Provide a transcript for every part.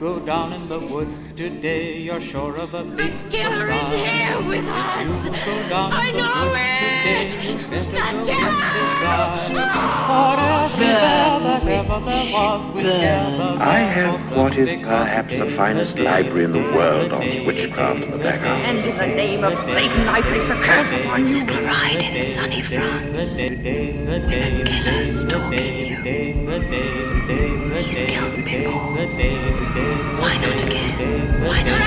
go down in the woods today, you're sure of a big Killer is here with us. If you go down I in the know woods it. today, you better The go killer. with the For every bear that ever there was will gather I have round what is because perhaps the today's finest the day, library in the day, world on day, witchcraft and the black arts. And in the name of Satan, I place a curse upon you. The ride in sunny France, with a killer stalking you. He's killed before. Why not again? Why not?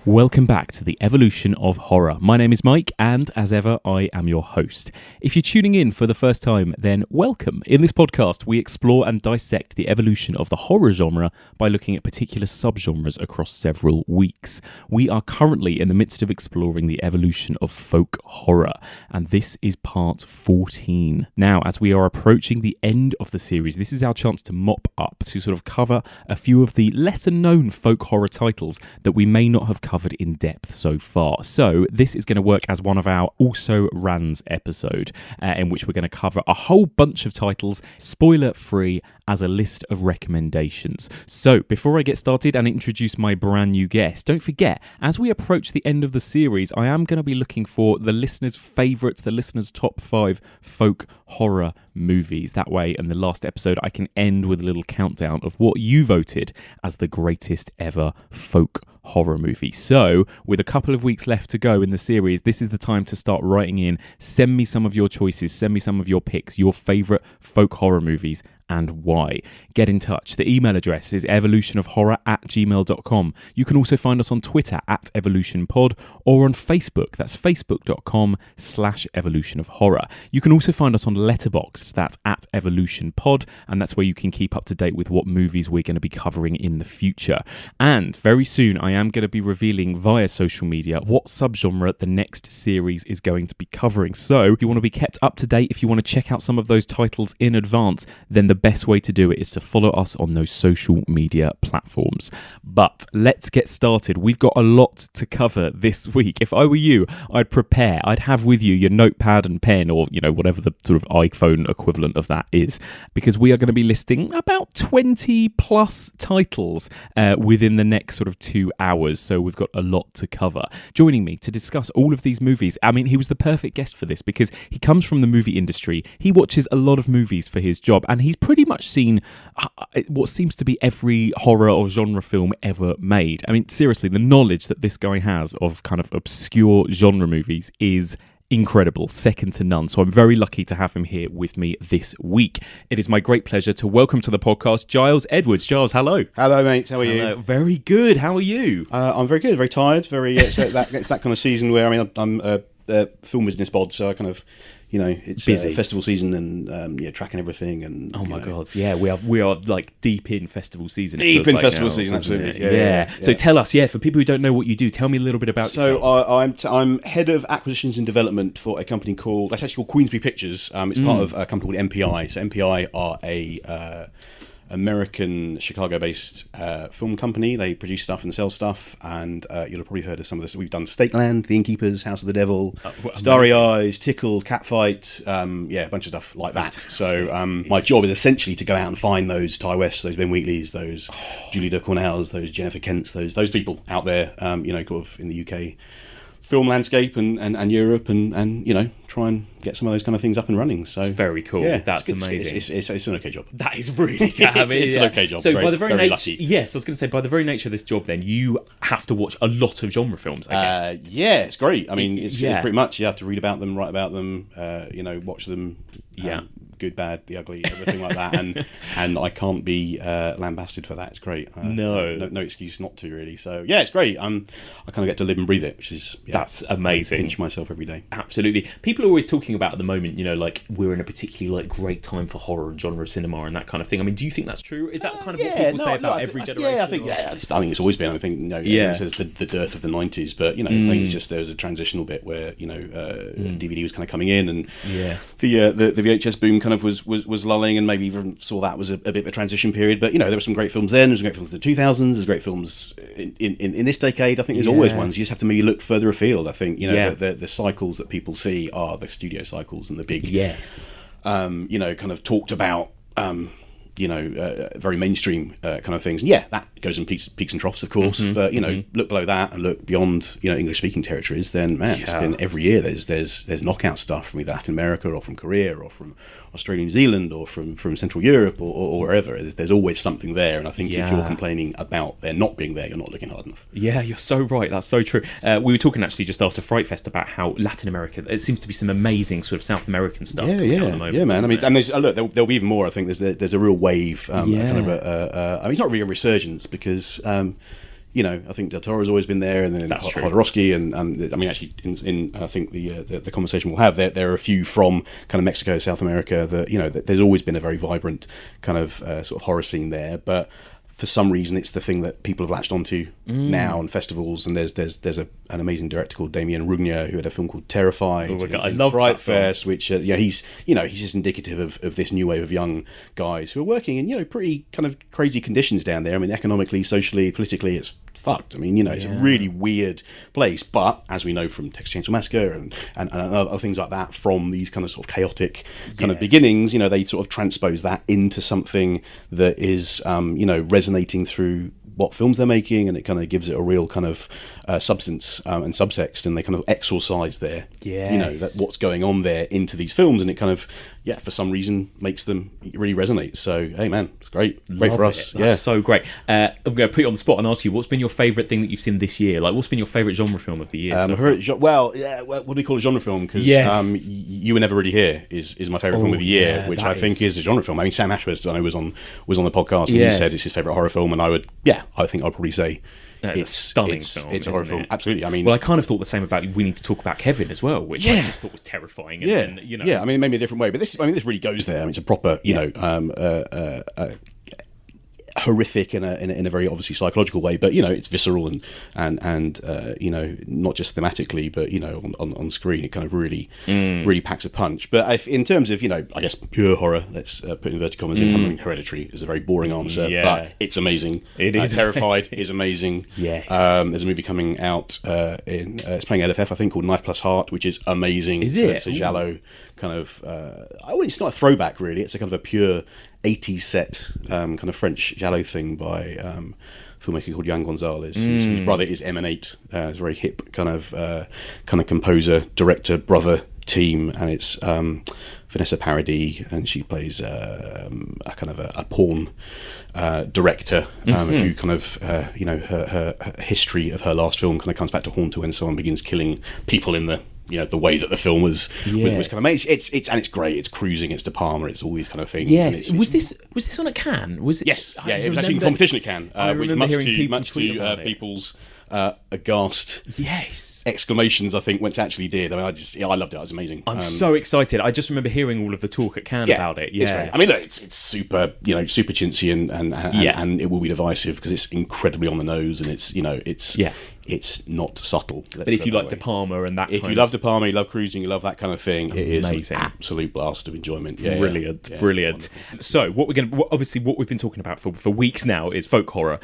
Welcome back to the Evolution of Horror. My name is Mike, and as ever, I am your host. If you're tuning in for the first time, then welcome. In this podcast, we explore and dissect the evolution of the horror genre by looking at particular subgenres across several weeks. We are currently in the midst of exploring the evolution of folk horror, and this is part 14. Now, as we are approaching the end of the series, this is our chance to mop up, to sort of cover a few of the lesser-known folk horror titles that we may not have covered in depth so far. So this is going to work as one of our Also Rans episode, in which we're going to cover a whole bunch of titles, spoiler free, as a list of recommendations. So before I get started and introduce my brand new guest, don't forget, as we approach the end of the series, I am going to be looking for the listeners' favourites, the listeners' top 5 folk horror movies. That way, in the last episode, I can end with a little countdown of what you voted as the greatest ever folk horror movie. So, with a couple of weeks left to go in the series, this is the time to start writing in. Send me some of your choices, send me some of your picks, your favourite folk horror movies, and why. Get in touch. The email address is evolutionofhorror@gmail.com. You can also find us on Twitter @evolutionpod or on Facebook. That's facebook.com/evolutionofhorror. You can also find us on Letterboxd. That's @evolutionpod, and that's where you can keep up to date with what movies we're going to be covering in the future. And very soon, I am going to be revealing via social media what subgenre the next series is going to be covering. So, if you want to be kept up to date, if you want to check out some of those titles in advance, then the best way to do it is to follow us on those social media platforms. But let's get started. We've got a lot to cover this week. If I were you, I'd prepare. I'd have with you your notepad and pen, or, you know, whatever the sort of iPhone equivalent of that is, because we are going to be listing about 20 plus titles within the next sort of 2 hours. So we've got a lot to cover. Joining me to discuss all of these movies, I mean, he was the perfect guest for this because he comes from the movie industry. He watches a lot of movies for his job, and he's pretty much seen what seems to be every horror or genre film ever made. I mean, seriously, the knowledge that this guy has of kind of obscure genre movies is incredible, second to none. So I'm very lucky to have him here with me this week. It is my great pleasure to welcome to the podcast Giles Edwards. Giles, hello. Hello, mate. How are you? Very good. How are you? I'm very good. Very tired. It's that kind of season where, I mean, I'm a film business bod, so I kind of, you know, it's busy festival season and tracking everything and oh my god, yeah, we are like deep in festival season. Deep in festival season, absolutely. Yeah. So tell us, for people who don't know what you do, tell me a little bit about yourself. So I'm head of acquisitions and development for a company that's actually called Queensbury Pictures. It's part of a company called MPI. So MPI are a American Chicago-based film company. They produce stuff and sell stuff, and you'll have probably heard of some of this. We've done Stakeland, The Innkeepers, House of the Devil, Starry Eyes, Tickle, Catfight, a bunch of stuff like that. So my job is essentially to go out and find those Ty Wests, those Ben Wheatleys, those Julie de Cornells, those Jennifer Kents, those people out there, kind of in the UK film landscape and Europe, and you know, try and get some of those kind of things up and running. So it's very cool. Yeah, that's amazing. It's an okay job. That is really good. It's an okay job. So by the very nature, lucky. yes, I was going to say, by the very nature of this job, then you have to watch a lot of genre films, I guess. Yeah, it's great. I mean, it's pretty much you have to read about them, write about them, watch them. Good, bad, the ugly, everything like that, and I can't be lambasted for that. It's great. No excuse not to, really. So yeah, it's great. I kind of get to live and breathe it, which is that's amazing. I pinch myself every day. Absolutely. People are always talking about at the moment, you know, like we're in a particularly like great time for horror and genre cinema and that kind of thing. I mean, do you think that's true? Is that kind of what people say about every generation? I think it's always been. I think everyone says the dearth of the 90s, but you know, I think it's just there was a transitional bit where, you know, DVD was kind of coming in, and the VHS boom kind kind of was lulling, and maybe even saw that was a bit of a transition period. But there were some great films then. There's some great films in the 2000s. There's great films in this decade. I think there's always ones. You just have to maybe look further afield. I think the cycles that people see are the studio cycles and the big kind of talked about. Very mainstream kind of things. And that goes in peaks and troughs, of course. But look below that and look beyond English speaking territories. Then it's been every year. There's knockout stuff from either Latin America or from Korea or from Australia, New Zealand, or from Central Europe or wherever. There's always something there. And I think if you're complaining about there not being there, you're not looking hard enough. Yeah, you're so right. That's so true. We were talking actually just after Fright Fest about how Latin America. It seems to be some amazing sort of South American stuff. Coming out at the moment, man. I mean, and there'll be even more. I think there's a real wave. Kind of it's not really a resurgence because I think Del Toro's always been there, and then Jodorowsky, and I mean, actually, in I think the conversation we'll have, there are a few from kind of Mexico, South America that there's always been a very vibrant kind of sort of horror scene there, but for some reason it's the thing that people have latched onto now on festivals. And there's an amazing director called Damien Rugna who had a film called Terrified. Oh my God, I love Fright Fest, which he's just indicative of this new wave of young guys who are working in pretty kind of crazy conditions down there. I mean, economically, socially, politically, it's fucked. I mean, it's a really weird place, but as we know from Texas Chainsaw Massacre and other things like that, from these kind of sort of chaotic kind of beginnings, they sort of transpose that into something that is resonating through what films they're making, and it kind of gives it a real kind of substance and subtext, and they kind of exorcise their what's going on there into these films, and it kind of for some reason makes them really resonate. So hey man, it's great for us. That's so great. I'm going to put you on the spot and ask you, what's been your favourite thing that you've seen this year? Like, what's been your favourite genre film of the year? What do we call a genre film? Because You Were Never Really Here is my favourite film of the year, which I think is a genre film. I mean, Sam Ashworth, I know, was on the podcast, and he said it's his favourite horror film, and I think I'd probably say it's a stunning film. It's a horror film, absolutely. I mean, I kind of thought the same about We Need to Talk About Kevin as well, which I just thought was terrifying. And I mean, maybe a different way, but this really goes there. I mean, it's a proper, horrific in a very obviously psychological way, but it's visceral and not just thematically, but on screen it kind of really packs a punch. But in terms of I guess pure horror, let's put inverted commas in. I mean, Hereditary is a very boring answer, but it's amazing. It is Terrified is amazing. Yes. There's a movie coming out it's playing LFF, I think, called Knife Plus Heart, which is amazing. Is it? It's a giallo kind of it's not a throwback really, it's a kind of a pure 80s set kind of French giallo thing by a filmmaker called Jan Gonzalez, whose brother is Emanate. It's a very hip kind of composer, director, brother team, and it's Vanessa Paradis, and she plays a kind of a porn director who kind of her history of her last film kind of comes back to haunt her when someone begins killing people in the way that the film was kind of made. It's great. It's cruising. It's De Palma. It's all these kind of things. Yes. Was this on at Cannes? Was it? Yes. Yeah. It was actually in competition at Cannes. I remember hearing people much tweet to about it. people's aghast Yes. exclamations, I think, when it actually did. I mean, I loved it. It was amazing. I'm so excited. I just remember hearing all of the talk at Cannes about it. It's great. I mean, look, it's super, super chintzy and it will be divisive because it's incredibly on the nose, and it's not subtle. But if you like De Palma and that, if you love De Palma, you love cruising, you love that kind of thing, it is an absolute blast of enjoyment. Brilliant. Wonderful. So what we've been talking about for weeks now is folk horror.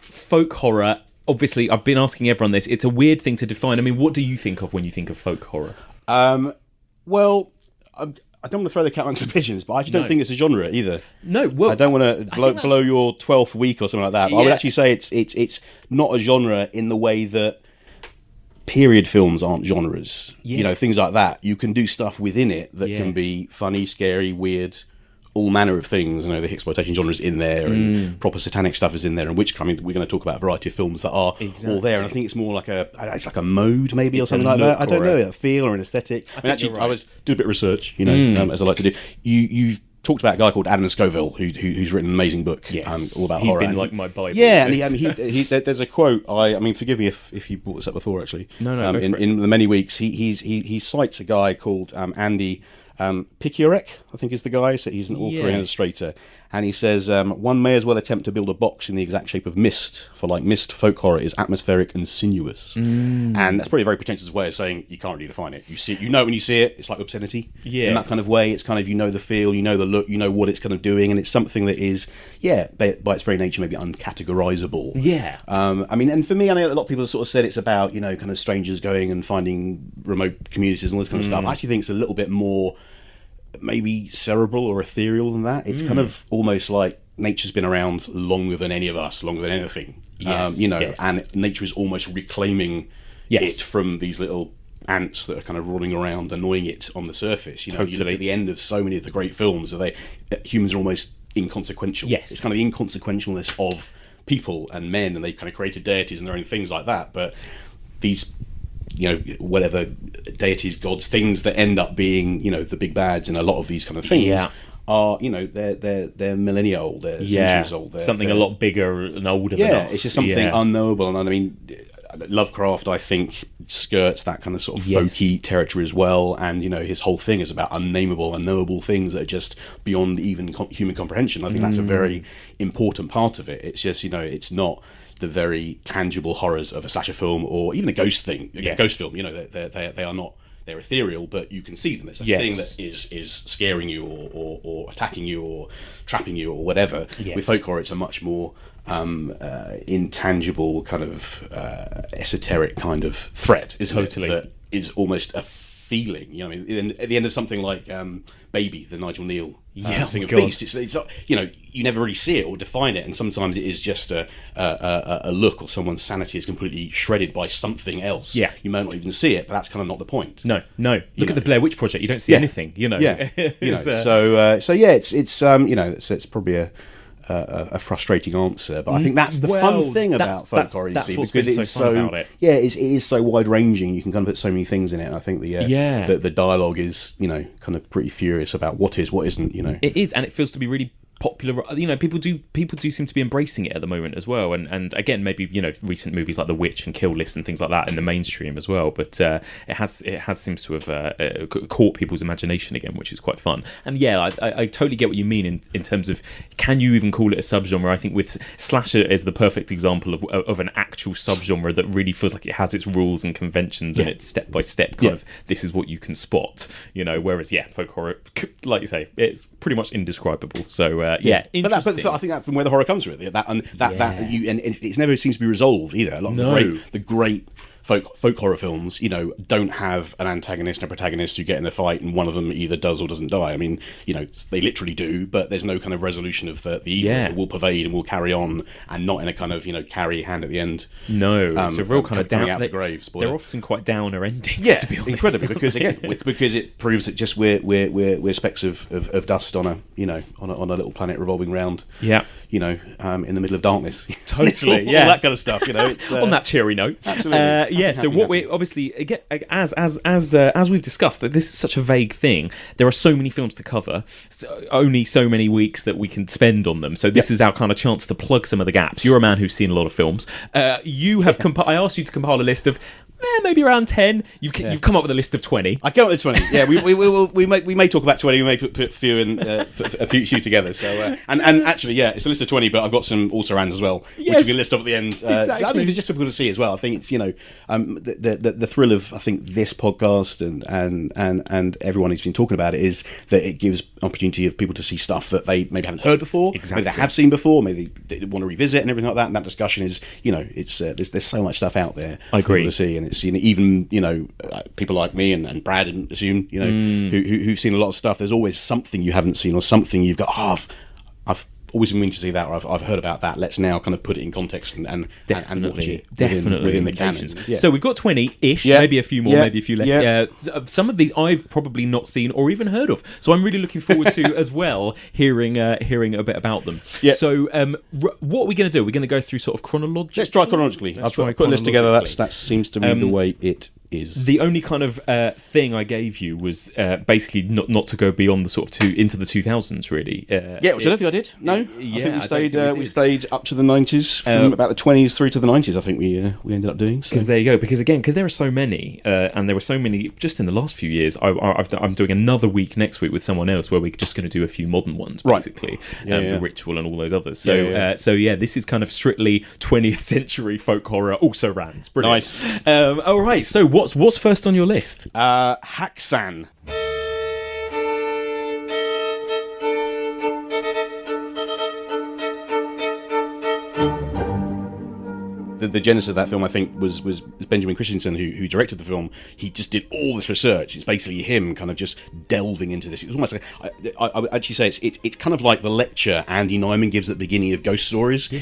Folk horror. Obviously, I've been asking everyone this. It's a weird thing to define. I mean, what do you think of when you think of folk horror? Well, I don't want to throw the cat amongst the pigeons, but I actually don't think it's a genre either. No, well, I don't want to blow your 12th week or something like that. But I would actually say it's not a genre in the way that period films aren't genres. Yes. Things like that. You can do stuff within it that can be funny, scary, weird, all manner of things. The exploitation genre is in there, and proper satanic stuff is in there, and which, I mean, we're going to talk about a variety of films that are all there, and I think it's more like it's like a mode maybe, or something like that. I don't know, a feel or an aesthetic. I mean, actually, right. I did a bit of research, as I like to do. You talked about a guy called Adam Scoville who's written an amazing book all about horror. He's been like my Bible. Yeah, and he there's a quote. I mean, forgive me if you brought this up before. Actually, no. In the many weeks, he cites a guy called Andy Picurek, I think is the guy. So he's an author and illustrator, And he says, one may as well attempt to build a box in the exact shape of mist, for like mist, folk horror is atmospheric and sinuous. And that's probably a very pretentious way of saying you can't really define it. You see it, you know when you see it, it's like obscenity. In that kind of way. It's kind of, you know the feel, you know the look, you know what it's kind of doing, and it's something that is, by its very nature, maybe uncategorizable. I mean, and for me, I know a lot of people have sort of said it's about, you know, kind of strangers going and finding remote communities and all this kind of stuff. I actually think it's a little bit more maybe cerebral or ethereal than that. It's kind of almost like nature's been around longer than any of us, longer than anything. You know, and nature is almost reclaiming it from these little ants that are kind of rolling around, annoying it on the surface. You know, you look at the end of so many of the great films, humans are almost inconsequential. It's kind of the inconsequentialness of people and men, and they've kind of created deities and their own things like that. But these, you know, whatever deities, gods, things that end up being, you know, the big bads in a lot of these kind of things are, you know, they're millennia old, they're centuries old. They're a lot bigger and older than us. It's just something unknowable. And I mean, Lovecraft, I think, skirts that kind of sort of folky territory as well. And, you know, his whole thing is about unnameable, unknowable things that are just beyond even human comprehension. I think that's a very important part of it. It's just, you know, it's not the very tangible horrors of a slasher film or even a ghost thing, a ghost film. You know, they are not. They're ethereal, but you can see them. It's a thing that is scaring you or attacking you or trapping you or whatever. With folk horror, it's a much more intangible kind of esoteric kind of threat, isn't it? That is almost a feeling. You know, I mean, at the end of something like Baby, the Nigel Neal thing of Beast, it's not, you know, you never really see it or define it, and sometimes it is just a look, or someone's sanity is completely shredded by something else. You may not even see it, but that's kind of not the point. No. Look at the Blair Witch Project. You don't see anything. You know. You know. So it's you know, it's probably a frustrating answer, but I think that's the fun thing about folk horror, you see, because it's so it is so wide ranging. You can kind of put so many things in it, and I think the dialogue is, you know, kind of pretty furious about what is, what isn't. You know, it is, and it feels to be really popular. You know, people do seem to be embracing it at the moment as well, and again, maybe, you know, recent movies like The Witch and Kill List and things like that in the mainstream as well, but it has seems to have caught people's imagination again, which is quite fun. And I totally get what you mean in terms of, can you even call it a subgenre? I think with slasher is the perfect example of an actual subgenre that really feels like it has its rules and conventions and it's step by step kind of, this is what you can spot, you know, whereas folk horror, like you say, it's pretty much indescribable. So but I think that's from where the horror comes from. And it never seems to be resolved either. A lot of the great folk horror films, you know, don't have an antagonist and a protagonist who get in a fight and one of them either does or doesn't die. I mean, you know, they literally do, but there's no kind of resolution of the evil. It will pervade and will carry on, and not in a kind of, you know, carry hand at the end. No, it's a real kind of down out the grave. Spoiler. They're often quite downer endings. To be honest, incredibly, because again, because it proves that just we're specks of dust on a, you know, on a little planet revolving round. You know, in the middle of darkness. Totally, all that kind of stuff. You know, it's, on that cheery note. Absolutely. So what we obviously, again, as we've discussed, that this is such a vague thing. There are so many films to cover, only so many weeks that we can spend on them. So this is our kind of chance to plug some of the gaps. You're a man who's seen a lot of films. You have I asked you to compile a list of maybe around 10. You've come up with a list of 20. I came up with 20. Yeah, we may talk about 20. We may put a few in a few together. So and actually, it's a list of 20, but I've got some also rans as well, which we can list off at the end. Exactly. So I think it's just for people to see as well. I think it's, you know, the thrill of, I think, this podcast and everyone who's been talking about it is that it gives opportunity of people to see stuff that they maybe haven't heard before, maybe they have seen before, maybe they want to revisit and everything like that. And that discussion is, you know, it's there's so much stuff out there for people to see, and it's, you know, even, you know, people like me and Brad, and assume, you know, who've seen a lot of stuff. There's always something you haven't seen or something you've got. I've always been meaning to see that, or I've heard about that. Let's now kind of put it in context and watch it within the canon. So we've got 20-ish, maybe a few more, maybe a few less. Some of these I've probably not seen or even heard of, so I'm really looking forward to as well hearing a bit about them. So what are we going to do? We're going to go through sort of chronologically. Let's try chronologically. I'll put a list together. That seems to be the way it is. The only kind of thing I gave you was basically not to go beyond the sort of into the 2000s, really. Yeah, which I don't think I did. No, I think we we stayed up to the 90s, from about the 20s through to the 90s. I think we ended up doing. Because there you go. Because there are so many, and there were so many just in the last few years. I'm doing another week next week with someone else where we're just going to do a few modern ones, basically, The Ritual and all those others. So this is kind of strictly 20th century folk horror, also Rands. Brilliant. Nice. All right. So what's first on your list? Haxan. The genesis of that film, I think, was Benjamin Christensen, who directed the film. He just did all this research. It's basically him kind of just delving into this. It's almost like I would actually say it's kind of like the lecture Andy Nyman gives at the beginning of Ghost Stories, the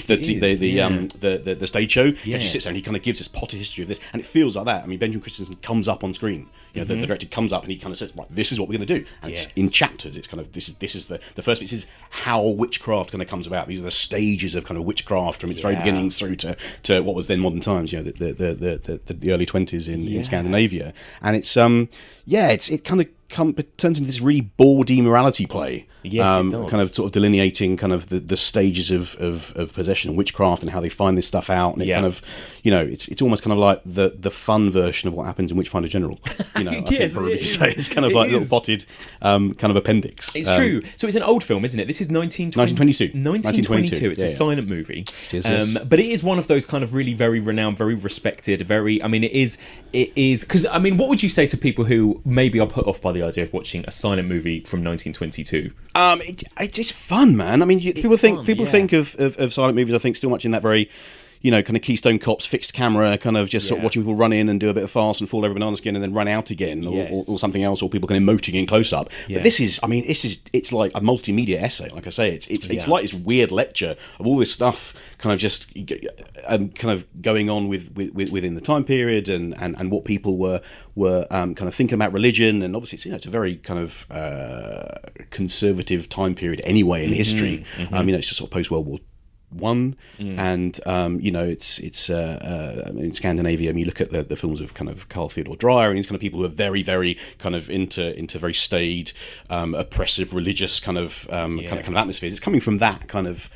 stage show. He actually sits there and he kind of gives this potted history of this, and it feels like that. I mean, Benjamin Christensen comes up on screen. The director comes up and he kind of says, "Right, this is what we're going to do." And it's in chapters. It's kind of this is the first bit. This is how witchcraft kind of comes about. These are the stages of kind of witchcraft from its very beginnings through to what was then modern times. The early 20s in Scandinavia, and it's it kind of turns into this really bawdy morality play. Yes, it does. Kind of sort of delineating kind of the stages of possession and witchcraft and how they find this stuff out. And it kind of, it's almost kind of like the fun version of what happens in Witchfinder General. I think probably say it's kind of like a little potted kind of appendix. It's true. So it's an old film, isn't it? This is 1922. 1922. It's a silent movie. It is, but it is one of those kind of really very renowned, very respected, it is because what would you say to people who maybe are put off by the idea of watching a silent movie from 1922? It's fun, man. I mean, people think of silent movies, I think, still much in that very, kind of Keystone Cops, fixed camera, kind of just sort of watching people run in and do a bit of farce and fall over banana skin and then run out again, or something else, or people kind of emoting in close up. But this is, it's like a multimedia essay. Like I say, it's like this weird lecture of all this stuff, kind of just kind of going on within the time period and what people were kind of thinking about religion. And obviously, it's a very kind of conservative time period anyway in history. It's just sort of post World War I, and it's in Scandinavia. I mean, you look at the films of kind of Carl Theodor Dreyer and these kind of people who are very, very kind of into very staid, oppressive, religious kind of atmospheres. It's coming from that kind of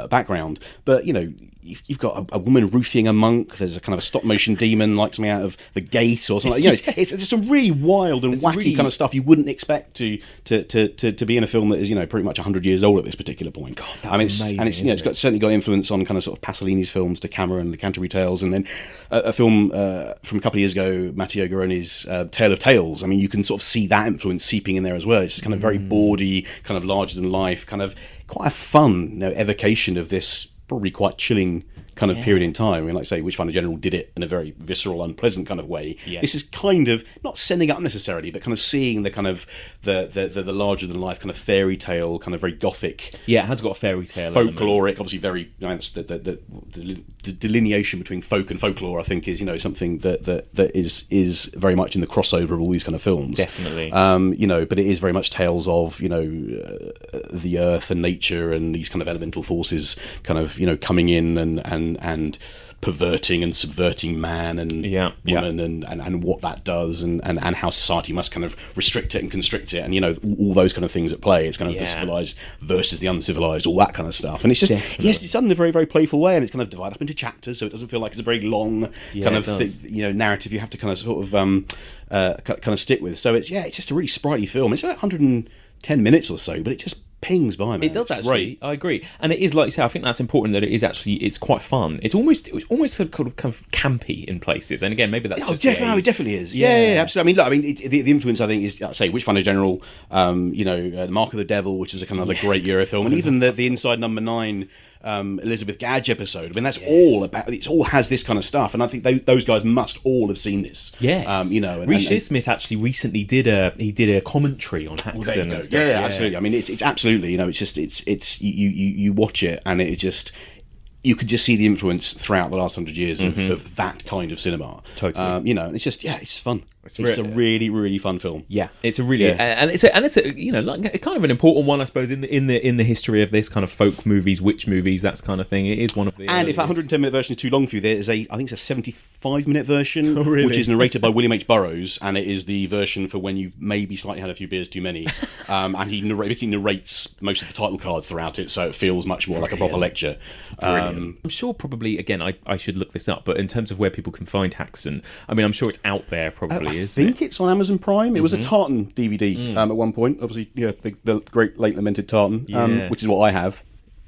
background, but you've got a woman roofing a monk. There's a kind of a stop motion demon like something out of The Gate or something. It's some really wild and wacky kind of stuff you wouldn't expect to be in a film that is pretty much 100 years old at this particular point. God, that's amazing. And it's certainly got influence on kind of sort of Pasolini's films, De Camera and The Canterbury Tales, and then a film from a couple of years ago, Matteo Garrone's Tale of Tales. I mean, you can sort of see that influence seeping in there as well. It's kind of very bawdy, kind of larger than life, kind of quite a fun evocation of this probably quite chilling kind of period in time. I mean, like I say, Witchfinder General did it in a very visceral, unpleasant kind of way. This is kind of not setting up necessarily, but kind of seeing the kind of the larger than life kind of fairy tale, kind of very gothic. Yeah, it has got a fairy tale, folkloric, obviously very. The delineation between folk and folklore, I think, is something that is very much in the crossover of all these kind of films. Definitely. But it is very much tales of the earth and nature and these kind of elemental forces, kind of coming in and perverting and subverting man and woman and what that does and how society must kind of restrict it and constrict it and all those kind of things at play. It's kind of the civilized versus the uncivilized, all that kind of stuff. And it's just it's done in a very, very playful way, and it's kind of divided up into chapters, so it doesn't feel like it's a very long kind of narrative you have to kind of sort of kind of stick with. So it's just a really sprightly film. It's like 110 minutes or so, but it just pings by, man. It does actually. I agree, and it is, like you say, I think that's important, that it's quite fun. It's almost sort of kind of campy in places, and again, maybe that's just it definitely is. Yeah, absolutely. I mean, the influence, I think, is, say, Witchfinder General, The Mark of the Devil, which is a kind of a great Euro film, and even the Inside Number 9 Elizabeth Gadge episode. I mean, that's all about. It all has this kind of stuff, and I think those guys must all have seen this. Yes, Reece Shearsmith actually recently did a commentary on Haxan and stuff. Yeah, absolutely. I mean, it's absolutely. It's you watch it, and it just. You could just see the influence throughout the last 100 years of that kind of cinema. Totally. And it's just, it's fun. It's a really, really fun film. Yeah, it's a really and it's a you know, like kind of an important one, I suppose, in the history of this kind of folk movies, witch movies, that kind of thing. It is one of the. And if that 110-minute version is too long for you, there is I think it's a 75-minute version, really? which is narrated by William H. Burroughs, and it is the version for when you've maybe slightly had a few beers too many. And he basically narrates most of the title cards throughout it, so it feels much more like a proper lecture. I'm sure probably, again, I should look this up, but in terms of where people can find Haxon, I mean, I'm sure it's out there probably. I think it's on Amazon Prime. It was a Tartan DVD at one point. Obviously, the great late lamented Tartan, which is what I have.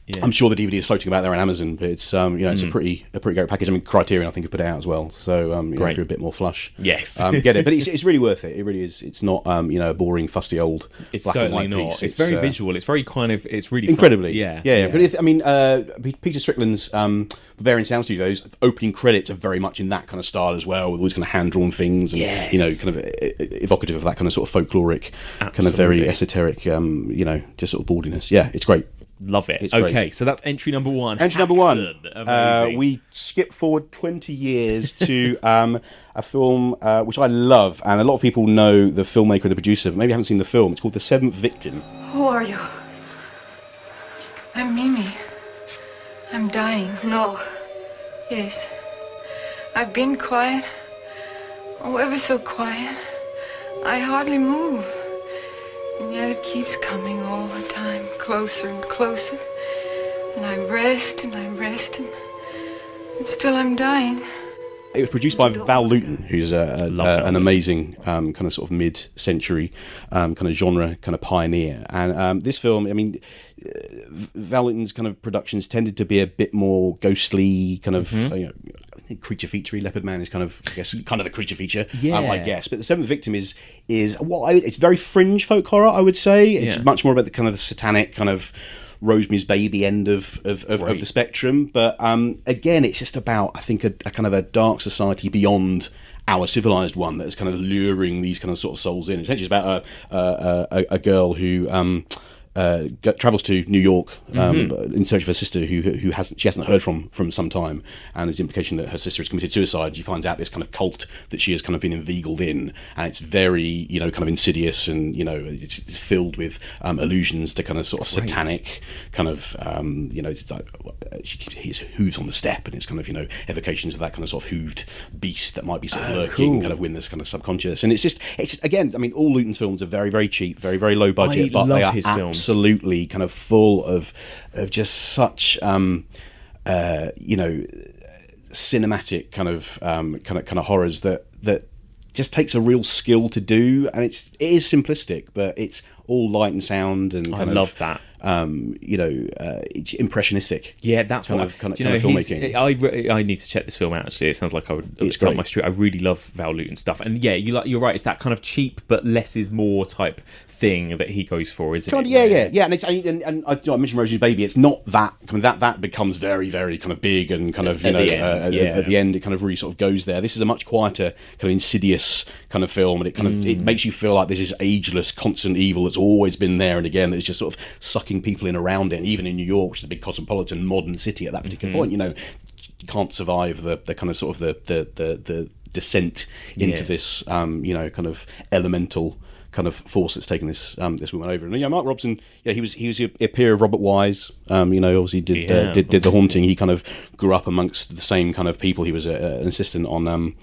Yeah. I'm sure the DVD is floating about there on Amazon, but it's it's a pretty great package. I mean, Criterion I think have put it out as well, so if you're a bit more flush, yes, get it. But it's really worth it. It really is. It's not a boring, fusty old. It's black certainly and white not. piece. It's very visual. It's very kind of. It's really incredibly. Fun. Yeah. But I mean, Peter Strickland's Bavarian Sound Studios opening credits are very much in that kind of style as well, with all these kind of hand drawn things and kind of evocative of that kind of sort of folkloric, kind of very esoteric, just sort of bawdiness. Yeah, it's great. Love it. It's okay, great. So that's entry number one. Entry number one. Amazing. We skip forward 20 years to a film which I love, and a lot of people know the filmmaker and the producer, but maybe haven't seen the film. It's called The Seventh Victim. Who are you? I'm Mimi. I'm dying. No. Yes. I've been quiet. Oh, ever so quiet. I hardly move. And yet it keeps coming all the time, closer and closer. And I rest and I rest, and still I'm dying. It was produced by Val Lewton, who's an amazing kind of sort of mid-century kind of genre kind of pioneer. And this film, I mean, Val Lewton's kind of productions tended to be a bit more ghostly, kind of I think creature featurey. Leopard Man is kind of, I guess, kind of a creature feature, I guess. But The Seventh Victim is it's very fringe folk horror, I would say. It's much more about the kind of the satanic kind of Rosemary's Baby end of the spectrum, but again, it's just about, I think, a kind of a dark society beyond our civilized one that is kind of luring these kind of sort of souls in. Essentially, it's about a girl who travels to New York in search of her sister who hasn't heard from some time, and there's the implication that her sister has committed suicide. She finds out this kind of cult that she has kind of been inveigled in, and it's very kind of insidious, and it's filled with allusions to kind of sort of satanic kind of it's like she hears hooves on the step, and it's kind of evocations of that kind of sort of hooved beast that might be sort of lurking kind of within this kind of subconscious. And it's again, I mean, all Lewton's films are very, very cheap, very, very low budget, but they are his films. Absolutely kind of full of just such cinematic kind of horrors that just takes a real skill to do, and it is simplistic, but it's all light and sound, and I love that. It's impressionistic. Yeah, that's kind what of filmmaking. I need to check this film out. Actually, it sounds like it's up my street. I really love Val Lewton stuff, and you're right. It's that kind of cheap but less is more type thing that he goes for, isn't it? Yeah. And I mentioned Rosemary's Baby. It's not that that becomes very, very kind of big and kind of at the end it kind of really sort of goes there. This is a much quieter kind of insidious kind of film, and it kind of it makes you feel like this is ageless, constant evil that's always been there, and again that's just sort of sucking people in around it. And even in New York, which is a big cosmopolitan modern city at that particular point, you can't survive the kind of sort of the descent into this kind of elemental kind of force that's taken this woman over. And Mark Robson, he was a peer of Robert Wise. Obviously did The Haunting. He kind of grew up amongst the same kind of people. He was an assistant on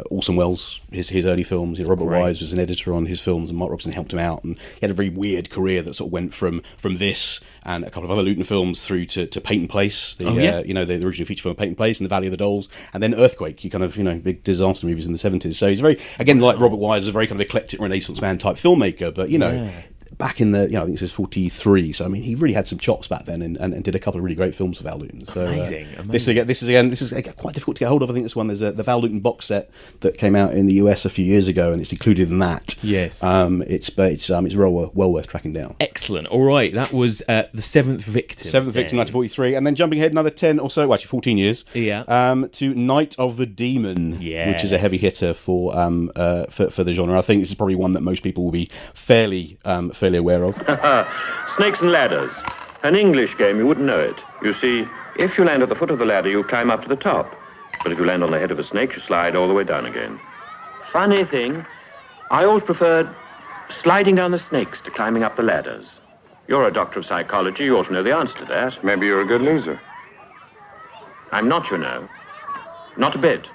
Orson Welles, his early films. Robert Wise was an editor on his films, and Mark Robson helped him out. And he had a very weird career that sort of went from this and a couple of other Lewton films through to Peyton Place, the original feature film Peyton Place and The Valley of the Dolls, and then Earthquake. He kind of big disaster movies in the 70s. So he's very, again, like Robert Wise, a very kind of eclectic Renaissance man type filmmaker. But back in the I think this is 43, so I mean he really had some chops back then, and did a couple of really great films for Val Lewton. So amazing. This is quite difficult to get hold of. I think this one, there's the Val Lewton box set that came out in the US a few years ago, and it's included in that. Yes. It's well worth tracking down. Excellent. All right, that was The Seventh Victim. 1943, and then jumping ahead another 10 or so, well, actually 14 years. To Night of the Demon, which is a heavy hitter for the genre. I think this is probably one that most people will be fairly aware of. Snakes and Ladders. An English game, you wouldn't know it. You see, if you land at the foot of the ladder, you climb up to the top. But if you land on the head of a snake, you slide all the way down again. Funny thing, I always preferred sliding down the snakes to climbing up the ladders. You're a doctor of psychology. You ought to know the answer to that. Maybe you're a good loser. I'm not, you know. Not a bit.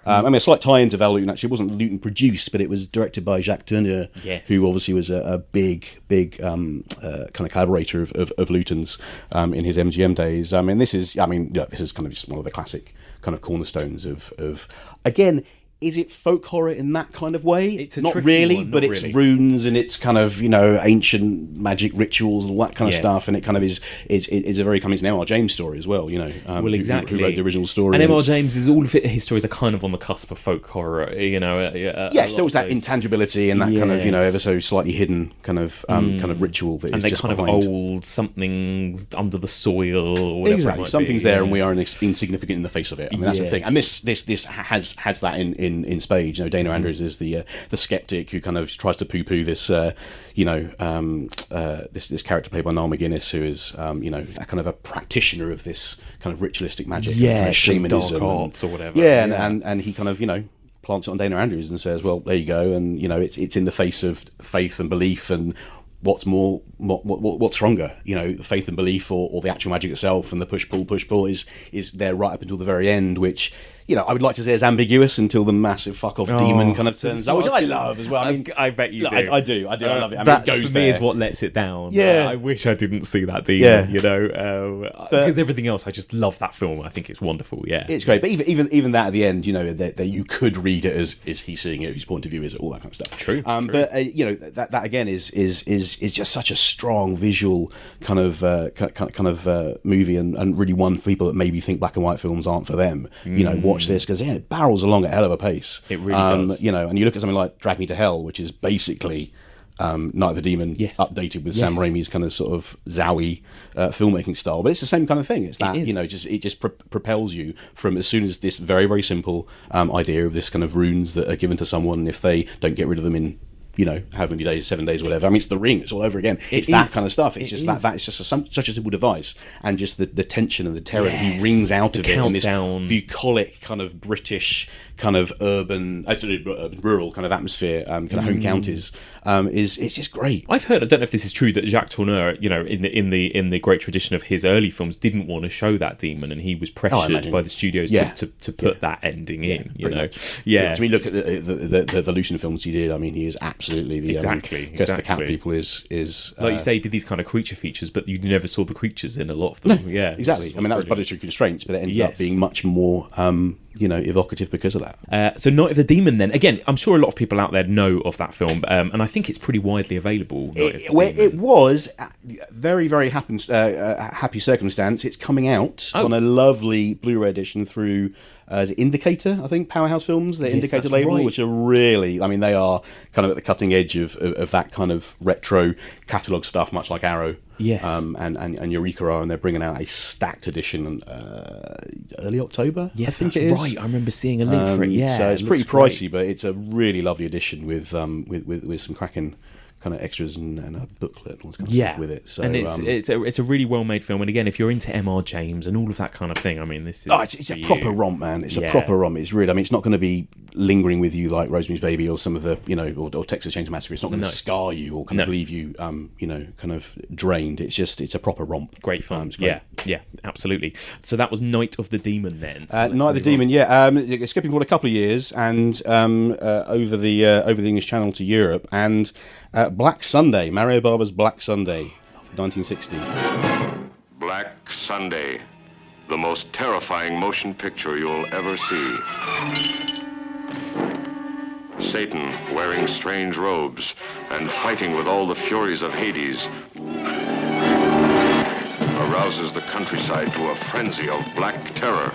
I mean, a slight tie-in to Val Lewton, actually. It wasn't Lewton produced, but it was directed by Jacques Tourneur, who obviously was a big kind of collaborator of Lewton's in his MGM days. I mean, this is kind of just one of the classic kind of cornerstones of again, is it folk horror in that kind of way? It's a not tricky really, one, but not it's really. runes and it's kind of, ancient magic rituals and all that kind of stuff, and it kind of is a very it's an M.R. James story as well, Well, exactly. who wrote the original story. And M.R. James is all of his stories are kind of on the cusp of folk horror, Yes, there was that intangibility and that kind of, ever so slightly hidden kind of ritual that and is they just kind behind. of old something under the soil or whatever. Exactly, it might something's be, there, and we are insignificant in the face of it. I mean, that's the thing. And this has that in spades. Dana Andrews is the skeptic who kind of tries to poo-poo this, this character played by Niall McGuinness, who is, a kind of a practitioner of this kind of ritualistic magic, kind of shamanism, dark arts or whatever. And he kind of, plants it on Dana Andrews and says, well, there you go, and it's in the face of faith and belief, and what's stronger, faith and belief or the actual magic itself, and the push pull is there right up until the very end, which I would like to say is ambiguous until the massive fuck off demon kind of turns up, which I love as well. I mean, I bet you do. I do. I love it. I mean, That it goes for there. me is what lets it down. Yeah. I wish I didn't see that demon. Yeah. Because everything else, I just love that film. I think it's wonderful. Yeah, It's great, but even that at the end, that you could read it as, is he seeing it, whose point of view is it, all that kind of stuff. True. But that again is just such a strong visual kind of movie, and really one for people that maybe think black and white films aren't for them. Watch this, because it barrels along at a hell of a pace. It really does. And you look at something like Drag Me to Hell, which is basically Night of the Demon updated with Sam Raimi's kind of sort of zowie filmmaking style, but it's the same kind of thing. It's that it just propels you from, as soon as this very, very simple idea of this kind of runes that are given to someone, if they don't get rid of them in however many days, 7 days, whatever. I mean, it's The Ring. It's all over again. It's that kind of stuff. It's just that it's just such a simple device, and just the tension and the terror that he wrings out of it in this bucolic kind of British kind of urban, rural kind of atmosphere, kind of home counties. It's just great. I've heard, I don't know if this is true, that Jacques Tourneur, in the great tradition of his early films, didn't want to show that demon, and he was pressured by the studios to put that ending in. I mean, look at the Lucian films he did. I mean, he is absolutely the Curse of the Cat people is like you say, he did these kind of creature features, but you never saw the creatures in a lot of them. Exactly. I mean, that was budgetary constraints, but it ended up being much more evocative because of that. So Night of the Demon, then, again, I'm sure a lot of people out there know of that film, and I think it's pretty widely available. It was very, very happy circumstance. It's coming out on a lovely Blu-ray edition through is it Indicator, I think, Powerhouse Films, their Indicator label, which are really, I mean, they are kind of at the cutting edge of that kind of retro catalogue stuff, much like Arrow. And Eureka are, and they're bringing out a stacked edition early October. Yes, I think that's it is. right. I remember seeing a link for it. Yeah, so it's pretty pricey, but it's a really lovely edition with some cracking kind of extras and a booklet and all this kind of stuff with it. So, and it's a really well made film. And again, if you're into M.R. James and all of that kind of thing, I mean, this is it's a proper romp, man. It's a proper romp. It's really, I mean, it's not going to be lingering with you like Rosemary's Baby or some of the or Texas Chainsaw Massacre. It's not going to scar you or kind of leave you kind of drained. It's a proper romp. Great fun. Yeah, absolutely. So that was Night of the Demon then. Night of the Demon, skipping forward a couple of years and over the English Channel to Europe, and Black Sunday, Mario Bava's Black Sunday, 1960. Black Sunday, the most terrifying motion picture you'll ever see. Satan, wearing strange robes and fighting with all the furies of Hades, arouses the countryside to a frenzy of black terror.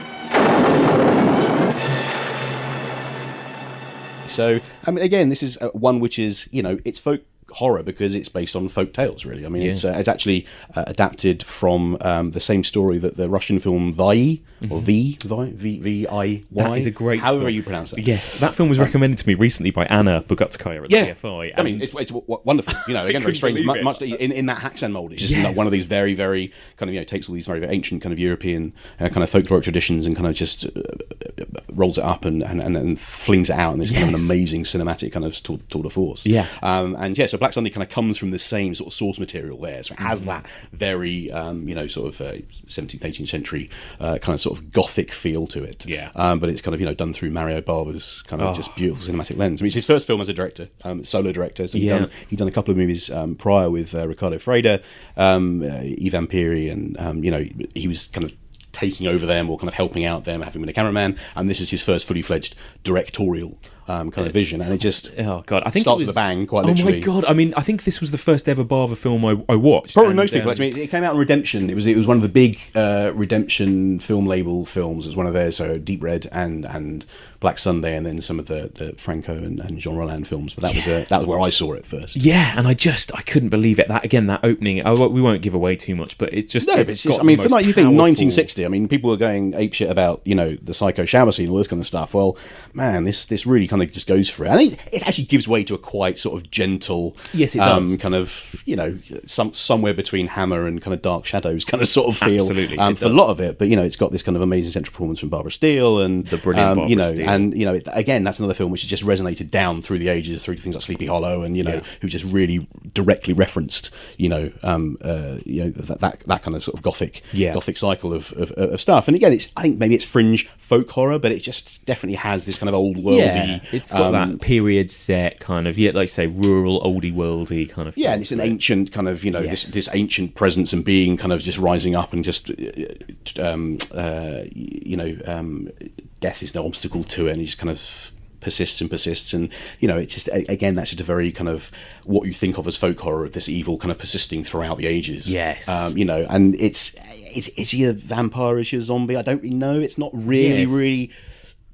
So, I mean, again, this is one which is, it's folk horror because it's based on folk tales, really. I mean, it's actually adapted from the same story that the Russian film Viy, or V-I-Y. That is a great however film. You pronounce it. Yes, that film was recommended to me recently by Anna Bogutskaya at the CFI. I mean, it's wonderful. Again, very strange. Much in that Haxan mold. It's just one of these very, very kind of takes all these very, very ancient kind of European kind of folkloric traditions and kind of just rolls it up and flings it out, and this kind of an amazing cinematic kind of tour de force. Yeah. So Black Sunday kind of comes from the same sort of source material there, so it has that very sort of 17th, 18th century kind of sort of gothic feel to it. Yeah. But it's kind of done through Mario Bava's kind of just beautiful cinematic lens. I mean, it's his first film as a director, solo director. So he'd done a couple of movies prior with Ricardo Freda, Ivan Piri, and he was kind of taking over them or kind of helping out them, having been a cameraman, and this is his first fully fledged directorial kind of vision, and it just I think starts with a bang, quite literally. Oh my god! I mean, I think this was the first ever Bava film I watched. Probably most people. I mean, it came out in Redemption. It was one of the big Redemption film label films. It was one of theirs. So Deep Red and Black Sunday, and then some of the Franco and Jean Roland films. But that was where I saw it first. Yeah, and I couldn't believe it. That opening. We won't give away too much, but it's just. No, it's I mean, for like you think 1960. I mean, people were going apeshit about the psycho shower scene, all this kind of stuff. Well, man, this really kind of just goes for it. I think it actually gives way to a quite sort of gentle, yes, it does. Kind of somewhere between Hammer and kind of Dark Shadows kind of sort of feel. Absolutely, for a lot of it, but it's got this kind of amazing central performance from Barbara Steele and the brilliant Barbara Steele. And again, that's another film which has just resonated down through the ages, through things like Sleepy Hollow, and who just really directly referenced that kind of sort of gothic cycle of stuff. And again, I think maybe it's fringe folk horror, but it just definitely has this kind of old worldy. Yeah, it's got that period set kind of, like you say, rural oldie worldy kind of. Yeah, and it's an ancient kind of this ancient presence and being kind of just rising up and just death is no obstacle to it, and he just kind of persists, and it's just, again, that's just a very kind of what you think of as folk horror, of this evil kind of persisting throughout the ages. Yes. And is he a vampire, is he a zombie? I don't really know. It's not really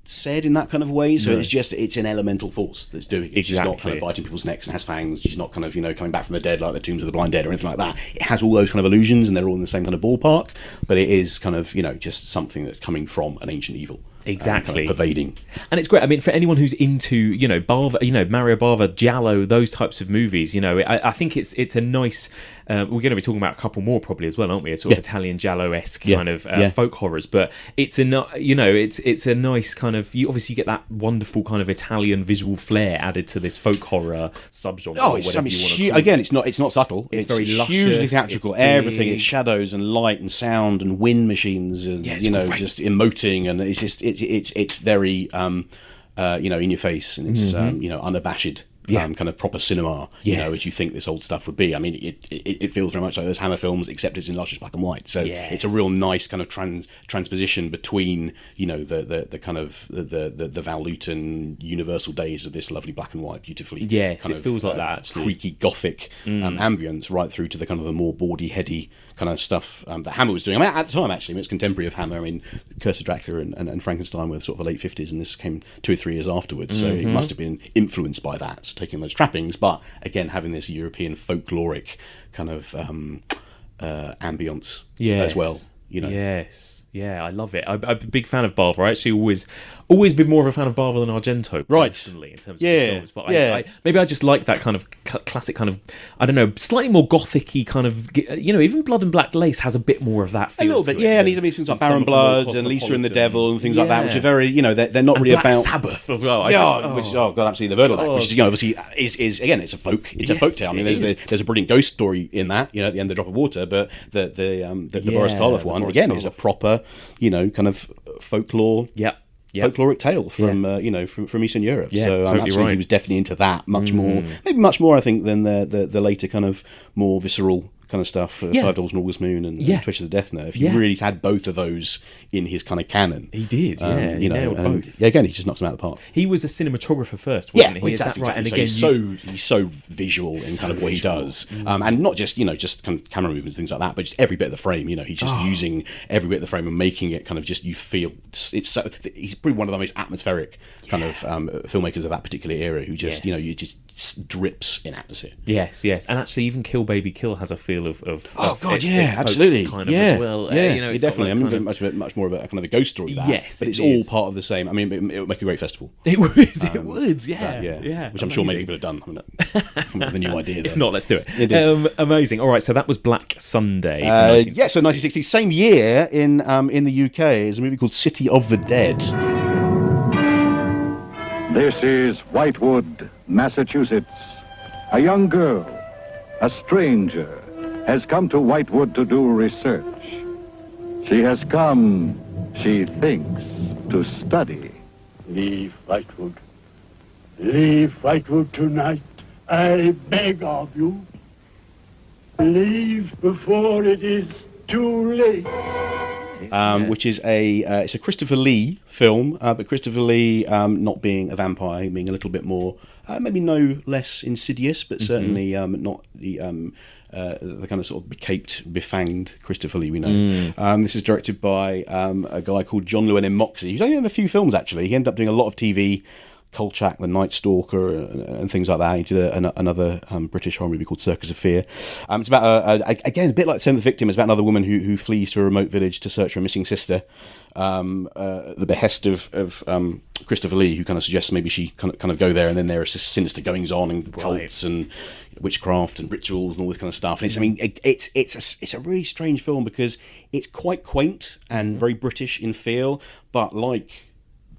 said in that kind of way, so it's an elemental force that's doing it. Exactly. She's not kind of biting people's necks and has fangs. She's not kind of coming back from the dead like the Tombs of the Blind Dead or anything like that. It has all those kind of illusions, and they're all in the same kind of ballpark, but it is kind of just something that's coming from an ancient evil. Exactly. Kind of pervading. And it's great. I mean, for anyone who's into, Bava, Mario Bava, Giallo, those types of movies, I think it's a nice. We're going to be talking about a couple more probably as well, aren't we? A sort of Italian Giallo-esque kind of folk horrors, but it's a nice kind of. You obviously get that wonderful kind of Italian visual flair added to this folk horror subgenre. Oh, it's not subtle. It's very luscious, hugely theatrical. Everything, it's shadows and light and sound and wind machines and just emoting, and it's just it's very in your face, and it's unabashed. Kind of proper cinema, as you think this old stuff would be. I mean, it feels very much like those Hammer films, except it's in luscious black and white. So it's a real nice kind of transposition between, the kind of the Val Luton Universal days of this lovely black and white, beautifully. Yes, it feels like that, actually. Creaky gothic ambience, right through to the kind of the more bawdy, heady kind of stuff that Hammer was doing. I mean, at the time, actually, it's contemporary of Hammer. I mean, Curse of Dracula and Frankenstein were sort of the late 50s, and this came 2 or 3 years afterwards. So it must have been influenced by that. So taking those trappings, but again having this European folkloric kind of ambience as well. Yes, yeah, I love it. I'm a big fan of Bava. I actually always been more of a fan of Bava than Argento, personally, in terms of his films. But maybe I just like that kind of classic kind of, I don't know, slightly more gothic-y kind of, even Blood and Black Lace has a bit more of that feel. A little bit, and even things like Baron Blood and Lisa and the Devil and things like that, which are very, they're not really Black about Sabbath as well. Absolutely, the Verdelak, which is obviously is again, it's a folk tale. I mean, there's a brilliant ghost story in that, at the end of Drop of Water, but the Boris Karloff one again is a proper, kind of folklore. Folkloric tale from from Eastern Europe. Yeah, so totally right. He was definitely into that much more, maybe much more, I think, than the later kind of more visceral kind of stuff, $5 an August Moon and Twitch of the Death Nerve. He really had both of those in his kind of canon. He did, he nailed both. Again, he just knocks them out of the park. He was a cinematographer first, wasn't he? Exactly. Right? And so again, he's so visual in kind of what he does, and not just just kind of camera movements, things like that, but just every bit of the frame. He's just using every bit of the frame and making it kind of just, you feel it's so. He's probably one of the most atmospheric kind of filmmakers of that particular era, who just you just drips in atmosphere. Yes, and actually even Kill Baby Kill has a feel of absolutely, kind of as well. It definitely. I mean, much more of a kind of a ghost story. But it's all part of the same. I mean, it would make a great festival. It would. It would. Yeah. Which I'm sure many people have done. Come up with a new idea. If not, let's do it. Amazing. All right, so that was Black Sunday. So 1960, same year in the UK, is a movie called City of the Dead. This is Whitewood, Massachusetts. A young girl, a stranger, has come to Whitewood to do research. She has come, she thinks, to study. Leave Whitewood. Leave Whitewood tonight. I beg of you. Leave before it is too late. Which is it's a Christopher Lee film, but Christopher Lee not being a vampire, being a little bit more, maybe no less insidious, but certainly not the kind of sort of becaped, befanged Christopher Lee we know. This is directed by a guy called John Llewellyn Moxey. He's only in a few films actually. He ended up doing a lot of TV. Kolchak, The Night Stalker, and things like that. He did another British horror movie called Circus of Fear. It's about, again, a bit like Send the Victim, it's about another woman who flees to a remote village to search for a missing sister. At the behest of Christopher Lee, who kind of suggests maybe she kind of go there, and then there are sinister goings on and cults and witchcraft and rituals and all this kind of stuff. And it's a really strange film because it's quite quaint and very British in feel, but like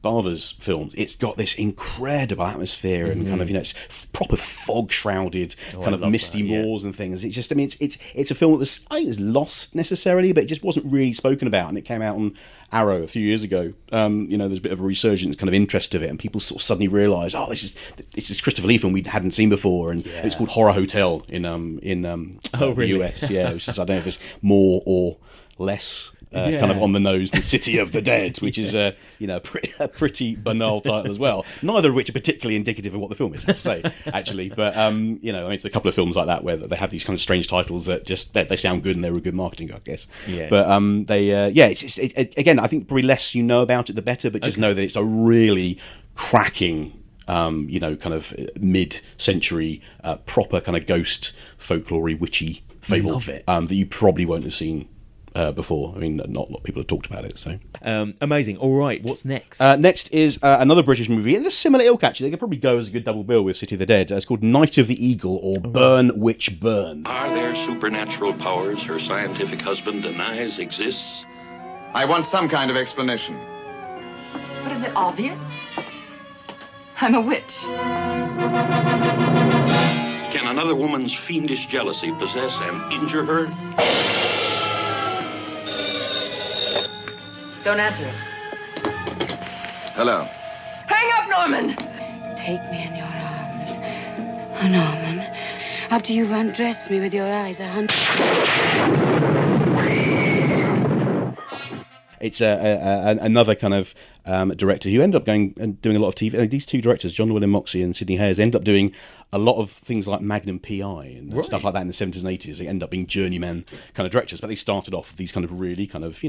Bava's films, it's got this incredible atmosphere and kind of, it's proper fog shrouded kind of misty moors and things. It's just, it's a film that was, I think it was lost necessarily, but it just wasn't really spoken about, and it came out on Arrow a few years ago. There's a bit of a resurgence kind of interest of it, and people sort of suddenly realise, this is Christopher Lee film we hadn't seen before, and it's called Horror Hotel in the US. Yeah, which is, I don't know if it's more or less kind of on the nose than City of the Dead, which is a pretty banal title as well. Neither of which are particularly indicative of what the film is, I have to say, actually. But it's a couple of films like that where they have these kind of strange titles that just they sound good and they're a good marketing, I guess. Yes. But it's again, I think probably less you know about it, the better. But just know that it's a really cracking. Kind of mid-century, proper kind of ghost folklore-y, witchy fable that you probably won't have seen before. I mean, not a lot of people have talked about it. So amazing. All right, what's next? Next is another British movie, and a similar ilk actually. They could probably go as a good double bill with City of the Dead. It's called Night of the Eagle, or Burn Witch Burn. Are there supernatural powers her scientific husband denies exists? I want some kind of explanation. But is it obvious? I'm a witch. Can another woman's fiendish jealousy possess and injure her? Don't answer it. Hello. Hang up, Norman! Take me in your arms. Oh, Norman. After you've undressed me with your eyes, It's another kind of director who ended up going and doing a lot of TV. These two directors, John Llewellyn Moxey and Sidney Hayes, end up doing a lot of things like Magnum P.I. and stuff like that in the 70s and 80s. They end up being journeyman kind of directors, but they started off with these kind of really kind of,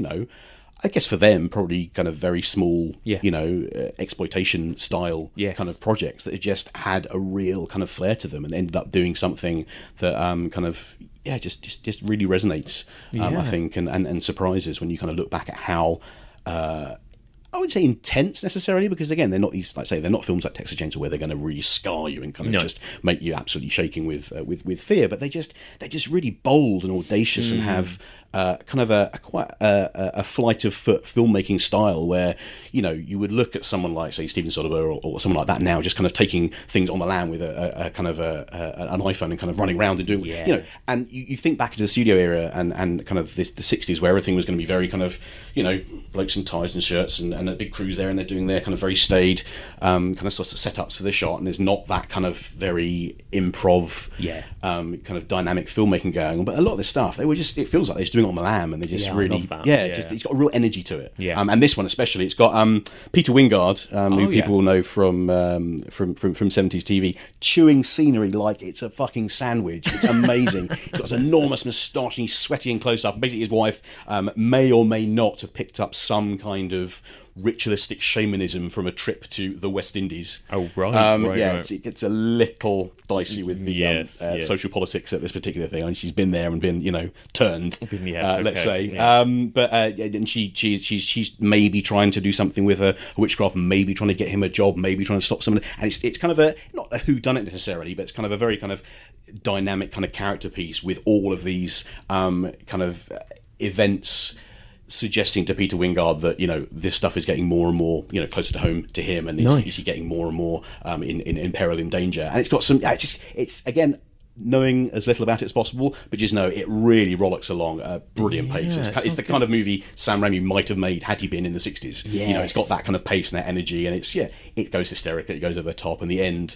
I guess for them, probably kind of very small, exploitation style kind of projects that just had a real kind of flair to them, and ended up doing something that just really resonates, I think, and surprises when you kind of look back at how I wouldn't say intense necessarily, because again, they're not these, like I say, they're not films like Texas Chainsaw where they're going to really scar you and kind of just make you absolutely shaking with fear. But they're just really bold and audacious and have kind of a quite a flight of foot filmmaking style where you would look at someone like, say, Steven Soderbergh or someone like that now, just kind of taking things on the lam with an iPhone and kind of running around and doing and you think back to the studio era and kind of the 60s where everything was going to be very kind of blokes in ties and shirts and a big crews there, and they're doing their kind of very staid kind of sorts of setups for the shot, and there's not that kind of very improv kind of dynamic filmmaking going on. But a lot of this stuff, it feels like they're just doing it on the lam, and they just it's got a real energy to it. And this one especially, it's got Peter Wingard, who people will know from 70s TV, chewing scenery like it's a fucking sandwich. It's amazing. He's got this enormous moustache and he's sweaty in close up. Basically his wife may or may not have picked up some kind of ritualistic shamanism from a trip to the West Indies. It gets a little dicey with the social politics at this particular thing. I mean, she's been there and been turned, let's say. And she's maybe trying to do something with a witchcraft, maybe trying to get him a job, maybe trying to stop someone. And it's kind of not a whodunit necessarily, but it's kind of a very kind of dynamic kind of character piece with all of these kind of events suggesting to Peter Wingard that this stuff is getting more and more closer to home to him, and is he getting more and more in peril, in danger. And it's got some. It's again, knowing as little about it as possible, but just know it really rollicks along at a brilliant pace. It's the kind of movie Sam Raimi might have made had he been in the 60s. It's got that kind of pace and that energy, and it goes hysterical, it goes over the top, and the end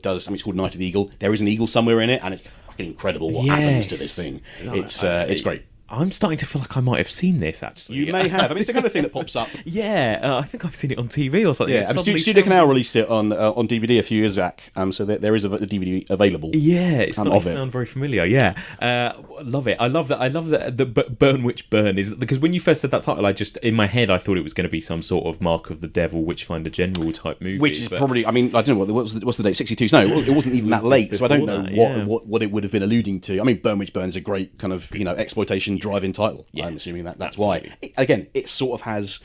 does. It's called Night of the Eagle. There is an eagle somewhere in it, and it's fucking incredible what happens to this thing. It's great. I'm starting to feel like I might have seen this, actually. You may have. It's the kind of thing that pops up. I think I've seen it on TV or something. Studio Canal released it on DVD a few years back, so there is a DVD available. It's starting to sound very familiar. Love it. I love that. I love that the Burn Witch Burn is because when you first said that title, I just in my head I thought it was going to be some sort of Mark of the Devil, Witchfinder General type movie, which is probably. I don't know what's the date. 62. So no, it wasn't even that late. So I don't know what it would have been alluding to. I mean, Burn Witch Burn's a great kind of exploitation drive-in title. I'm assuming that's why. It sort of has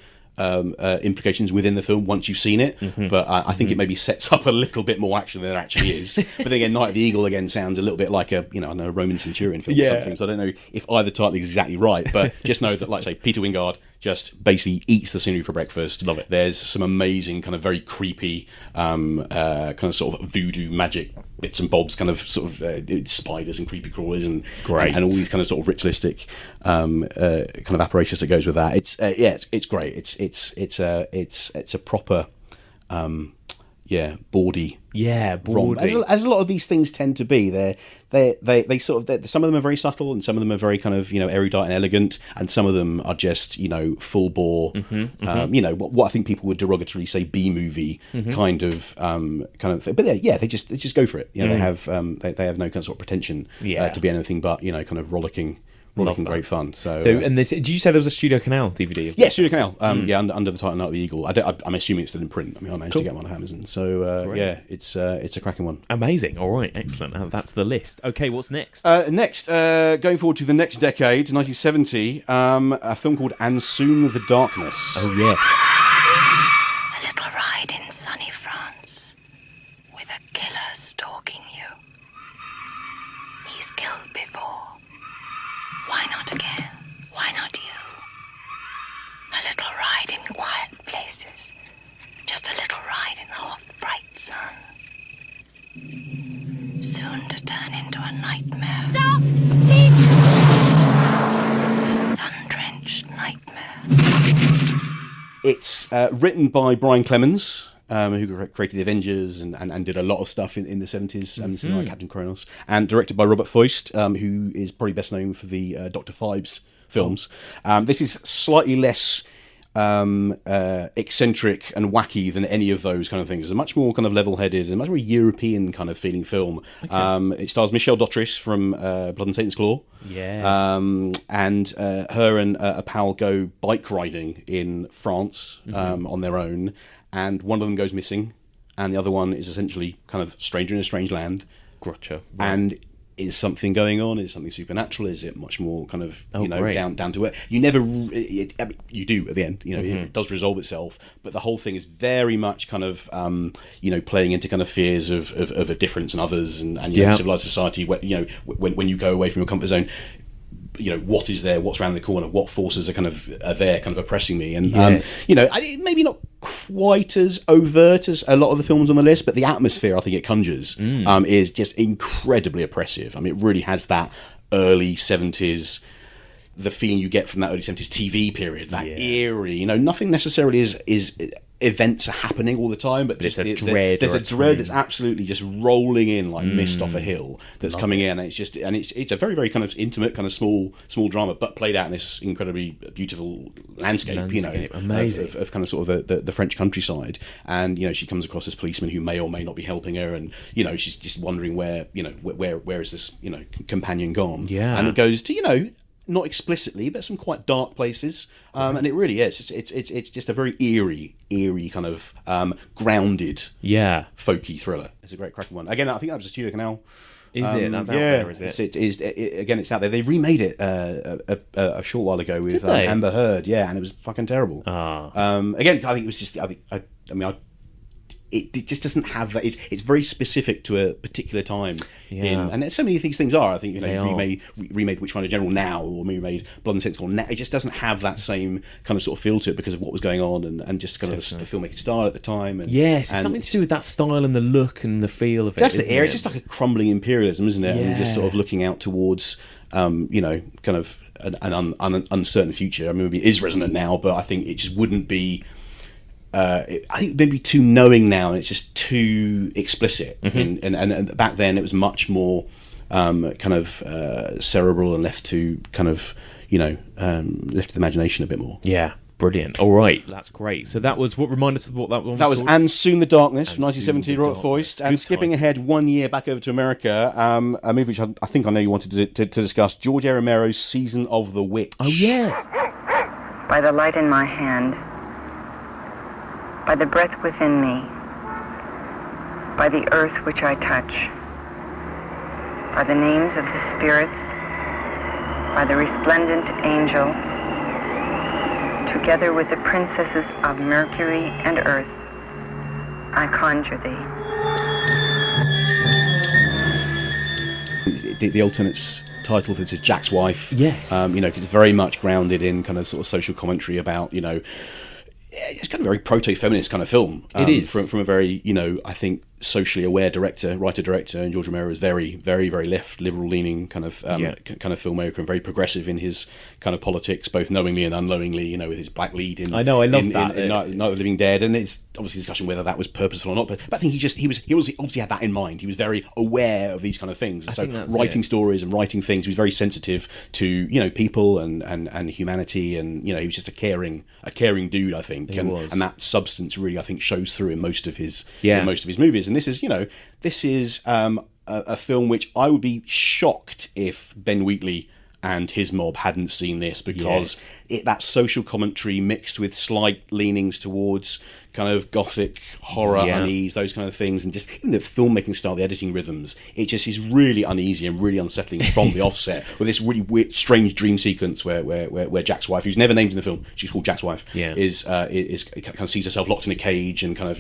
implications within the film once you've seen it, but I think it maybe sets up a little bit more action than there actually is. But then again, Night of the Eagle again sounds a little bit like a Roman centurion film or something. So I don't know if either title is exactly right, but just know that, like I say, Peter Wingard just basically eats the scenery for breakfast. Love it. There's some amazing kind of very creepy kind of sort of voodoo magic bits and bobs, kind of sort of spiders and creepy crawlers and all these kind of sort of ritualistic kind of apparatus that goes with that. It's great. It's a proper bawdy. Bawdy. As a lot of these things tend to be. They sort of some of them are very subtle, and some of them are very kind of erudite and elegant, and some of them are just full bore. What I think people would derogatorily say B movie kind of thing. But they just go for it. They have no kind of sort of pretension to be anything but kind of rollicking great fun. So and this, did you say there was a Studio Canal DVD? Yeah, Studio Canal. Under the title Night of the Eagle. I'm assuming it's still in print. I mean, I managed to get one on Amazon. So it's a cracking one. Amazing. All right, excellent. That's the list. Okay, what's next? Next, going forward to the next decade, 1970, a film called And Soon the Darkness. Oh yes. A little ride in sunny France with a killer stalking you. He's killed before. Why not again? Why not you? A little ride in quiet places. Just a little ride in the hot, bright sun. Soon to turn into a nightmare. Stop! Please! A sun-drenched nightmare. It's written by Brian Clemens, who created the Avengers and did a lot of stuff in the 70s, like Captain Kronos, and directed by Robert Foist, who is probably best known for the Dr. Phibes films. This is slightly less eccentric and wacky than any of those kind of things. It's a much more kind of level-headed and much more European kind of feeling film. It stars Michelle Dottris from Blood and Satan's Claw. Yes. And her and a pal go bike riding in France on their own, and one of them goes missing, and the other one is essentially kind of stranger in a strange land. Gotcha. Right. And is something going on? Is it something supernatural? Is it much more kind of down to it? You never, you do at the end. It does resolve itself, but the whole thing is very much kind of playing into kind of fears of a difference in others and civilized society. Where, when you go away from your comfort zone, what is there, what's around the corner, what forces are there kind of oppressing me, and maybe not quite as overt as a lot of the films on the list, but the atmosphere I think it conjures is just incredibly oppressive. I mean, it really has that early 70s, the feeling you get from that early 70s TV period, that eerie, nothing necessarily is events are happening all the time, but just there's a dread that's absolutely just rolling in like mist off a hill that's coming in, and it's a very, very kind of intimate, kind of small drama, but played out in this incredibly beautiful landscape. Amazing. Of kind of sort of the French countryside, and she comes across this policeman who may or may not be helping her, and she's just wondering where is this companion gone, and it goes to not explicitly, but some quite dark places, and it really is. It's just a very eerie kind of grounded, folky thriller. It's a great cracking one. Again, I think that was a Studio Canal. Is it? That's out there, is it? Again, it's out there. They remade it a short while ago with Amber Heard, and it was fucking terrible. Again, I think it was just. I it just doesn't have that. It's very specific to a particular time. Yeah. And so many of these things are. I think They are. remade Witchfinder General now, or remade Blood and Tentacle now. It just doesn't have that same kind of sort of feel to it because of what was going on and just kind of the filmmaking style at the time. And, Yes, it's something to do with that style and the look and the feel of it. That's the air. It? It's just like a crumbling imperialism, isn't it? Yeah. And just sort of looking out towards, kind of an uncertain future. I mean, maybe it is resonant now, but I think it just wouldn't be. I think maybe too knowing now, and it's just too explicit. Mm-hmm. And back then, it was much more kind of cerebral and left to kind of left to the imagination a bit more. Yeah. Brilliant. All right, that's great. So that was what reminded us of what that one was. That was called? And Soon the Darkness from And 1970, Soon the Robert Foyst. And Good skipping title. ahead 1 year back over to America, a movie which I think I know you wanted to discuss, George A. Romero's Season of the Witch. Oh, yes. By the light in my hand, by the breath within me, by the earth which I touch, by the names of the spirits, by the resplendent angel, together with the princesses of Mercury and Earth, I conjure thee. The alternate title for this is Jack's Wife. Yes. Because it's very much grounded in kind of sort of social commentary about, it's kind of a very proto-feminist kind of film. It is. From a very, I think, socially aware writer-director, and George Romero is very, very, very left, liberal-leaning kind of kind of filmmaker, and very progressive in his kind of politics, both knowingly and unknowingly. With his black lead in. I know, I love that. In Night of the Living Dead, and it's obviously a discussion whether that was purposeful or not. But I think he obviously had that in mind. He was very aware of these kind of things. So writing stories and writing things, he was very sensitive to people and humanity, and he was just a caring dude, I think. And that substance really, I think, shows through in most of his movies. And this is a film which I would be shocked if Ben Wheatley and his mob hadn't seen this, because that social commentary mixed with slight leanings towards kind of gothic horror, unease, those kind of things, and just even the filmmaking style, the editing rhythms, it just is really uneasy and really unsettling from the offset, with this really weird, strange dream sequence where Jack's wife, who's never named in the film, she's called Jack's wife, is kind of sees herself locked in a cage, and kind of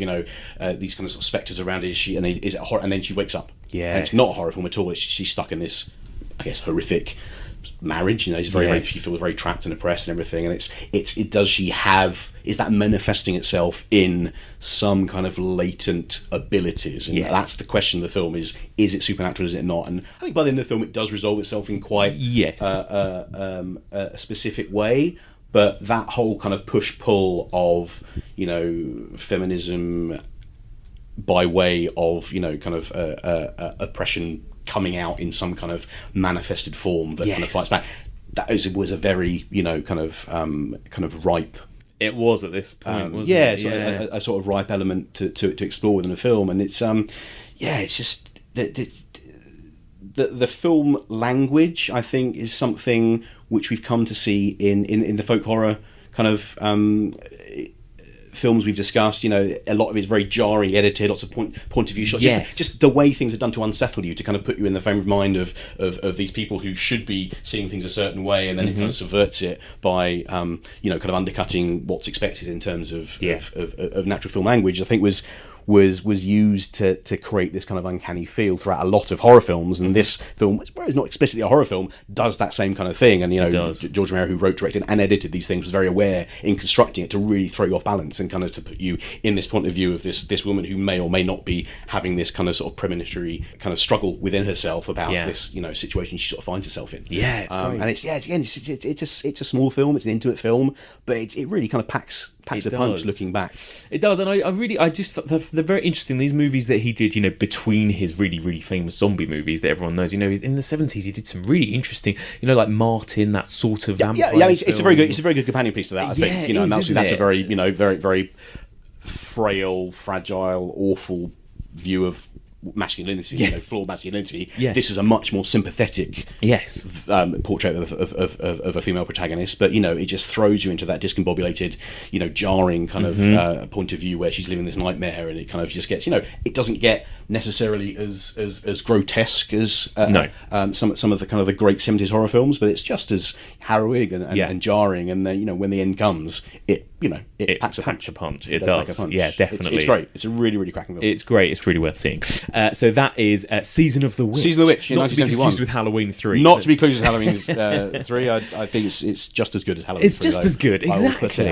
these kind of sort of spectres around her, and then she wakes up. And it's not a horror film at all. She's stuck in this, I guess, horrific marriage. It's very she feels very trapped and oppressed and everything. And is that manifesting itself in some kind of latent abilities? And that's the question of the film: is it supernatural? Is it not? And I think by the end of the film, it does resolve itself in quite a specific way. But that whole kind of push-pull of feminism by way of kind of oppression coming out in some kind of manifested form that kind of fights back. That was a very kind of ripe. It was at this point, wasn't it? A sort of ripe element to explore within a film, and it's it's just the film language, I think, is something which we've come to see in the folk horror kind of films we've discussed. A lot of it's very jarring, edited, lots of point of view shots. Just the way things are done to unsettle you, to kind of put you in the frame of mind of these people who should be seeing things a certain way, and then it kind of subverts it by kind of undercutting what's expected in terms of natural film language. I think was used to create this kind of uncanny feel throughout a lot of horror films, and this film, whereas not explicitly a horror film, does that same kind of thing. And George Romero, who wrote, directed, and edited these things, was very aware in constructing it to really throw you off balance and kind of to put you in this point of view of this woman who may or may not be having this kind of sort of premonitory kind of struggle within herself about this situation she sort of finds herself in. It's great. And it's a small film, it's an intimate film, but it really kind of packs a punch looking back. It does, and I just thought they're very interesting. These movies that he did, between his really, really famous zombie movies that everyone knows. In the 70s, he did some really interesting, like Martin, that sort of vampire. It's a very good companion piece to that. I think, and that's a very, very, very frail, fragile, awful view of masculinity, Yes. flawed masculinity. Yes. This is a much more sympathetic portrait of a female protagonist, but it just throws you into that discombobulated, jarring kind of point of view where she's living this nightmare, and it kind of just gets, it doesn't get necessarily as grotesque as some of the kind of the great 70s horror films, but it's just as harrowing and jarring, and then when the end comes, it packs a punch. It does. pack a punch. Yeah, definitely. It's great. It's a really, really cracking film. It's great. It's really worth seeing. So that is Season of the Witch. Season of the Witch, not to be 1971. confused with Halloween 3. Not to be confused with Halloween 3. I think it's just as good as Halloween 3. It's just as good. Exactly.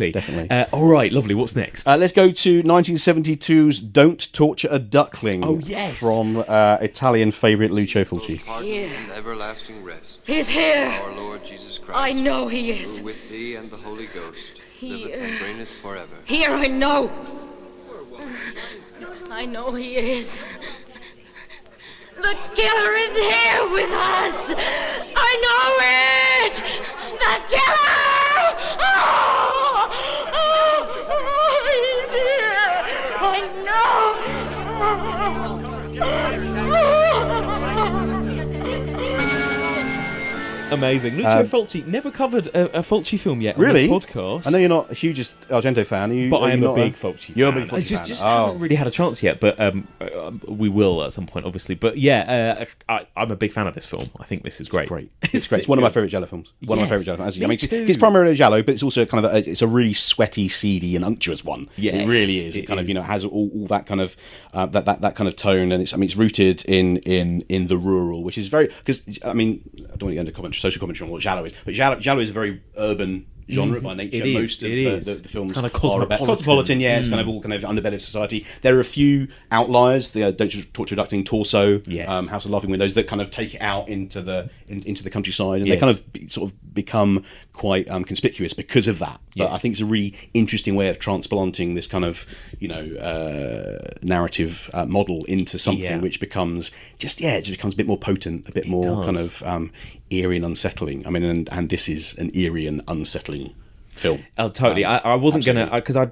Yeah, definitely. All right, lovely. What's next? Let's go to 1972's Don't Torture a Duckling. Oh, yes. From Italian favourite Lucio Fulci. Here. And everlasting rest. He's here. Our Lord Jesus Christ. I know he is. Who with thee and the Holy Ghost liveth and reigneth forever. Here, I know. I know he is. The killer is here with us. I know it. The killer. He's here. Amazing. Lucio Fulci, never covered a Fulci film yet Really? on this podcast. I know you're not the hugest Argento fan, but I am a big Fulci fan. You're a big Fulci I fan. just haven't really had a chance yet, but we will at some point, obviously. But yeah, I'm a big fan of this film. I think this is great. It's great. It's one of my favourite Giallo films. One of my favourite Giallo films. Me too. It's primarily Giallo, but it's also kind of it's a really sweaty, seedy, and unctuous one. Yes, it really is. It kind of has all that kind of that kind of tone, and it's rooted in the rural, which is very because I don't want to get into social commentary on what Giallo is, but Giallo is a very urban genre by nature. Most of the films kind of are about cosmopolitan. Yeah, it's kind of all kind of underbelly of society. There are a few outliers. The Don't Torture a Duckling, Torso, House of Laughing Windows, that kind of take it out into the countryside, and they kind of sort of become quite conspicuous because of that. But I think it's a really interesting way of transplanting this kind of narrative model into something which becomes it becomes a bit more potent, a bit more kind of eerie and unsettling. I mean, and this is an eerie and unsettling film. Oh, totally. I wasn't going to, because I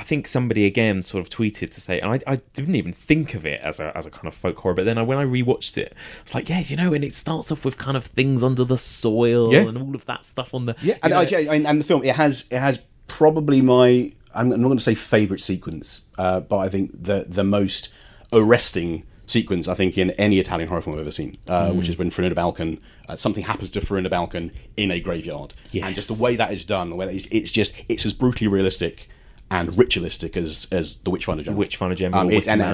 think somebody again sort of tweeted to say, and I didn't even think of it as a kind of folk horror, but then when I rewatched it, I was like, and it starts off with kind of things under the soil and all of that stuff on the... Yeah, and the film, it has probably my, I'm not going to say favourite sequence, but I think the most arresting sequence, I think, in any Italian horror film I've ever seen, which is when Fernanda Balkan, something happens to Fernanda Balkan in a graveyard, and just the way that is done, where it's as brutally realistic and ritualistic as the Witchfinder General. Witchfinder General,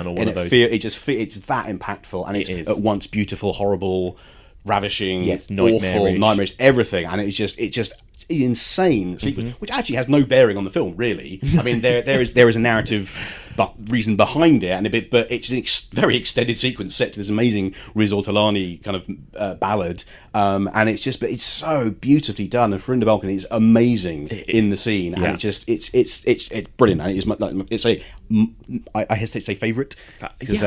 or one of those. It's that impactful, and it's at once beautiful, horrible, ravishing, awful, nightmarish, everything, and it's just insane sequence, which actually has no bearing on the film, really. I mean, there is a narrative reason behind it, but it's a very extended sequence set to this amazing Riz Ortolani kind of ballad, and it's so beautifully done, and Fernanda Balkan is amazing in the scene, and it's brilliant, and I hesitate to say favourite because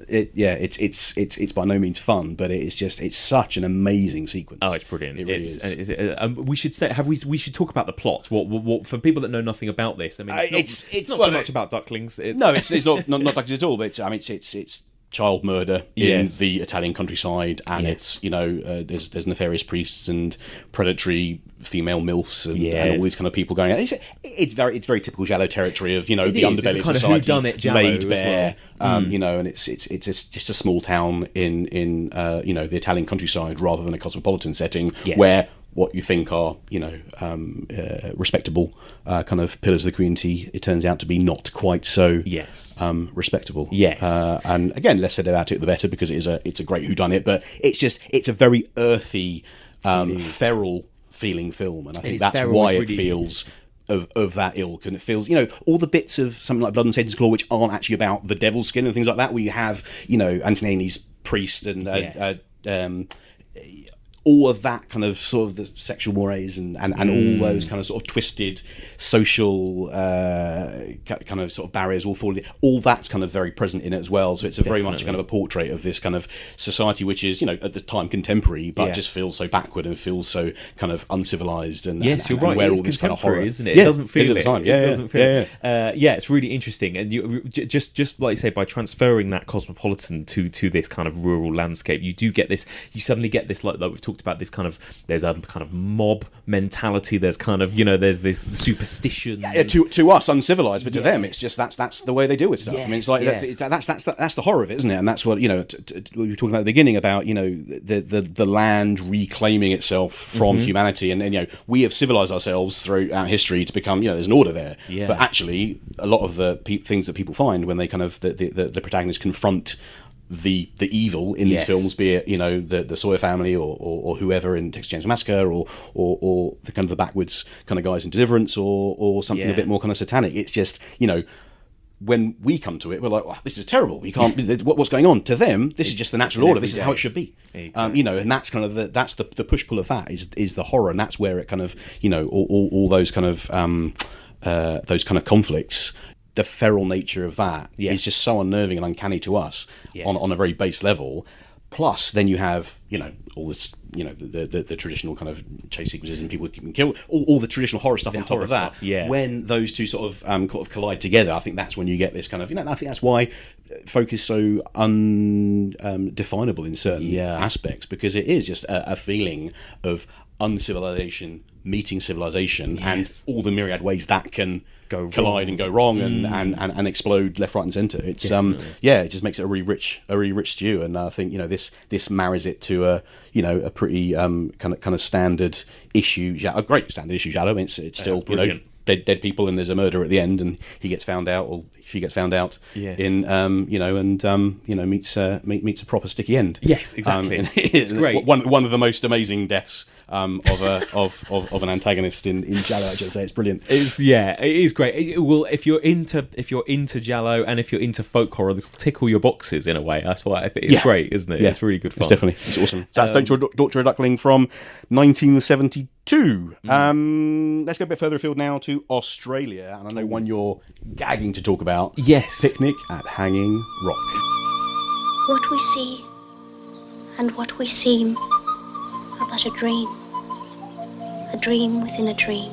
it's by no means fun, but it's such an amazing sequence. Oh, it's brilliant. It really is. We should say we should talk about the plot. What for people that know nothing about this? I mean, it's not so much about ducklings. It's not ducklings at all. But it's child murder in the Italian countryside, and it's there's nefarious priests and predatory female milfs and all these kind of people going. It's very typical Giallo territory of the underbelly of society laid bare. And it's just a small town in the Italian countryside rather than a cosmopolitan setting where what you think are respectable kind of pillars of the community, it turns out to be not quite so respectable. And again, less said about it the better, because it's a great whodunit, but it's a very earthy, feral feeling film, and I think that's why it feels of that ilk, and it feels all the bits of something like Blood and Satan's Claw, which aren't actually about the devil's skin and things like that, where you have Antonioni's priest and all of that kind of sort of the sexual mores and all those kind of sort of twisted social kind of sort of barriers all that's kind of very present in it as well. So it's very much kind of a portrait of this kind of society which is, at the time contemporary, but just feels so backward and feels so kind of uncivilized and you're right. Where It's all this kind of horror, isn't it? It doesn't feel it. It doesn't feel it. It's really interesting, and you just like you say, by transferring that cosmopolitan to this kind of rural landscape, you do get this. You suddenly get this like we've talked about, this kind of, there's a kind of mob mentality. There's kind of there's this superstition. To us uncivilized, but to them it's just that's the way they deal with stuff. I mean, it's like that's the horror of it, isn't it? And that's what we were talking about at the beginning about the land reclaiming itself from humanity, and we have civilized ourselves throughout history to become there's an order there. But actually, a lot of the things that people find when they kind of the protagonists confront the evil in these films, be it the Sawyer family or whoever in Texas Chainsaw Massacre or the kind of the backwoods kind of guys in Deliverance or something a bit more kind of satanic. It's just when we come to it, we're like, this is terrible. We can't. What's going on? To them, this is just the natural order. This is how it should be. Exactly. And that's kind of that's the push pull of that is the horror, and that's where it kind of all those kind of conflicts. The feral nature of that is just so unnerving and uncanny to us on a very base level. Plus, then you have all this the traditional kind of chase sequences and people getting killed, all the traditional horror stuff on top of that. When those two sort of collide together, I think that's when you get this kind of I think that's why folk is so undefinable in certain aspects, because it is just a feeling of uncivilization meeting civilization and all the myriad ways that can collide and go wrong and explode left, right, and centre. It's it just makes it a really rich stew, and I think this marries it to a pretty kind of standard issue, a great standard issue giallo. It's still dead people and there's a murder at the end and he gets found out or she gets found out in meets a proper sticky end. Yes, exactly. It's great. One of the most amazing deaths of an antagonist in giallo. I should say it's brilliant. It is great. Well, if you're into giallo and if you're into folk horror, this will tickle your boxes in a way. That's why I think it's great, isn't it? Yeah. It's really good fun. It's awesome. So that's Don't Duckling from 1972. Let's go a bit further afield now to Australia, and I know one you're gagging to talk about. Yes. Picnic at Hanging Rock. What we see and what we seem are but a dream within a dream.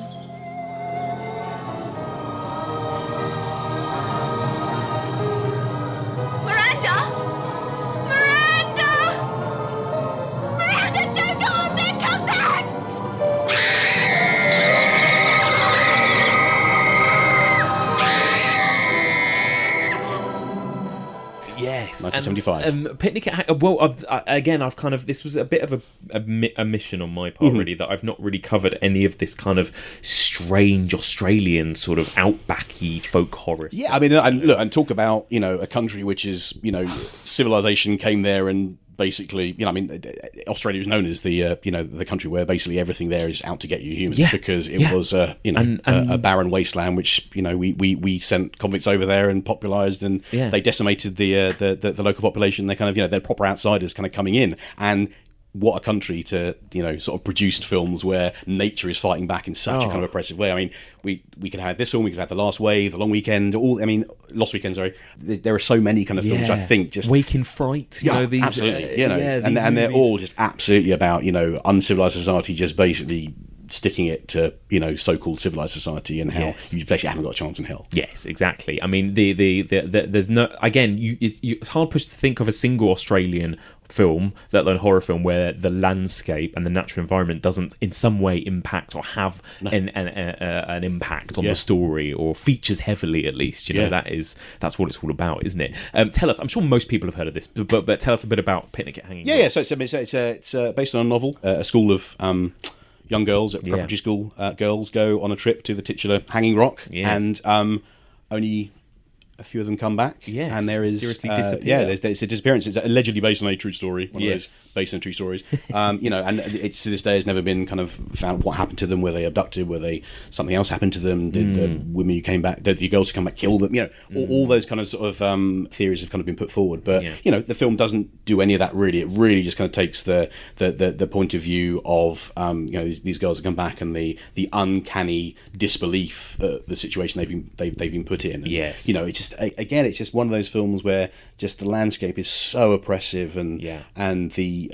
Yes, 1975. Picnic at again, I've kind of, this was a bit of a mission on my part, really, that I've not really covered any of this kind of strange Australian sort of outbacky folk horror. Yeah, I mean, and talk about a country which is civilization came there and basically, Australia is known as the country where basically everything there is out to get you humans, because it was a barren wasteland, which we sent convicts over there and popularised, and they decimated the local population. They kind of they're proper outsiders kind of coming in, and what a country to sort of produced films where nature is fighting back in such a kind of oppressive way. I mean, we could have this film, we could have The Last Wave, The Long Weekend, Lost Weekend, sorry. There are so many kind of films, I think, just Waking Fright, these absolutely, and they're all just absolutely about uncivilized society just basically sticking it to so-called civilized society and how you basically haven't got a chance in hell. Yes, exactly. I mean, there's no, again, it's hard pushed to think of a single Australian film, let alone horror film, where the landscape and the natural environment doesn't in some way impact or have an impact on the story, or features heavily at least. That's what it's all about, isn't it? Tell us, I'm sure most people have heard of this, but tell us a bit about Picnic at Hanging Rock. So it's based on a novel. A school of young girls at preparatory school girls go on a trip to the titular Hanging Rock, and only a few of them come back. Yes, and there is mysteriously disappear. there's a disappearance. It's allegedly based on a true story. One of Yes. those based on true stories. And it's to this day has never been kind of found what happened to them. Were they abducted? Were they something else happened to them? Did the women who came back, the girls who come back, kill them? All those kind of sort of theories have kind of been put forward. But the film doesn't do any of that really. It really just kind of takes the point of view of these girls that come back and the uncanny disbelief the situation they've been put in. And, yes. It's just one of those films where just the landscape is so oppressive and the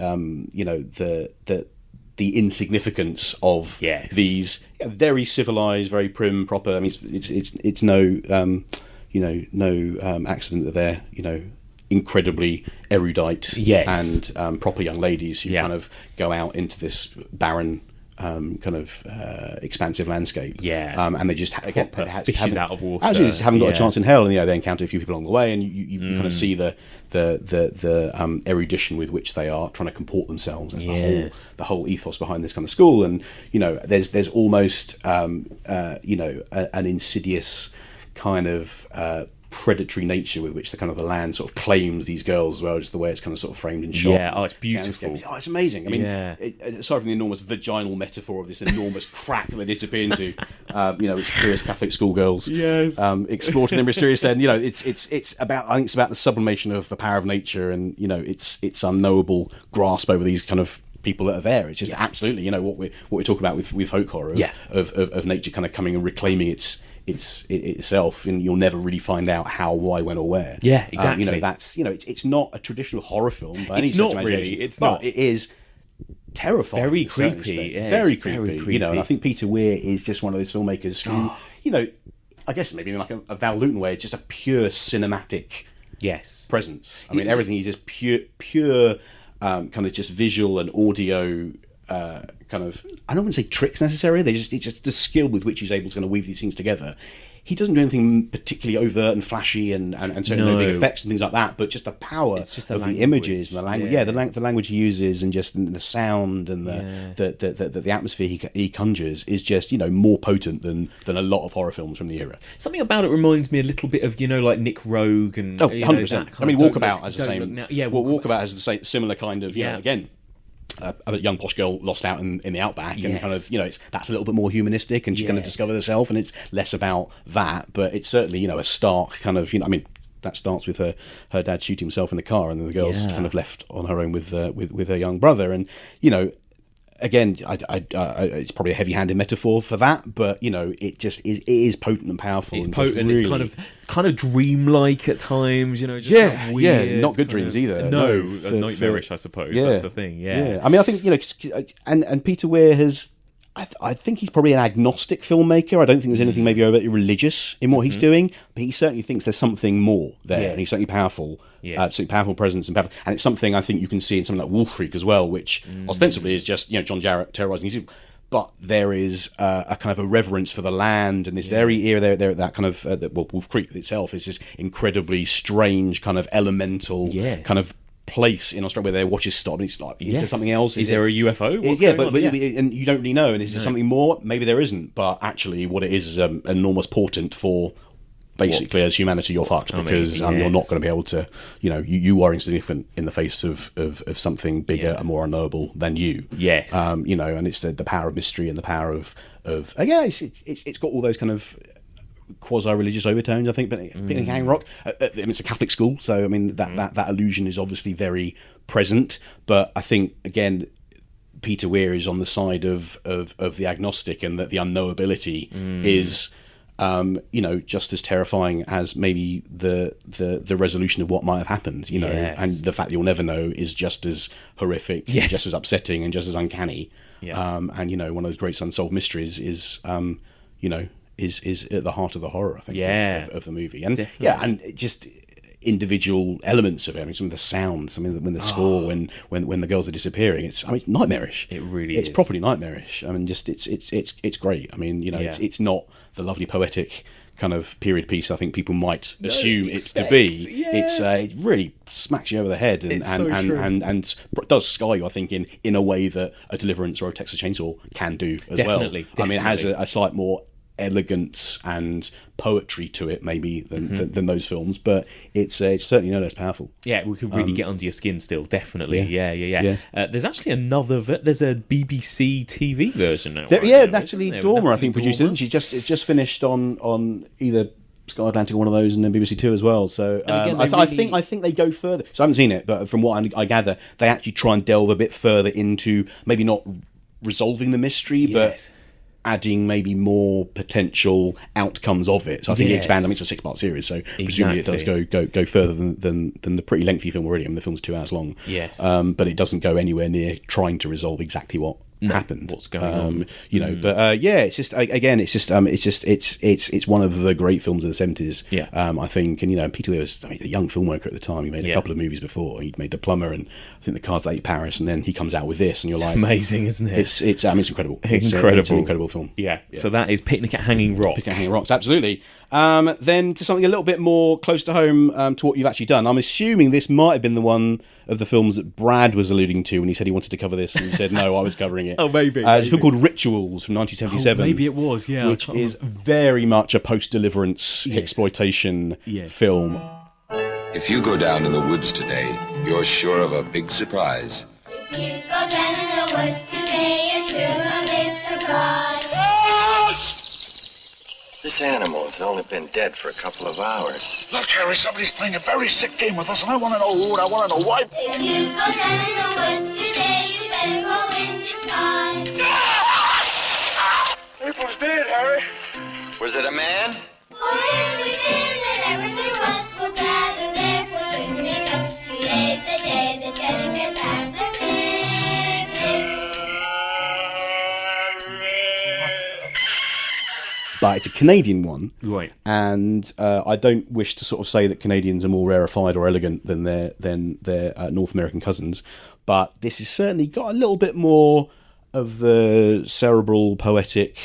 the insignificance of these very civilized, very prim, proper. I mean, it's no accident that they're incredibly erudite and proper young ladies who kind of go out into this barren expansive landscape, and they just fishes out of water. Actually, just haven't got a chance in hell, and they encounter a few people along the way, and you kind of see the erudition with which they are trying to comport themselves. That's the whole ethos behind this kind of school, and there's almost an insidious kind of predatory nature with which the land sort of claims these girls as well, just the way it's kind of sort of framed and shot. It's beautiful. It's amazing. I mean, aside from the enormous vaginal metaphor of this enormous crack that they disappear into, it's curious Catholic schoolgirls exploring the mysterious end. It's about the sublimation of the power of nature and its unknowable grasp over these kind of people that are there. It's just absolutely what we talk about with folk horror of nature kind of coming and reclaiming itself, and you'll never really find out how, why, when, or where. Yeah, exactly. It's not a traditional horror film by any it's stretch not of imagination, really. It's but not. It is terrifying. Very creepy. Very creepy. And I think Peter Weir is just one of those filmmakers who, I guess maybe in like a Val Lewton way, it's just a pure cinematic presence. I mean, everything is just pure kind of just visual and audio. I don't want to say tricks necessarily. It's just the skill with which he's able to kind of weave these things together. He doesn't do anything particularly overt and flashy and certainly no big effects and things like that. But just the power of the images and the language. The language he uses and just the sound and the atmosphere he conjures is just more potent than a lot of horror films from the era. Something about it reminds me a little bit of like Nick Rogue and 100%. I mean, Walkabout has the same. Walkabout has the same similar kind of again. A young posh girl lost out in the outback, and kind of that's a little bit more humanistic, and she kind of discovers herself, and it's less about that, but it's certainly a stark kind of I mean that starts with her dad shooting himself in the car, and then the girl's kind of left on her own with her young brother, and again, it's probably a heavy-handed metaphor for that, but it just is. It is potent and powerful. It's and potent. Really... It's kind of dreamlike at times. Just weird, not good dreams either. No, nightmarish, I suppose. That's the thing. Yeah. I mean, I think and Peter Weir has. I think he's probably an agnostic filmmaker. I don't think there's anything maybe overtly religious in what he's doing, but he certainly thinks there's something more there, and he's certainly powerful. Certainly powerful presence and it's something I think you can see in something like Wolf Creek as well, which ostensibly is just John Jarratt terrorising his. But there is a kind of a reverence for the land and this very era there that kind of Wolf Creek itself is this incredibly strange kind of elemental kind of place in Australia where their watches stop and it's like, is there something else? Is there a UFO? And you don't really know. And is there something more? Maybe there isn't. But actually, what it is an enormous portent for basically as humanity, you're fucked because you're not going to be able to. You are insignificant in the face of something bigger and more unknowable than you. Yes. And it's the power of mystery and the power of it's got all those kind of quasi-religious overtones, I think, but Picnic Hang Rock. It's a Catholic school, so I mean that illusion is obviously very present. But I think again, Peter Weir is on the side of the agnostic, and that the unknowability is, just as terrifying as maybe the resolution of what might have happened. And the fact that you'll never know is just as horrific, just as upsetting, and just as uncanny. And one of those great unsolved mysteries is is at the heart of the horror, I think, of the movie. And and just individual elements of it. I mean, some of the sounds. I mean, when the score, when the girls are disappearing, it's nightmarish. It really is. It's properly nightmarish. I mean, just it's great. I mean, it's not the lovely poetic kind of period piece I think people might assume it's to be. It really smacks you over the head and does scar you, I think, in a way that a Deliverance or a Texas Chainsaw can do as well. Definitely. I mean, it has a slight more elegance and poetry to it maybe than those films, but it's certainly no less powerful. Yeah, we could really get under your skin still, definitely. Yeah. There's actually another there's a BBC TV version now. Natalie Dormer I think produced it. It's just finished on either Sky Atlantic or one of those, and then BBC Two as well. So I think they go further. So I haven't seen it, but from what I gather, they actually try and delve a bit further into maybe not resolving the mystery, but adding maybe more potential outcomes of it. So I think it expands. I mean, it's a 6-part series, so presumably it does go further than the pretty lengthy film already. I mean, the film's 2 hours long. Yes. But it doesn't go anywhere near trying to resolve exactly what happened. What's going on? You know, but it's just again, it's one of the great films of the 70s. Yeah. I think, and you know, Peter Weir was a young filmmaker at the time. He made a couple of movies before. He'd made The Plumber and I think The Cards That Ate Paris, and then he comes out with this, and you're like, amazing, isn't it? It's incredible. It's an incredible film. Yeah. So that is Picnic at Hanging Rock. Picnic at Hanging Rocks, absolutely. Then to something a little bit more close to home to what you've actually done. I'm assuming this might have been the one of the films that Brad was alluding to when he said he wanted to cover this, and he said, no, I was covering it. Oh, maybe. It's a film called Rituals from 1977. Oh, maybe it was, yeah. Which is very much a post-deliverance exploitation film. If you go down in the woods today, you're sure of a big surprise. If you go down in the woods today, you're sure of a big surprise. This animal's only been dead for a couple of hours. Look, Harry, somebody's playing a very sick game with us, and I want to know who, and I want to know why. If you go down in the woods today, you better go in disguise. April's dead, Harry. Was it a man? For if we did, then everything else would gather there. For soon enough, today's the day the teddy bears have their picnic. But it's a Canadian one, right? And I don't wish to sort of say that Canadians are more rarefied or elegant than their North American cousins, but this has certainly got a little bit more of the cerebral, poetic,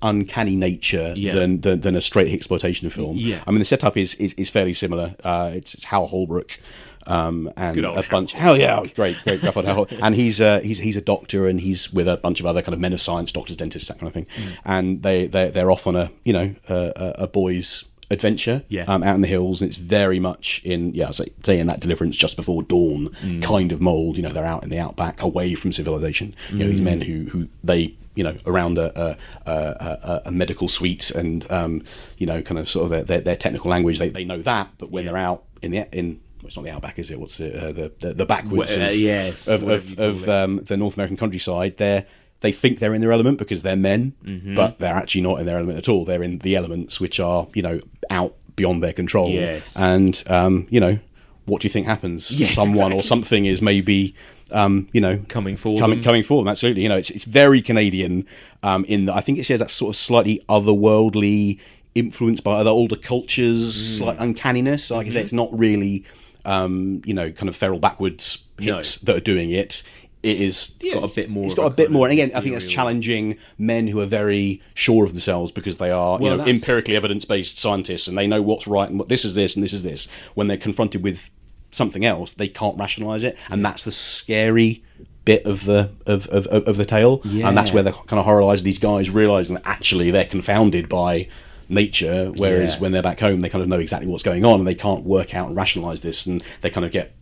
uncanny nature than a straight exploitation film. Yeah. I mean, the setup is fairly similar. It's Hal Holbrook. And a bunch. Hal great Hal. And he's a doctor, and he's with a bunch of other kind of men of science, doctors, dentists, that kind of thing. And they're off on a boys' adventure out in the hills, and it's very much in in that deliverance just before dawn kind of mold. You know, they're out in the outback, away from civilization. You know, these men who they around a medical suite, and kind of sort of their technical language, they know that, but when they're out in it's not the outback, is it? What's it? The backwoods of the North American countryside. They think they're in their element because they're men, but they're actually not in their element at all. They're in the elements which are out beyond their control. Yes. And what do you think happens? Someone or something is maybe coming for them. Absolutely. It's very Canadian. In that I think it shares that sort of slightly otherworldly, influenced by other older cultures, like uncanniness. Like I say, it's not really kind of feral backwoods hicks that are doing it. It's got a bit more. It's got a bit more, and again, I think that's challenging men who are very sure of themselves because they are, empirically evidence-based scientists, and they know what's right and what this is this and this is this. When they're confronted with something else, they can't rationalise it, and that's the scary bit of the tale, and that's where the kind of horror lies. These guys realising that actually they're confounded by nature, whereas when they're back home, they kind of know exactly what's going on, and they can't work out and rationalise this, and they kind of get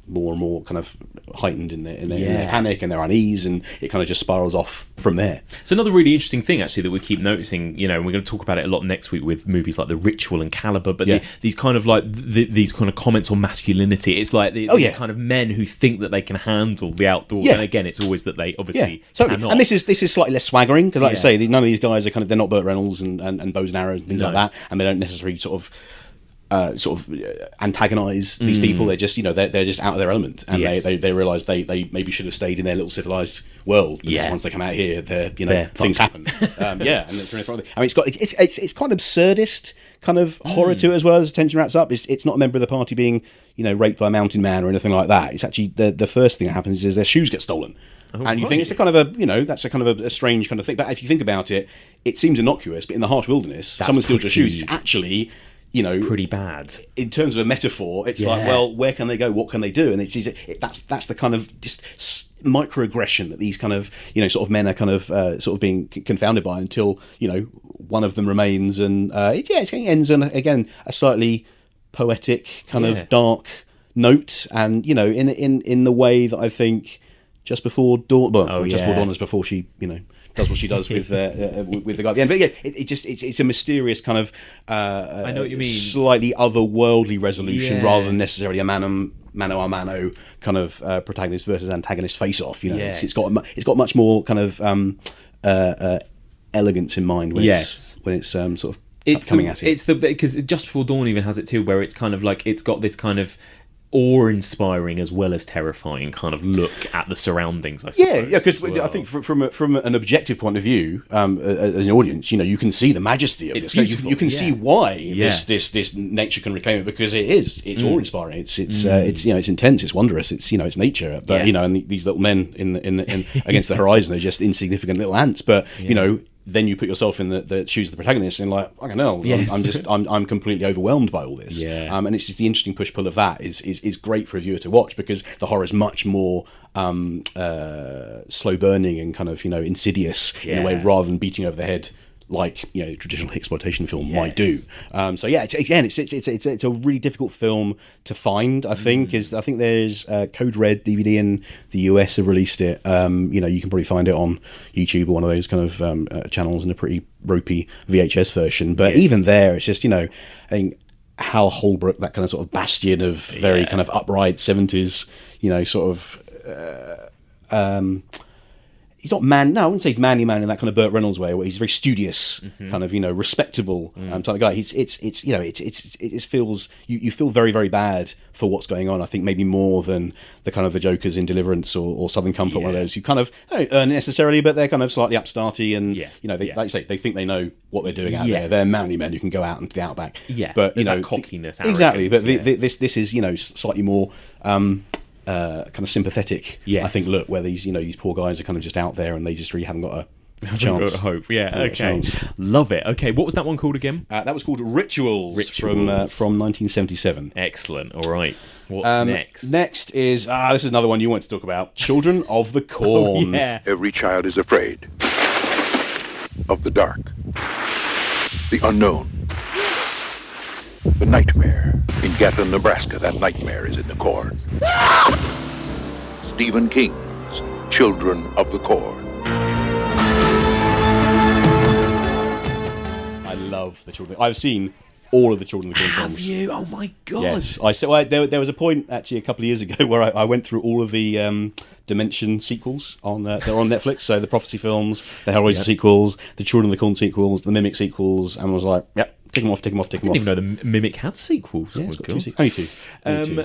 more and more kind of heightened in their panic and their unease, and it kind of just spirals off from there. It's another really interesting thing actually that we keep noticing, and we're going to talk about it a lot next week with movies like The Ritual and Caliber, but these kind of like these kind of comments on masculinity. It's like these kind of men who think that they can handle the outdoors, and again, it's always that they obviously cannot. And this is slightly less swaggering because, like I say, none of these guys are they're not Burt Reynolds and bows and arrows and things like that, and they don't necessarily sort of antagonise these people. They're just they're just out of their element, and they realise they maybe should have stayed in their little civilised world, because once they come out here, things happen. And I mean, it's kind of absurdist kind of horror to it as well as the tension wraps up. It's not a member of the party being raped by a mountain man or anything like that. It's actually the first thing that happens is their shoes get stolen. And you think it's a kind of that's a kind of a strange kind of thing, but if you think about it, it seems innocuous, but in the harsh wilderness, someone steals your shoes. It's actually pretty bad in terms of a metaphor. It's like, well, where can they go? What can they do? And that's the kind of just microaggression that these kind of sort of men are kind of sort of being confounded by until one of them remains, and it ends on again a slightly poetic kind of dark note, and in the way that I think Just Before Dawn, Just Before Dawn is before she does what she does with the guy at the end. But yeah, it's a mysterious kind of I know what you mean, slightly otherworldly resolution rather than necessarily a mano a mano kind of protagonist versus antagonist face off. It's got much more kind of elegance in mind when it's sort of coming at it. Because Just Before Dawn even has it too, where it's kind of like it's got this kind of awe-inspiring as well as terrifying kind of look at the surroundings, I suppose. Yeah, because I think from an objective point of view, as an audience, you can see the majesty of it's this. You can see why this nature can reclaim it, because it's awe-inspiring. It's intense. It's wondrous. It's nature. But and these little men in against the horizon are just insignificant little ants. But then you put yourself in the shoes of the protagonist and like, I don't know, I'm completely overwhelmed by all this. And it's just the interesting push-pull of that is great for a viewer to watch, because the horror is much more slow burning and kind of insidious in a way, rather than beating over the head like traditional exploitation film might do. It's a really difficult film to find. I think there's Code Red DVD in the US have released it. You can probably find it on YouTube or one of those kind of channels in a pretty ropey VHS version. But even there, it's just I think Hal Holbrook, that kind of sort of bastion of very kind of upright 70s, sort of. He's not I wouldn't say he's manly man in that kind of Burt Reynolds way, where he's very studious, kind of respectable type of guy. It feels you feel very, very bad for what's going on. I think maybe more than the kind of the Jokers in Deliverance or Southern Comfort, one of those who kind of they don't earn it necessarily, but they're kind of slightly upstarty, and they like you say, they think they know what they're doing out there. They're manly men who can go out into the outback. But that cockiness, exactly. But this is slightly more. Kind of sympathetic, I think, look, where these poor guys are kind of just out there and they just really haven't got a chance. Got hope. Okay. Love it. Okay, what was that one called again? That was called Rituals. From 1977. Excellent. All right. What's next? Next is this is another one you want to talk about. Children of the Corn. Every child is afraid of the dark, the unknown, the nightmare. In Gatlin, Nebraska, that nightmare is in the corn. Stephen King's Children of the Corn. I love the Children. I've seen all of the Children of the Corn films. Have you? Oh my god! Yes, there was a point actually a couple of years ago where I went through all of the Dimension sequels they're on Netflix. So the Prophecy films, the Hellraiser sequels, the Children of the Corn sequels, the Mimic sequels, and was like, yep. Tick them off. I didn't even know the Mimic had sequels. Yeah, it's got only two.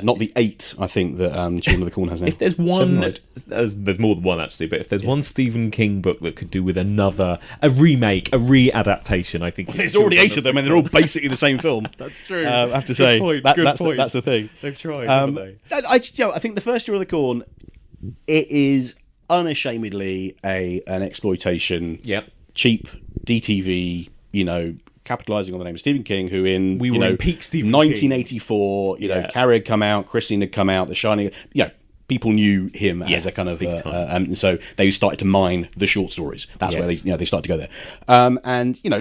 Not the 8, I think, that Children of the Corn has now. If there's one, there's more than one actually, but if there's one Stephen King book that could do with a remake, a re-adaptation, I think there's already 8 of them, and they're all basically the same film. That's true. I have to say, Good point. That's the thing. They've tried, haven't they? I think the first Children of the Corn, it is unashamedly an exploitation. Cheap DTV. Capitalising on the name of Stephen King, who in peak Stephen 1984, Carrie had come out, Christine had come out, The Shining, people knew him as a kind of and so they started to mine the short stories. That's where they started to go there.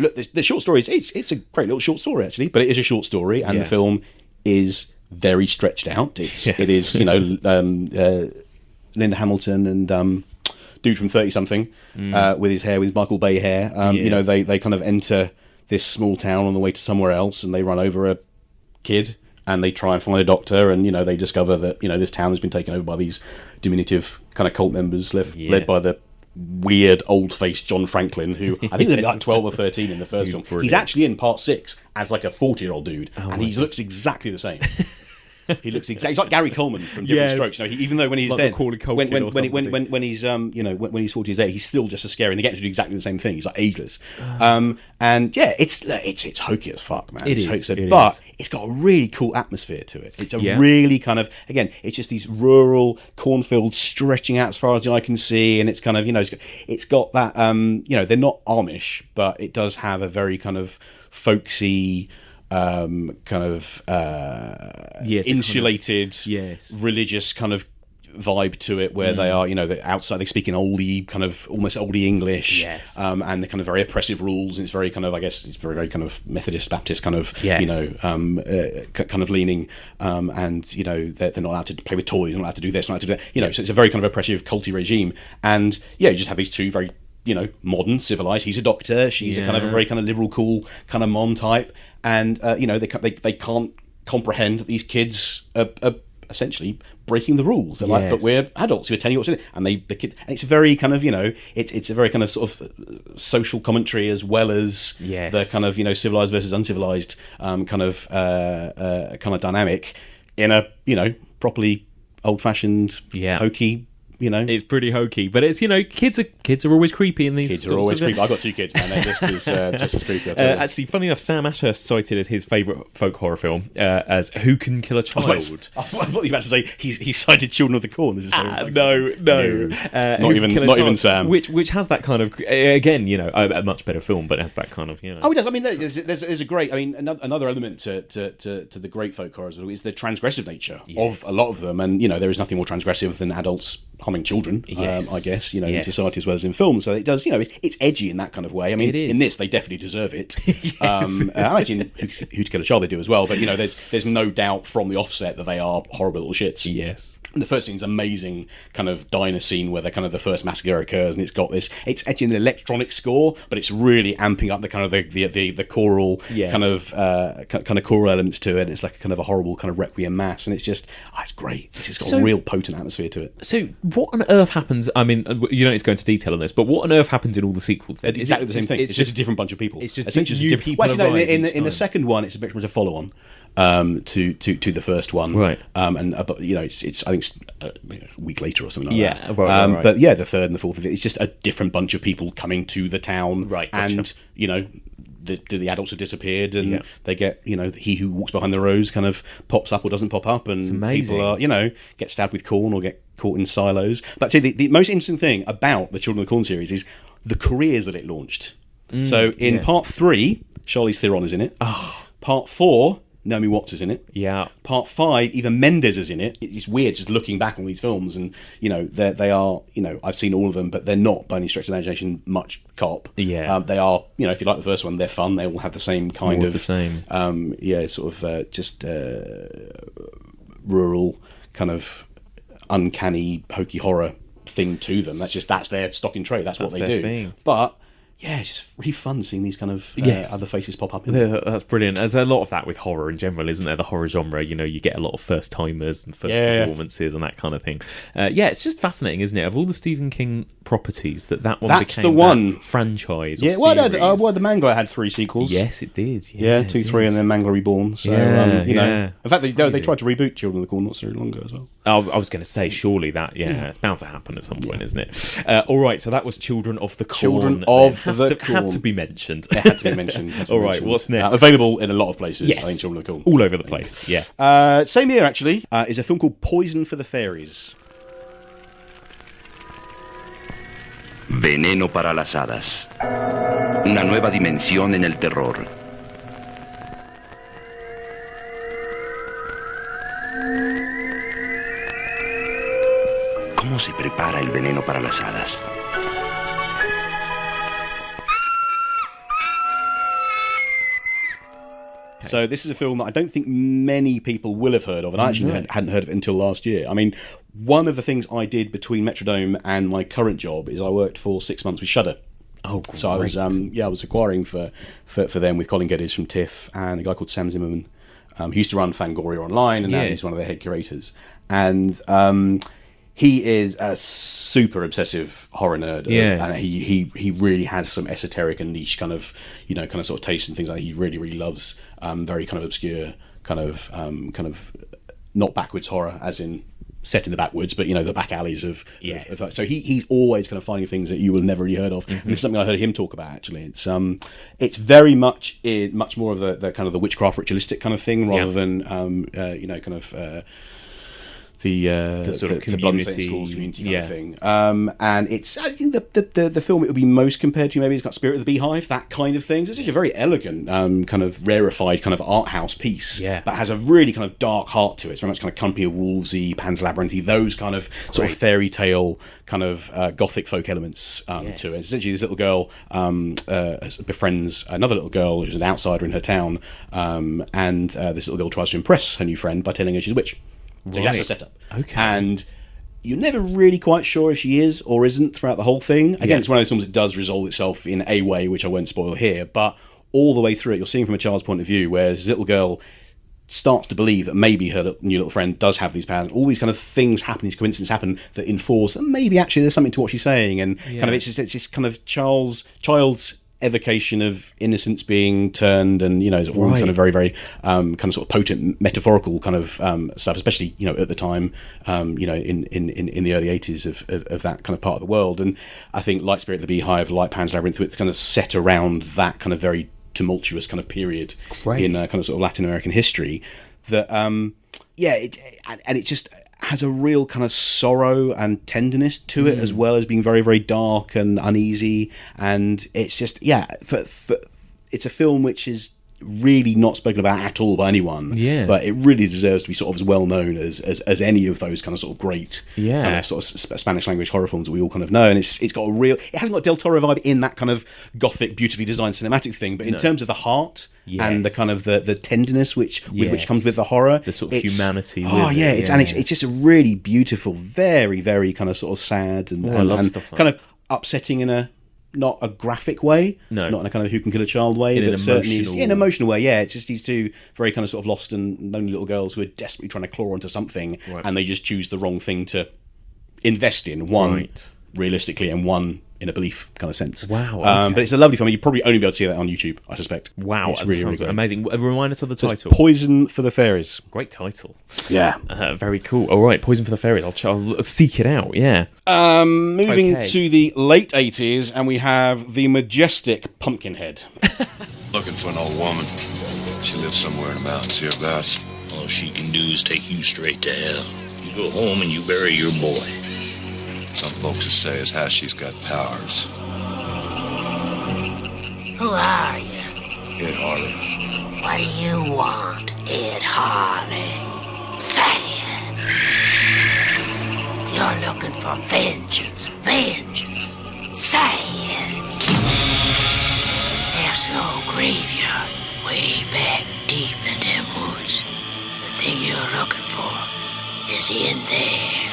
Look, the short stories, it's a great little short story actually, but it is a short story, and the film is very stretched out. It is Linda Hamilton and dude from 30 something with his hair, with Michael Bay hair. They kind of enter this small town on the way to somewhere else, and they run over a kid, and they try and find a doctor, and they discover that this town has been taken over by these diminutive kind of cult members led by the weird old-faced John Franklin, who I think was like 12 or 13 in the first film. Brilliant. He's actually in part 6 as like a 40-year-old dude, and he looks exactly the same. He looks exactly. He's like Gary Coleman from Different Strokes. Even though when he's dead, when he's when he's 40 years old, he's still just as scary. And they get to do exactly the same thing. He's like ageless. It's hokey as fuck, man. But it's got a really cool atmosphere to it. It's a really kind of, again, it's just these rural cornfields stretching out as far as the eye can see, and it's kind of it's got that they're not Amish, but it does have a very kind of folksy. kind of insulated, religious kind of vibe to it, where they are, they're outside, they speak in oldie, kind of almost oldie English, and they're kind of very oppressive rules, and it's very kind of, I guess, it's very, very kind of Methodist Baptist kind of, kind of leaning, and they're not allowed to play with toys, not allowed to do this, not allowed to do that, so it's a very kind of oppressive, culty regime, and you just have these two very modern, civilized. He's a doctor, she's a kind of a very kind of liberal, cool kind of mom type, and they can't comprehend that these kids are essentially breaking the rules. They're like, but we're adults who are telling you what to do, and the kid, and it's a very kind of it's a very kind of sort of social commentary, as well as the kind of civilized versus uncivilized kind of dynamic in a properly old-fashioned hokey. It's pretty hokey, but it's kids are always creepy in these. Kids are always creepy. I've got two kids, man. They're just as creepy. Actually, funny enough, Sam Ashurst cited as his favourite folk horror film as "Who Can Kill a Child." I thought you were about to say he cited "Children of the Corn" as his favourite. No. Not even Sam. Which has that kind of again, a much better film, but it has that kind of Oh, it does. I mean, there's a great. I mean, another element to the great folk horrors is the transgressive nature of a lot of them, and there is nothing more transgressive than adults harming children, I guess, in society as well as in film. So it does, it's edgy in that kind of way. I mean, in this, they definitely deserve it. Actually, in Who to Kill a Child, they do as well. But, there's no doubt from the offset that they are horrible little shits. Yes. And the first scene's amazing kind of diner scene where the kind of the first massacre occurs, and it's got this. It's actually an electronic score, but it's really amping up the kind of the choral kind of choral elements to it. And it's like a kind of a horrible kind of requiem mass, and it's just it's great. It's just got a real potent atmosphere to it. So what on earth happens? I mean, you don't need to go into detail on this, but what on earth happens in all the sequels? Then? Exactly the same thing. It's just a different bunch of people. It's just essentially new people. Well, in the second one, it's a bit more of a follow-on. To the first one, right? And it's I think it's a week later or something like that. Right. But the third and the fourth, it's just a different bunch of people coming to the town, right? Gotcha. And the adults have disappeared, and they get he who walks behind the rose kind of pops up or doesn't pop up, and people are get stabbed with corn or get caught in silos. But the most interesting thing about the Children of the Corn series is the careers that it launched. So in part 3, Charlize Theron is in it. Part 4, Naomi Watts is in it. Yeah. Part 5, Eva Mendes is in it. It's weird just looking back on these films, and they are I've seen all of them, but they're not by any stretch of the imagination much cop. Yeah. They are if you like the first one, they're fun. They all have the same kind of the same. Sort of just rural kind of uncanny hokey horror thing to them. That's their stock in trade. That's what they do. Thing. But it's just really fun seeing these kind of other faces pop up. That's brilliant. There's a lot of that with horror in general, isn't there? The horror genre, you get a lot of first timers and first performances and that kind of thing. It's just fascinating, isn't it? Of all the Stephen King properties, that's became the one franchise. Yeah, the Mangler had 3 sequels. Yes, it did. Yeah, 2, 3, and then Mangler Reborn. So in fact, they tried to reboot Children of the Corn not so long ago as well. I was going to say, surely that it's bound to happen at some point, isn't it? All right, so that was Children of the Corn. Children of the Corn had to be mentioned. It had to be mentioned. All right, what's next? Available in a lot of places. Yes, I think Children of the Corn. All over the place. Yeah. Same year, actually, is a film called Poison for the Fairies. Veneno para las hadas. Una nueva dimensión en el terror. ¿Cómo se prepara el veneno para las hadas? So this is a film that I don't think many people will have heard of, and I actually hadn't heard of it until last year. I mean, one of the things I did between Metrodome and my current job is I worked for 6 months with Shudder. Oh, great. So I was acquiring for them with Colin Geddes from TIFF and a guy called Sam Zimmerman. He used to run Fangoria Online, and now he's one of their head curators. And he is a super obsessive horror nerd, and he really has some esoteric and niche kind of sort of taste and things like that. He really, really loves very kind of obscure kind of not backwards horror as in set in the backwoods, but the back alleys of so he's always kind of finding things that you will never really heard of. And this is something I heard him talk about actually. It's very much more of the kind of the witchcraft ritualistic kind of thing rather than sort of community schools community kind of thing. And it's, I think the film it would be most compared to, maybe it's got Spirit of the Beehive, that kind of thing. So it's actually a very elegant, kind of rarefied kind of art house piece, but has a really kind of dark heart to it. It's very much kind of Company of Wolves-y, Pan's Labyrinth-y, those kind of sort of fairy tale kind of gothic folk elements to it. Essentially, this little girl befriends another little girl who's an outsider in her town, and this little girl tries to impress her new friend by telling her she's a witch. So that's a setup. Okay. And you're never really quite sure if she is or isn't throughout the whole thing. Again, it's one of those films that does resolve itself in a way, which I won't spoil here, but all the way through it, you're seeing from a child's point of view, where this little girl starts to believe that maybe her new little friend does have these powers. All these kind of things happen, these coincidences happen that enforce that maybe actually there's something to what she's saying. And kind of it's just kind of child's evocation of innocence being turned, and it's all kind of very, very kind of sort of potent metaphorical kind of stuff, especially at the time, in the early 80s of that kind of part of the world. And I think like Spirit of the Beehive, like Pan's Labyrinth, it's kind of set around that kind of very tumultuous kind of period in kind of sort of Latin American history. That it just has a real kind of sorrow and tenderness to it, as well as being very, very dark and uneasy. And it's just, it's a film which is really not spoken about at all by anyone. But it really deserves to be sort of as well known as any of those kind of sort of great kind of sort of Spanish language horror films that we all kind of know. And it's got a real, it hasn't got a Del Toro vibe in that kind of gothic, beautifully designed cinematic thing, but in terms of the heart and the kind of the tenderness which comes with the horror, the sort of humanity. It's just a really beautiful, very, very kind of sort of sad and kind of upsetting in a not a graphic way, not in a kind of who can kill a child way, but certainly in an emotional way. It's just these two very kind of sort of lost and lonely little girls who are desperately trying to claw onto something, and they just choose the wrong thing to invest in, one realistically and one in a belief kind of sense. But it's a lovely film. You'd probably only be able to see that on YouTube, I suspect. It's really, really amazing. Remind us of the title. Poison for the Fairies. Great title. Very cool. All right, Poison for the Fairies. I'll seek it out. Moving to the late 80s, and we have the majestic Pumpkinhead. Looking for an old woman. She lives somewhere in the mountains hereabouts. All she can do is take you straight to hell. You go home and you bury your boy. Some folks will say as how she's got powers. Who are you? Ed Harley. What do you want, Ed Harley? Say it. You're looking for vengeance. Vengeance. Say it. There's an old graveyard way back deep in them woods. The thing you're looking for is in there.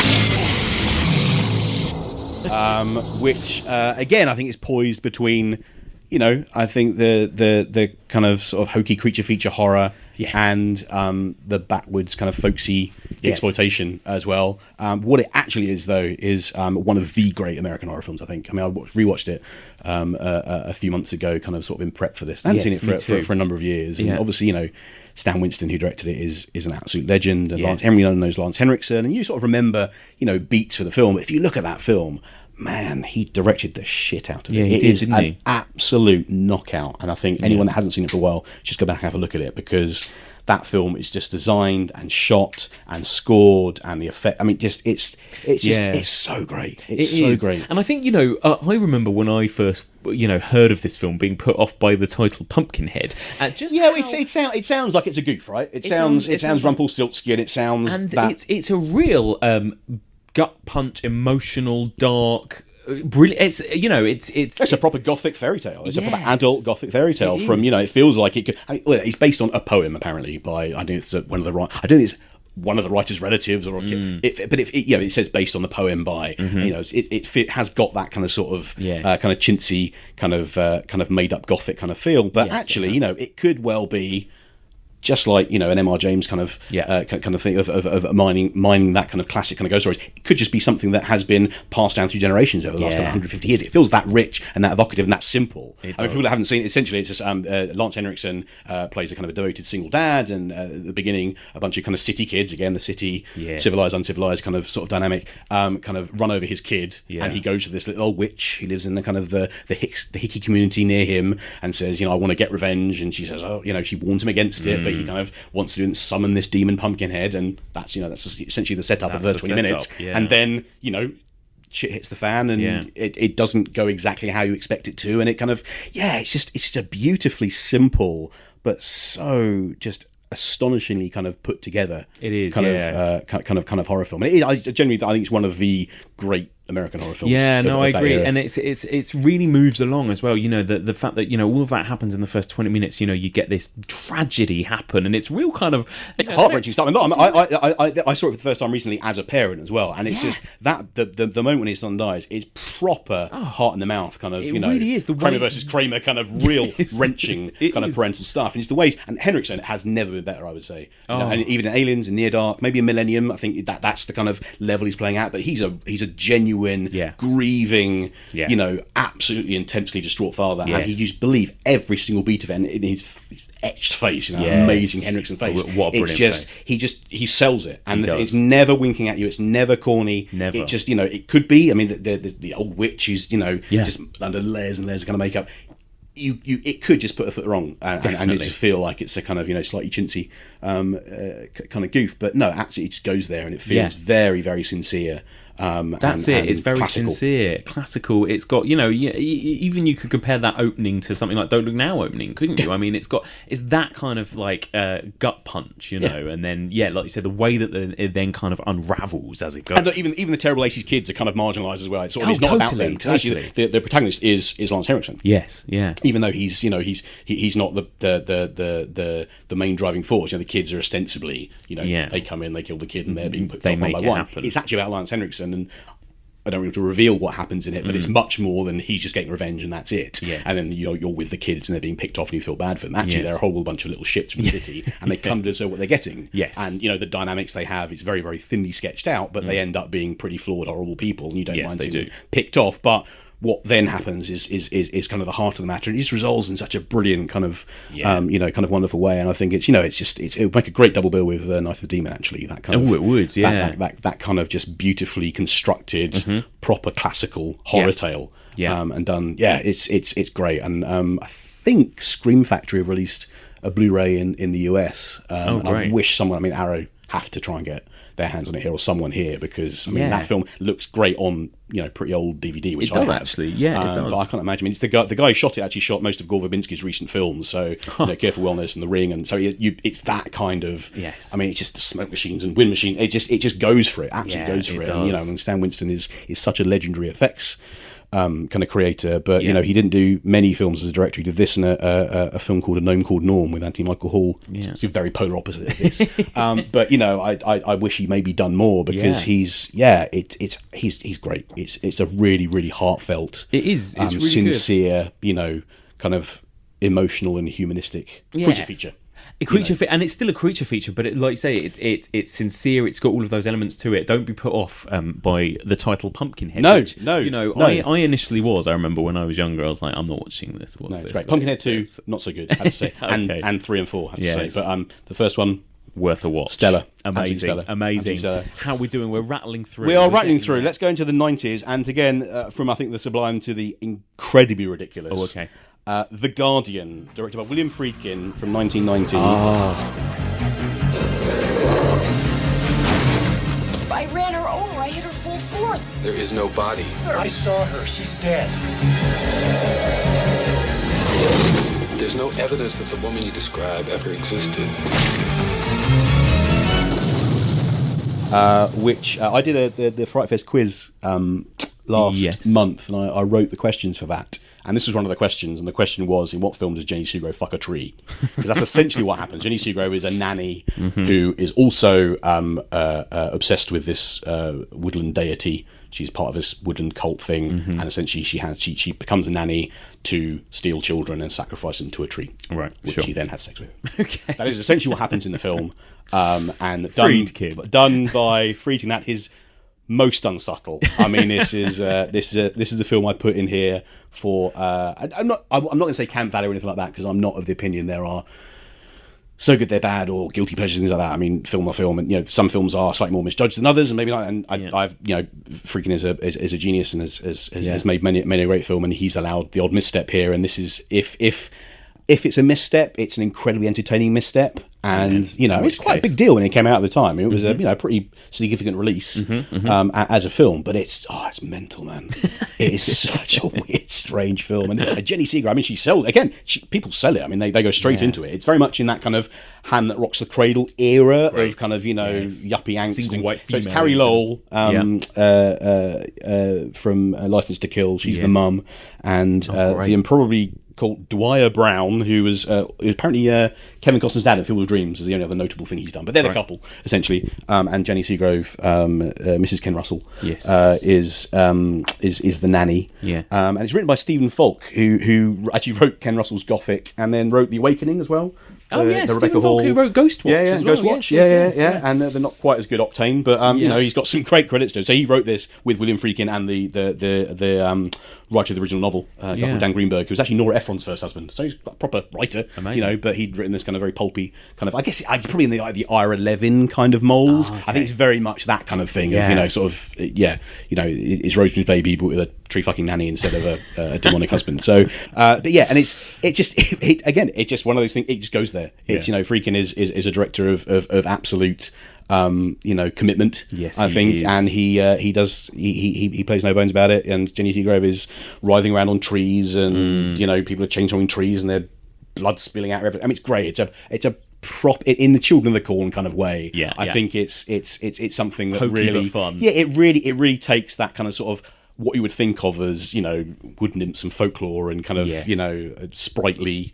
Which again I think is poised between, I think the kind of sort of hokey creature feature horror and the backwoods kind of folksy exploitation as well. What it actually is, though, is one of the great American horror films, I think. I mean, I rewatched it a few months ago, kind of sort of in prep for this. I hadn't seen it for a number of years. And obviously, Stan Winston, who directed it, is an absolute legend. And Lance Henry knows Lance Henriksen. And you sort of remember, beats for the film. But if you look at that film, man, he directed the shit out of it. It is an absolute knockout. And I think anyone that hasn't seen it for a while, just go back and have a look at it, because that film is just designed and shot and scored, and the effect. I mean, it's so great. It's so great. And I think I remember when I first heard of this film being put off by the title Pumpkinhead. It sounds like it's a goof, right? It sounds Rumpelstiltskin. It sounds it's a real gut punch, emotional, dark. Brilliant. It's a proper gothic fairy tale. It's a proper adult gothic fairy tale. It feels like it could. It's based on a poem apparently by I don't know it's one of the writer's relatives, or it says based on the poem by it has got that kind of sort of kind of chintzy kind of made up gothic kind of feel. But actually, it could well be just like an M.R. James kind of thing of mining that kind of classic kind of ghost stories. It could just be something that has been passed down through generations over the last 150 years. It feels that rich and that evocative and that simple. I mean, people that haven't seen it, essentially it's just Lance Henriksen plays a kind of a devoted single dad, and at the beginning a bunch of kind of city kids, again the city civilized uncivilized kind of sort of dynamic, kind of run over his kid, and he goes to this little old witch who lives in the kind of the hickey community near him, and says, I want to get revenge, and she says, she warns him against it, but he kind of wants to summon this demon Pumpkinhead, and that's essentially the setup of the first 20 minutes. And then shit hits the fan, and it doesn't go exactly how you expect it to, and it kind of it's just a beautifully simple but so just astonishingly kind of put together. It is kind of horror film. And I genuinely think it's one of the great American horror films. Yeah, no, I agree, era. and it's really moves along as well. The fact that all of that happens in the first 20 minutes. You get this tragedy happen, and it's real kind of heart-wrenching stuff. And I saw it for the first time recently as a parent as well, and it's just that the moment when his son dies is proper heart in the mouth kind of. It really is the Kramer versus Kramer kind of real wrenching kind of parental stuff, and it's the way. And Henriksen has never been better, I would say. And even in Aliens and Near Dark, maybe in Millennium, I think that's the kind of level he's playing at. But he's a genuine, grieving, absolutely intensely distraught father, and you just believe every single beat of it. And in his etched face, amazing Henriksen face. What a brilliant face. He sells it, and it's never winking at you. It's never corny. Never. It just it could be. I mean, the old witch is just under layers and layers of kind of makeup. It could just put a foot wrong and you just feel like it's a kind of slightly chintzy kind of goof, but no, absolutely it just goes there and it feels very, very sincere. That's it. It's very sincere, classical. It's got even you could compare that opening to something like Don't Look Now opening, couldn't you? I mean, it's that kind of like gut punch, and then like you said, the way that it then kind of unravels as it goes. And even the terrible 80s kids are kind of marginalised as well. It's it's not about them. Actually, the protagonist is Lance Henriksen. Yes, yeah. Even though he's not the main driving force. The kids are ostensibly they come in, they kill the kid, and they're being put one by one. Happen. It's actually about Lance Henriksen. And I don't want to reveal what happens in it, but it's much more than he's just getting revenge and that's it. Yes. And then you're with the kids and they're being picked off and you feel bad for them. Actually, they're a whole bunch of little shits from the city, and they come to deserve what they're getting. Yes. And the dynamics they have is very, very thinly sketched out, but they end up being pretty flawed, horrible people, and you don't mind seeing them picked off. But what then happens is kind of the heart of the matter, and it just resolves in such a brilliant kind of kind of wonderful way. And I think it would make a great double bill with Night of the Demon, actually. That kind of it would, that kind of just beautifully constructed proper classical horror tale, and done. It's great. And I think Scream Factory have released a Blu-ray in the US. And I wish Arrow have to try and get their hands on it here, or someone here, because that film looks great on pretty old DVD, which I have. Actually, it does. But I can't imagine. It's the guy who shot it actually shot most of Gore Verbinski's recent films, so Careful Wellness and The Ring, and so it's that kind of. Yes. I mean, it's just the smoke machines and wind machine. It just goes for it. Absolutely goes for it. And Stan Winston is such a legendary effects kind of creator, but he didn't do many films as a director. He did this and a film called A Gnome Called Norm with Anthony Michael Hall. It's a very polar opposite of this. But I wish he maybe done more, because he's great. It's a really, really heartfelt, it's really sincere, kind of emotional and humanistic creature feature. And it's still a creature feature, but like you say, it's sincere. It's got all of those elements to it. Don't be put off by the title Pumpkinhead. No. I initially was. I remember when I was younger, I was like, I'm not watching this. What's this? Great. Pumpkinhead 2, not so good, I have to say. Okay. and 3 and 4, I have to say. But the first one, worth a watch. Stellar. Amazing. How are we doing? We're rattling through. We are rattling through. Let's go into the 90s, and again, from I think the sublime to the incredibly ridiculous. Oh, okay. The Guardian, directed by William Friedkin from 1990. I ran her over. I hit her full force. There is no body. I saw her. She's dead. There's no evidence that the woman you describe ever existed. Which I did the Fright Fest quiz last month, and I wrote the questions for that. And this was one of the questions, and the question was, in what film does Jenny Sugro fuck a tree? Because that's essentially what happens. Jenny Sugro is a nanny who is also obsessed with this woodland deity. She's part of this woodland cult thing, and essentially she becomes a nanny to steal children and sacrifice them to a tree, which she then has sex with. Okay, that is essentially what happens in the film, and done by Friedkin at his most unsubtle. I mean, this is a film I put in here for. I'm not going to say camp value or anything like that, because I'm not of the opinion there are so good they're bad or guilty pleasures, things like that. I mean, film or film, and some films are slightly more misjudged than others, and maybe not. And I've Friedkin is a genius and has made many a great film, and he's allowed the odd misstep here. And this is if it's a misstep, it's an incredibly entertaining misstep. and it's quite a big deal when it came out at the time. It was a pretty significant release as a film, but it's mental, man. It is such a weird, strange film. And Jenny Seagrove, I mean, she sells again. People sell it. I mean, they go straight into it. It's very much in that kind of Hand That Rocks the Cradle era of kind of yuppie angst. Single white female. So it's Carrie Lowell from License to Kill. She's the mum, and the improbably called Dwyer Brown, who was apparently Kevin Costner's dad in Field of Dreams, is the only other notable thing he's done. But they're the couple, essentially. And Jenny Seagrove, Mrs. Ken Russell, is the nanny. Yeah. And it's written by Stephen Falk, who actually wrote Ken Russell's Gothic and then wrote The Awakening as well. Stephen Falk, who wrote Ghostwatch as well. Ghostwatch, yeah. And they're not quite as good octane, but he's got some great credits to him. So he wrote this with William Friedkin and the writer of the original novel, Dan Greenberg, who was actually Nora Ephron's first husband. So he's a proper writer, but he'd written this kind of very pulpy kind of, I guess, probably in the Ira Levin kind of mould. I think it's very much that kind of thing of, sort of, it's Rosemary's Baby, but with a tree fucking nanny instead of a demonic husband. So, and it's just one of those things. It just goes there. It's Friedkin is a director of absolute commitment. Yes, I think, and he plays no bones about it. And Jenny Seagrove is writhing around on trees, and people are chainsawing trees, and their blood spilling out everything. I mean, it's great. It's a prop in the Children of the Corn kind of way. I think it's something that hokey really but fun. It really takes that kind of sort of what you would think of as wood nymphs and folklore and kind of sprightly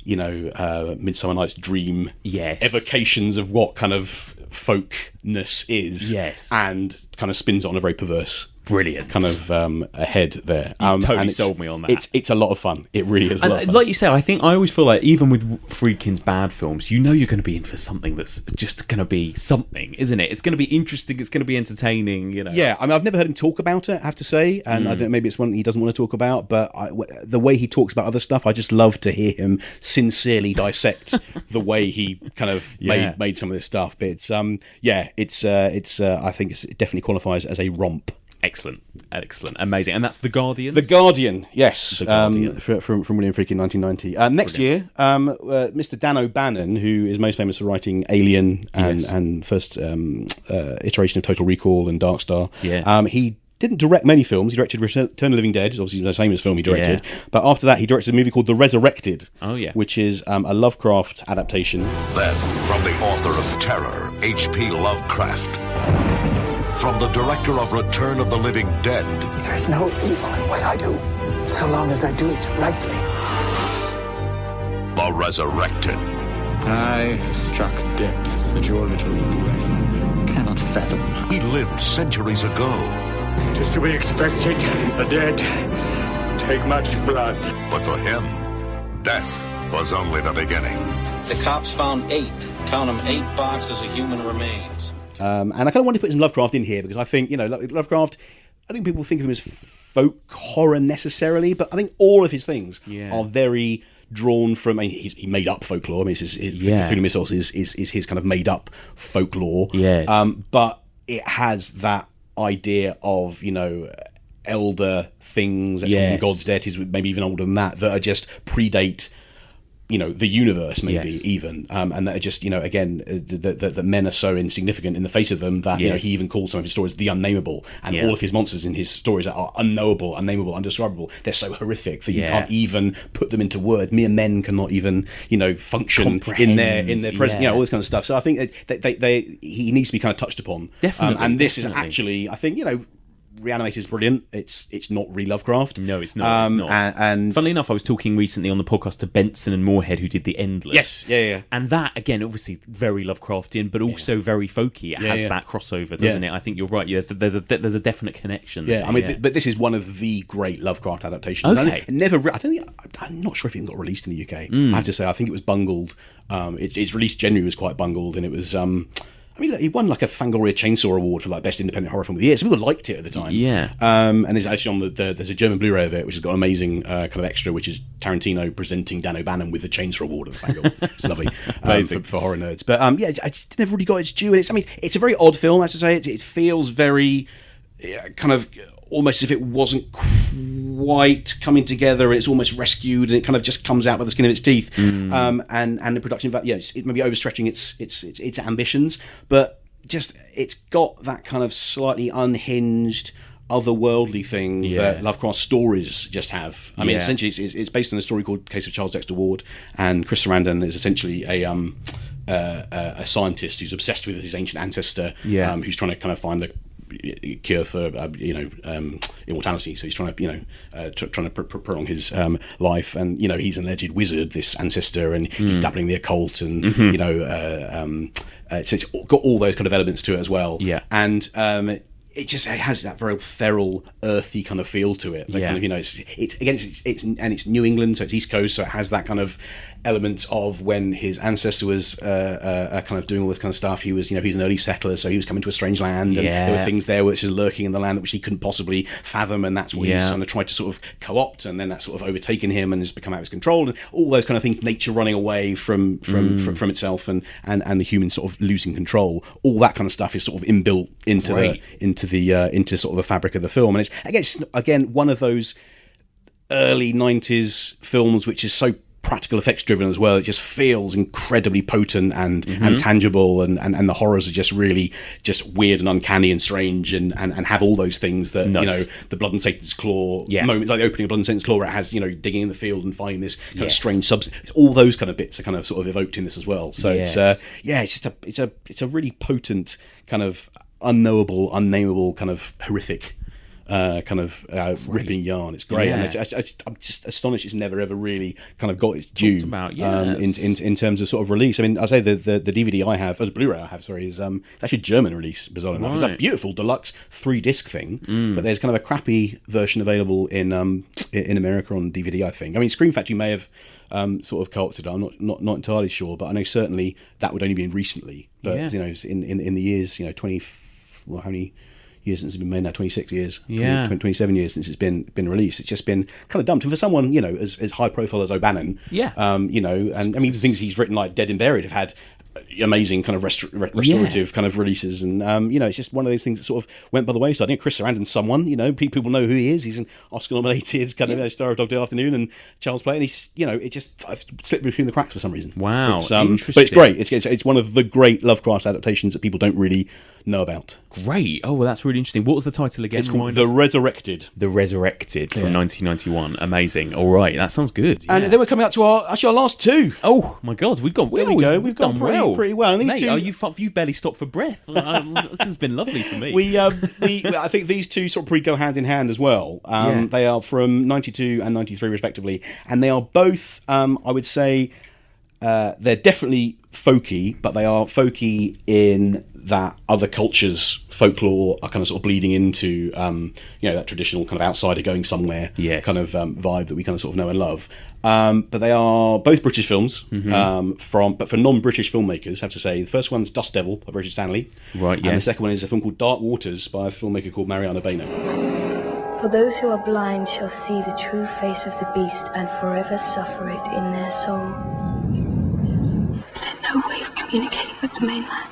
Midsummer Night's Dream evocations of what kind of folkness is, and kind of spins it on a very perverse, brilliant kind of ahead there. You've totally sold me on that. It's a lot of fun. It really is a lot of fun. Like you say, I always feel like even with Friedkin's bad films, you're going to be in for something that's just going to be something, isn't it? It's going to be interesting. It's going to be entertaining. Yeah, I mean, I've never heard him talk about it, I have to say, and I don't know, maybe it's one he doesn't want to talk about. But the way he talks about other stuff, I just love to hear him sincerely dissect the way he kind of made some of this stuff. But it's I think it definitely qualifies as a romp. Excellent, amazing. And that's The Guardian? The Guardian, yes. The Guardian. From William Friedkin, 1990. Next year, Mr. Dan O'Bannon, who is most famous for writing Alien and first iteration of Total Recall and Dark Star. He didn't direct many films. He directed Return of the Living Dead, obviously the most famous film he directed. But after that, he directed a movie called The Resurrected, which is a Lovecraft adaptation. Then, from the author of Terror, H.P. Lovecraft. From the director of Return of the Living Dead. There's no evil in what I do, so long as I do it rightly. The Resurrected. I have struck depths that your little brain cannot fathom. He lived centuries ago. It is to be expected. The dead take much blood. But for him, death was only the beginning. The cops found 8 boxes of human remains. And I kind of want to put some Lovecraft in here because I think, Lovecraft, I think people think of him as folk horror necessarily, but I think all of his things are very drawn from, he made up folklore. I mean, his Cthulhu Mythos is his kind of made up folklore. But it has that idea of, elder things, from God's deities, maybe even older than that are just predate the universe, maybe even, and that are just, again, that men are so insignificant in the face of them that he even calls some of his stories the unnameable, and all of his monsters in his stories are unknowable, unnameable, undescribable. They're so horrific that you can't even put them into words. Mere men cannot even, function in their presence. All this kind of stuff. So I think he needs to be kind of touched upon. Definitely, and this is actually, I think, Reanimated is brilliant. It's not really Lovecraft. No, it's not. It's not. And funnily enough, I was talking recently on the podcast to Benson and Moorhead, who did The Endless. Yes, yeah. And that, again, obviously very Lovecraftian, but also very folky. It has that crossover, doesn't it? I think you're right. There's a definite connection. Yeah, I mean, but this is one of the great Lovecraft adaptations. Okay. I'm not sure if it got released in the UK. I have to say, I think it was bungled. Its release generally was quite bungled, and it was. He won like a Fangoria Chainsaw Award for like best independent horror film of the year. So people liked it at the time. Yeah. And there's actually on there's a German Blu-ray of it, which has got an amazing kind of extra, which is Tarantino presenting Dan O'Bannon with the Chainsaw Award of the Fangoria. It's lovely for horror nerds. But I just never really got its due. And it's a very odd film, I have to say. It feels very kind of almost as if it wasn't white coming together, and it's almost rescued, and it kind of just comes out by the skin of its teeth. And the production value, it may be overstretching its ambitions, but just it's got that kind of slightly unhinged, otherworldly thing that Lovecraft's stories just have. I mean, essentially, it's based on a story called Case of Charles Dexter Ward, and Chris Sarandon is essentially a scientist who's obsessed with his ancient ancestor, who's trying to kind of find the cure for immortality. So he's trying to prolong his life, and he's an alleged wizard, this ancestor, and he's dabbling the occult, and so it's got all those kind of elements to it as well. And it has that very feral, earthy kind of feel to it. Like, kind of, it's New England, so it's East Coast, so it has that kind of element of when his ancestor was kind of doing all this kind of stuff. He was, he's an early settler, so he was coming to a strange land, and there were things there which is lurking in the land which he couldn't possibly fathom, and that's what he's kind of tried to sort of co-opt, and then that's sort of overtaken him and has become out of his control, and all those kind of things. Nature running away from itself, and the human sort of losing control. All that kind of stuff is sort of inbuilt into sort of the fabric of the film, and it's again one of those early 90s films which is so practical effects driven as well. It just feels incredibly potent and tangible, and the horrors are just really just weird and uncanny and strange, and have all those things that the Blood and Satan's Claw moment, like the opening of Blood and Satan's Claw, where it has digging in the field and finding this kind of strange substance. All those kind of bits are kind of sort of evoked in this as well. So it's a really potent kind of unknowable, unnameable kind of horrific ripping yarn. It's great, and I'm just astonished it's never ever really kind of got its due in terms of sort of release. I mean, I say the DVD I have, the Blu-ray I have, is it's actually a German release, bizarre enough. It's a beautiful deluxe 3-disc thing, but there's kind of a crappy version available in America on DVD, I think. I mean, Scream Factory may have sort of co-opted it. I'm not entirely sure, but I know certainly that would only be in recently. But in the years, 20, well, how many years since it's been made now? 26 years, 27 years since it's been released. It's just been kind of dumped. And for someone as high profile as O'Bannon, and I mean, the things he's written like Dead and Buried have had amazing kind of restorative kind of releases, and it's just one of those things that sort of went by the wayside. I think Chris Sarandon's someone, people know who he is. He's an Oscar nominated kind of star of Dog Day Afternoon and Child's Play, and he's it just slipped between the cracks for some reason. Wow, interesting. But it's great. It's one of the great Lovecraft adaptations that people don't really know about. Great. Oh, well, that's really interesting. What was the title again? It's called The Resurrected. The Resurrected from 1991. Amazing. All right, that sounds good. And then we're coming up to our last two. Oh my God, we've gone. We've done pretty well. And these two, you barely stopped for breath. This has been lovely for me. I think these two sort of probably go hand in hand as well. They are from 92 and 93 respectively, and they are both, I would say, they're definitely folky, but they are folky in that other cultures' folklore are kind of sort of bleeding into that traditional kind of outsider going somewhere kind of vibe that we kind of sort of know and love. But they are both British films, but for non-British filmmakers, I have to say. The first one's Dust Devil by Richard Stanley, right? And the second one is a film called Dark Waters by a filmmaker called Mariana Baino. For those who are blind shall see the true face of the beast and forever suffer it in their soul. Is there no way of communicating with the mainland?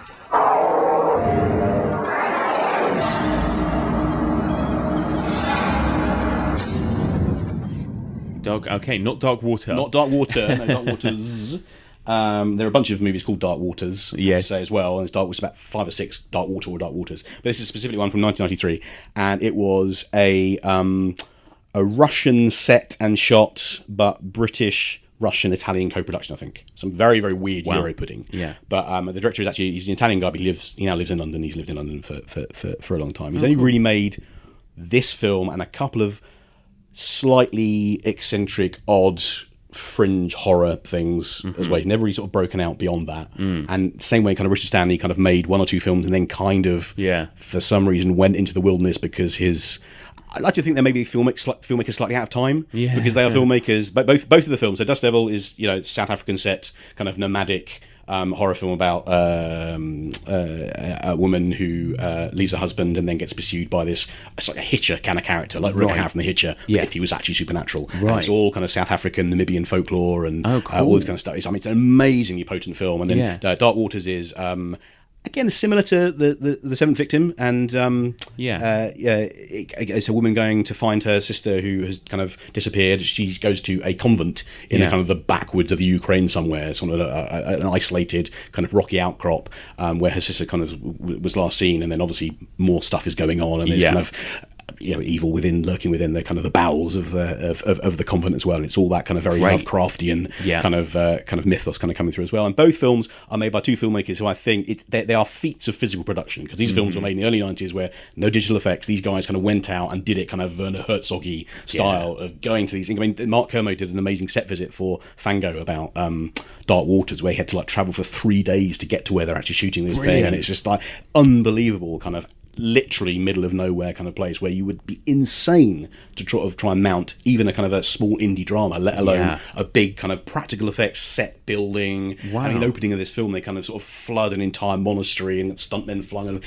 Not Dark Water. Not Dark Water, no, Dark Waters. There are a bunch of movies called Dark Waters, say as well, and it's about 5 or 6 Dark Water or Dark Waters. But this is specifically one from 1993, and it was a Russian set and shot, but British, Russian, Italian co-production, I think. Some very, very weird Euro pudding. Yeah. But the director is actually, he's an Italian guy, but he now lives in London. He's lived in London for a long time. He's only really made this film and a couple of slightly eccentric, odd, fringe horror things as well. He's never really sort of broken out beyond that. And same way kind of Richard Stanley kind of made 1 or 2 films and then kind of, for some reason, went into the wilderness because I like to think they may be filmmakers slightly out of time, because they are filmmakers. But both of the films. So Dust Devil is it's South African set kind of nomadic horror film about a woman who leaves her husband and then gets pursued by this. It's like a Hitcher kind of character, like Rutger Hauer from the Hitcher, but if he was actually supernatural. Right. And it's all kind of South African, Namibian folklore and all this kind of stuff. It's an amazingly potent film. And then Dark Waters is again, similar to the Seventh Victim, and it's a woman going to find her sister who has kind of disappeared. She goes to a convent in the kind of the backwoods of the Ukraine somewhere, sort of an isolated kind of rocky outcrop where her sister kind of was last seen, and then obviously more stuff is going on, and there's kind of evil lurking within the kind of the bowels of the convent as well. And it's all that kind of very Lovecraftian kind of mythos kind of coming through as well. And both films are made by two filmmakers who I think they are feats of physical production, because these films were made in the early 90s where no digital effects. These guys kind of went out and did it kind of Werner Herzog-y style of going to these. I mean, Mark Kermode did an amazing set visit for Fango about Dark Waters, where he had to like travel for 3 days to get to where they're actually shooting this thing, and it's just like unbelievable kind of literally middle of nowhere kind of place where you would be insane to try and mount even a kind of a small indie drama, let alone a big kind of practical effects set building. I mean, the opening of this film, they kind of sort of flood an entire monostery and stuntmen flying over.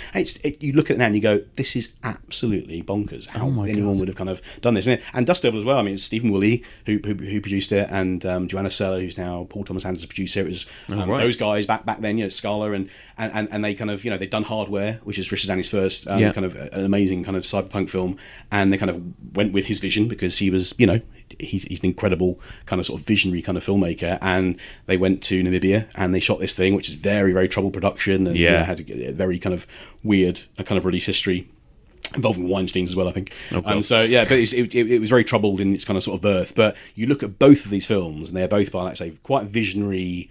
You look at it now and you go, this is absolutely bonkers how anyone would have kind of done this. And Dust Devil as well. I mean, it's Stephen Woolley who produced it, and Joanna Seller, who's now Paul Thomas Anderson's producer. It was those guys back then, Scala, and they kind of, they'd done Hardware, which is Richard Zanni's first kind of an amazing kind of cyberpunk film, and they kind of went with his vision because he was, he's an incredible kind of sort of visionary kind of filmmaker, and they went to Namibia and they shot this thing, which is very, very troubled production, and had a very kind of weird kind of release history involving Weinstein as well, I think. But it was very troubled in its kind of sort of birth. But you look at both of these films, and they're both by, let's say, quite visionary,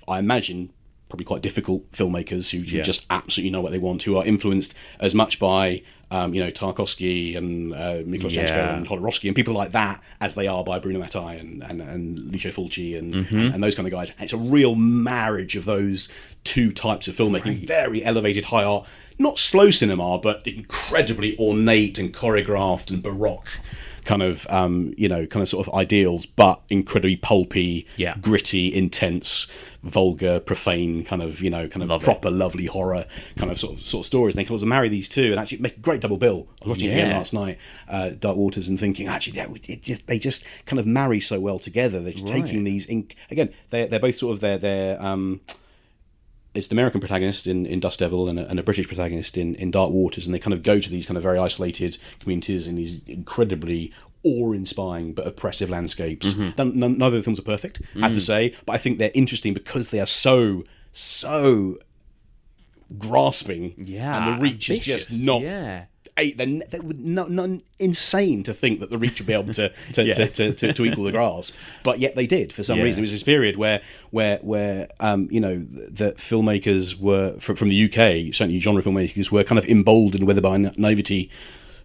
I imagine, probably quite difficult filmmakers who just absolutely know what they want, who are influenced as much by Tarkovsky and Miklos Jansko and Jodorowsky and people like that as they are by Bruno Mattei and Lucio Fulci and those kind of guys. It's a real marriage of those two types of filmmaking, very elevated high art, not slow cinema, but incredibly ornate and choreographed and baroque kind of kind of sort of ideals, but incredibly pulpy, gritty, intense, vulgar, profane kind of proper lovely horror kind of sort of stories. And they can also marry these two and actually make a great double bill. I was watching it again last night, Dark Waters, and thinking actually they just kind of marry so well together. They're just taking these again. They're both sort of they're it's the American protagonist in Dust Devil and a British protagonist in Dark Waters, and they kind of go to these kind of very isolated communities in these incredibly awe-inspiring but oppressive landscapes. None of the films are perfect, I have to say, but I think they're interesting because they are so grasping, and the reach ambitious, is just not. They would not insane to think that the reach would be able to equal the grasp, but yet they did for some reason. It was this period where the filmmakers were from the UK, certainly genre filmmakers, were kind of emboldened, whether by naivety,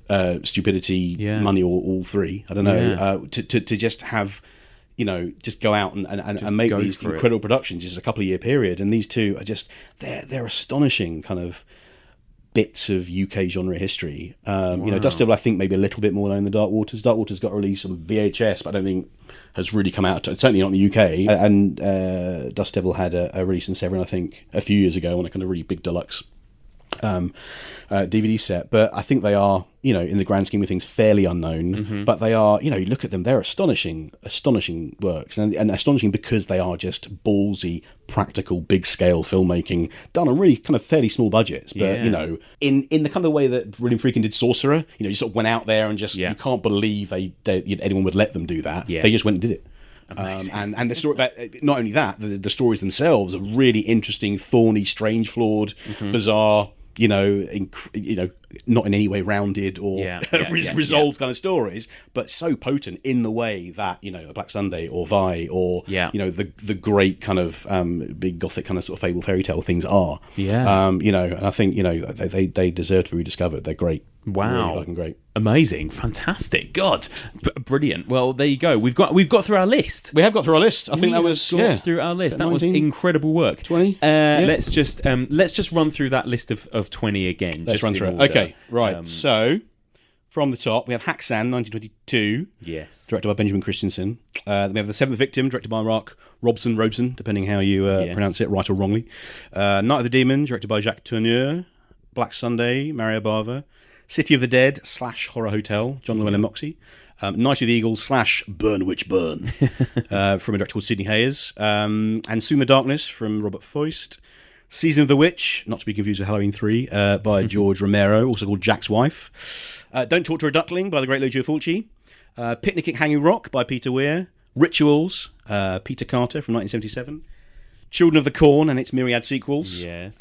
stupidity, money, or all three. I don't know. To just have. Just go out and make these incredible productions. It's a couple of year period, and these two are just they're astonishing kind of bits of UK genre history. Dust Devil, I think, maybe a little bit more known than Dark Waters. Dark Waters got released on VHS, but I don't think has really come out, certainly not in the UK. And Dust Devil had a release in Severin, I think, a few years ago on a kind of really big deluxe DVD set. But I think they are, in the grand scheme of things, fairly unknown. But they are, you look at them, they're astonishing works, and astonishing because they are just ballsy, practical, big scale filmmaking done on really kind of fairly small budgets. But in the kind of way that William Friedkin did Sorcerer, you sort of went out there and just you can't believe anyone would let them do that. They just went and did it. And the story about not only that, the stories themselves are really interesting, thorny, strange, flawed, bizarre. Not in any way rounded or resolved kind of stories, but so potent in the way that a Black Sunday or Vi or the great kind of big gothic kind of sort of fable fairy tale things are. And I think they deserve to be rediscovered. They're great. Wow, really fucking great, amazing, fantastic, God, brilliant. Well, there you go. We've got through our list. We have got through our list. I think that was through our list. That 19? Was incredible work. 20. Let's just run through that list of 20 again. Let's run through it. Okay, right. So from the top, we have Haxan, 1922. Yes, directed by Benjamin Christensen. Then we have The Seventh Victim, directed by Mark Robson, depending how you pronounce it, right or wrongly. Night of the Demon, directed by Jacques Tourneur. Black Sunday, Mario Bava. City of the Dead / Horror Hotel, John Llewellyn Moxey. Night of the Eagle / Burn Witch Burn from a director called Sidney Hayers. And Soon the Darkness from Robert Foist. Season of the Witch, not to be confused with Halloween 3, by George Romero, also called Jack's Wife. Don't Talk to a Duckling by the great Lucio Fulci. Picnic at Hanging Rock by Peter Weir. Rituals, Peter Carter from 1977. Children of the Corn and its myriad sequels. Yes.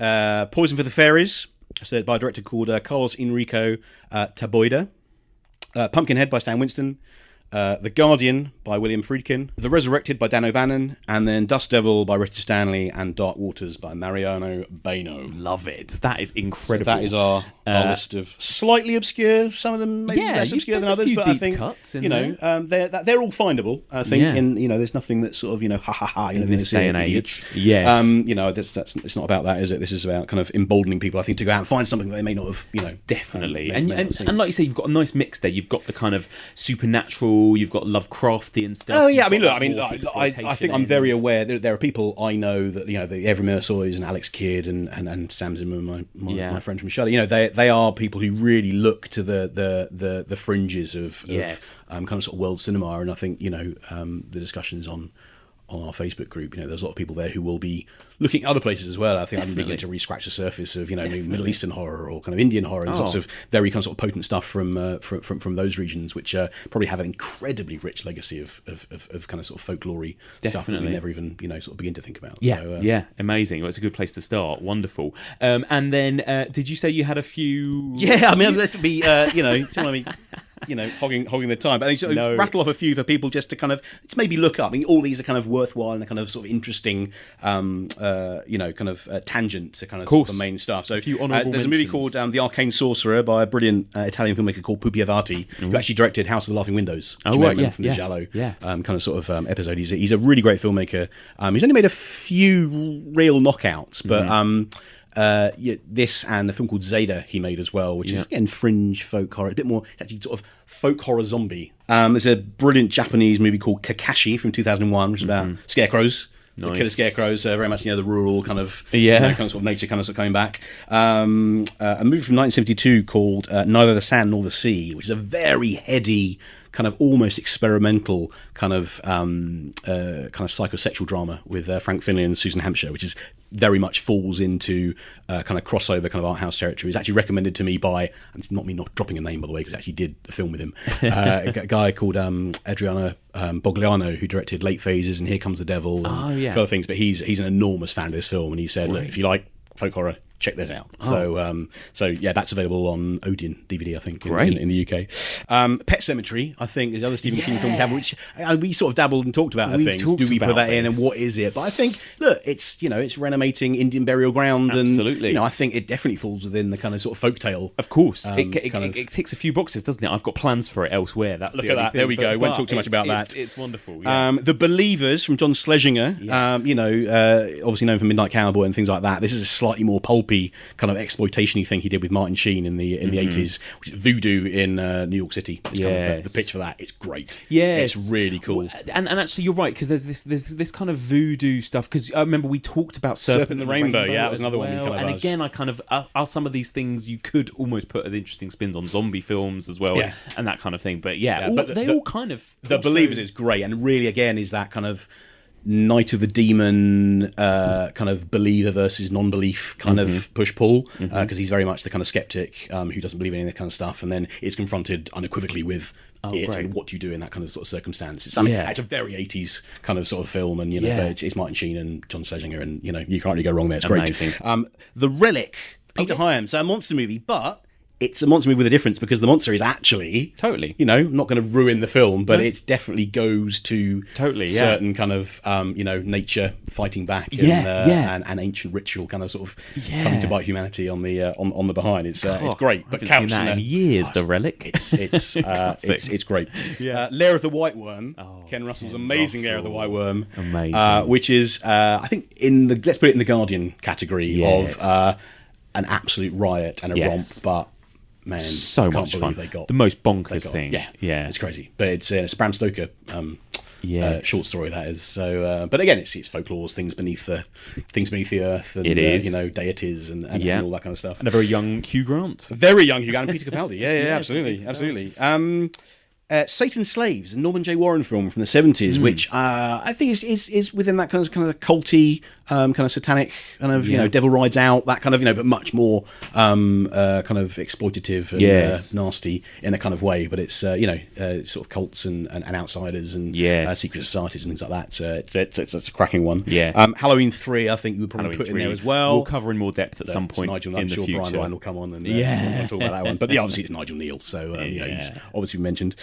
Poison for the Fairies, by a director called Carlos Enrico Taboida. Pumpkinhead by Stan Winston. The Guardian by William Friedkin, The Resurrected by Dan O'Bannon, and then Dust Devil by Richard Stanley, and Dark Waters by Mariano Baino. Love it. That is incredible. So that is our list of slightly obscure, some of them maybe less obscure than others, but I think they're all findable. I think, and there's nothing that's sort of ha ha ha in this day and age. Yes. That's it's not about that, is it? This is about kind of emboldening people, I think, to go out and find something that they may not have, definitely. And like you say, you've got a nice mix there. You've got the kind of supernatural. You've got Lovecrafty and stuff. Oh yeah, I think I'm very aware that there are people I know that the Every Mersoys and Alex Kidd and Sam Zimmer, my friend from Shudder. They are people who really look to the fringes of kind of sort of world cinema, and I think the discussions on our Facebook group, there's a lot of people there who will be looking at other places as well. I think I'm beginning to re-scratch the surface of Middle Eastern horror or kind of Indian horror and sorts of very kind of sort of potent stuff from those regions, which probably have an incredibly rich legacy of kind of sort of folklore-y stuff that we never even sort of begin to think about. Amazing. Well, it's a good place to start. Wonderful. And then did you say you had a few? Let's be hogging the time, but I think rattle off a few for people just to kind of maybe look up. I mean, all these are kind of worthwhile and a kind of sort of interesting, tangent to kind of, sort of the main stuff. So there's a movie called The Arcane Sorcerer by a brilliant Italian filmmaker called Pupi Avati, who actually directed House of the Laughing Windows, from the Giallo kind of sort of episode. He's a really great filmmaker. He's only made a few real knockouts, but this and a film called Zeta he made as well, which is again fringe folk horror, a bit more actually sort of folk horror zombie. There's a brilliant Japanese movie called Kakashi from 2001, which is about scarecrows. Nice. Killer scarecrows, very much the rural kind of kind of sort of nature kind of sort of coming back. A movie from 1972 called Neither the Sand Nor the Sea, which is a very heady kind of almost experimental kind of psychosexual drama with Frank Finlay and Susan Hampshire, which is very much falls into kind of crossover kind of art house territory. It's actually recommended to me by, and it's not me not dropping a name by the way, because I actually did a film with him, a guy called Adriano Bogliano, who directed Late Phases and Here Comes the Devil and other things, but he's an enormous fan of this film, and he said, look, if you like folk horror, check this out. So that's available on Odeon DVD, I think, in the UK. Pet Sematary, I think, is the other Stephen King film we have, which we sort of dabbled and talked about. Do we put that in, and what is it? But I think, look, it's it's reanimating Indian burial ground, absolutely. And I think it definitely falls within the kind of sort of folktale. Of course, it ticks a few boxes, doesn't it? I've got plans for it elsewhere. That's look at that. There we go. Won't talk too much about that. It's wonderful. Yeah. The Believers from John Schlesinger. Obviously known for Midnight Cowboy and things like that. This is a slightly more pulpy kind of exploitation-y thing he did with Martin Sheen in the 80s, which is Voodoo in New York City. It's kind of the pitch for that. It's great. Yes, it's really cool. And actually, you're right, because there's this kind of voodoo stuff. Because I remember we talked about Serpent and the Rainbow. Yeah, that was another one. And again, I kind of are some of these things you could almost put as interesting spins on zombie films as well, and that kind of thing. But they all kind of. The Believers is great, and really again is that kind of Night of the Demon kind of believer versus non-belief kind of push-pull, because he's very much the kind of skeptic who doesn't believe in any of that kind of stuff, and then it's confronted unequivocally with and what do you do in that kind of sort of circumstance. It's a very 80s kind of sort of film, and it's Martin Sheen and John Schlesinger, and you can't really go wrong there. It's amazing. Great. The Relic, Peter Hyams, so a monster movie, but it's a monster movie with a difference, because the monster is actually not going to ruin the film, but it definitely goes to certain kind of nature fighting back and ancient ritual kind of sort of coming to bite humanity on the behind. It's great, but couched seen that in years. The Relic, it's great. Lair of the White Worm, Ken Russell's amazing Lair of the White Worm, which is I think let's put it in the Guardian category of an absolute riot and a romp, but man, so much fun. They got the most bonkers thing. Yeah, it's crazy. But it's Bram Stoker short story that is. So, but again, it's folklore, things beneath the earth, and it is deities and all that kind of stuff. And a very young Hugh Grant. Very young Hugh Grant and Peter Capaldi. Yeah, absolutely. Satan's Slaves, a Norman J. Warren film from the 70s, which I think is within that kind of culty, kind of satanic, kind of, Devil Rides Out, that kind of, but much more kind of exploitative and nasty in a kind of way. But it's, sort of cults and outsiders and secret societies and things like that. It's a cracking one. Yeah. Halloween 3, I think you would probably put in there as well. We'll cover in more depth at some point Nigel, in I'm the sure future. Brian Ryan will come on and we'll talk about that one. But obviously it's Nigel Neal, so he's obviously been mentioned.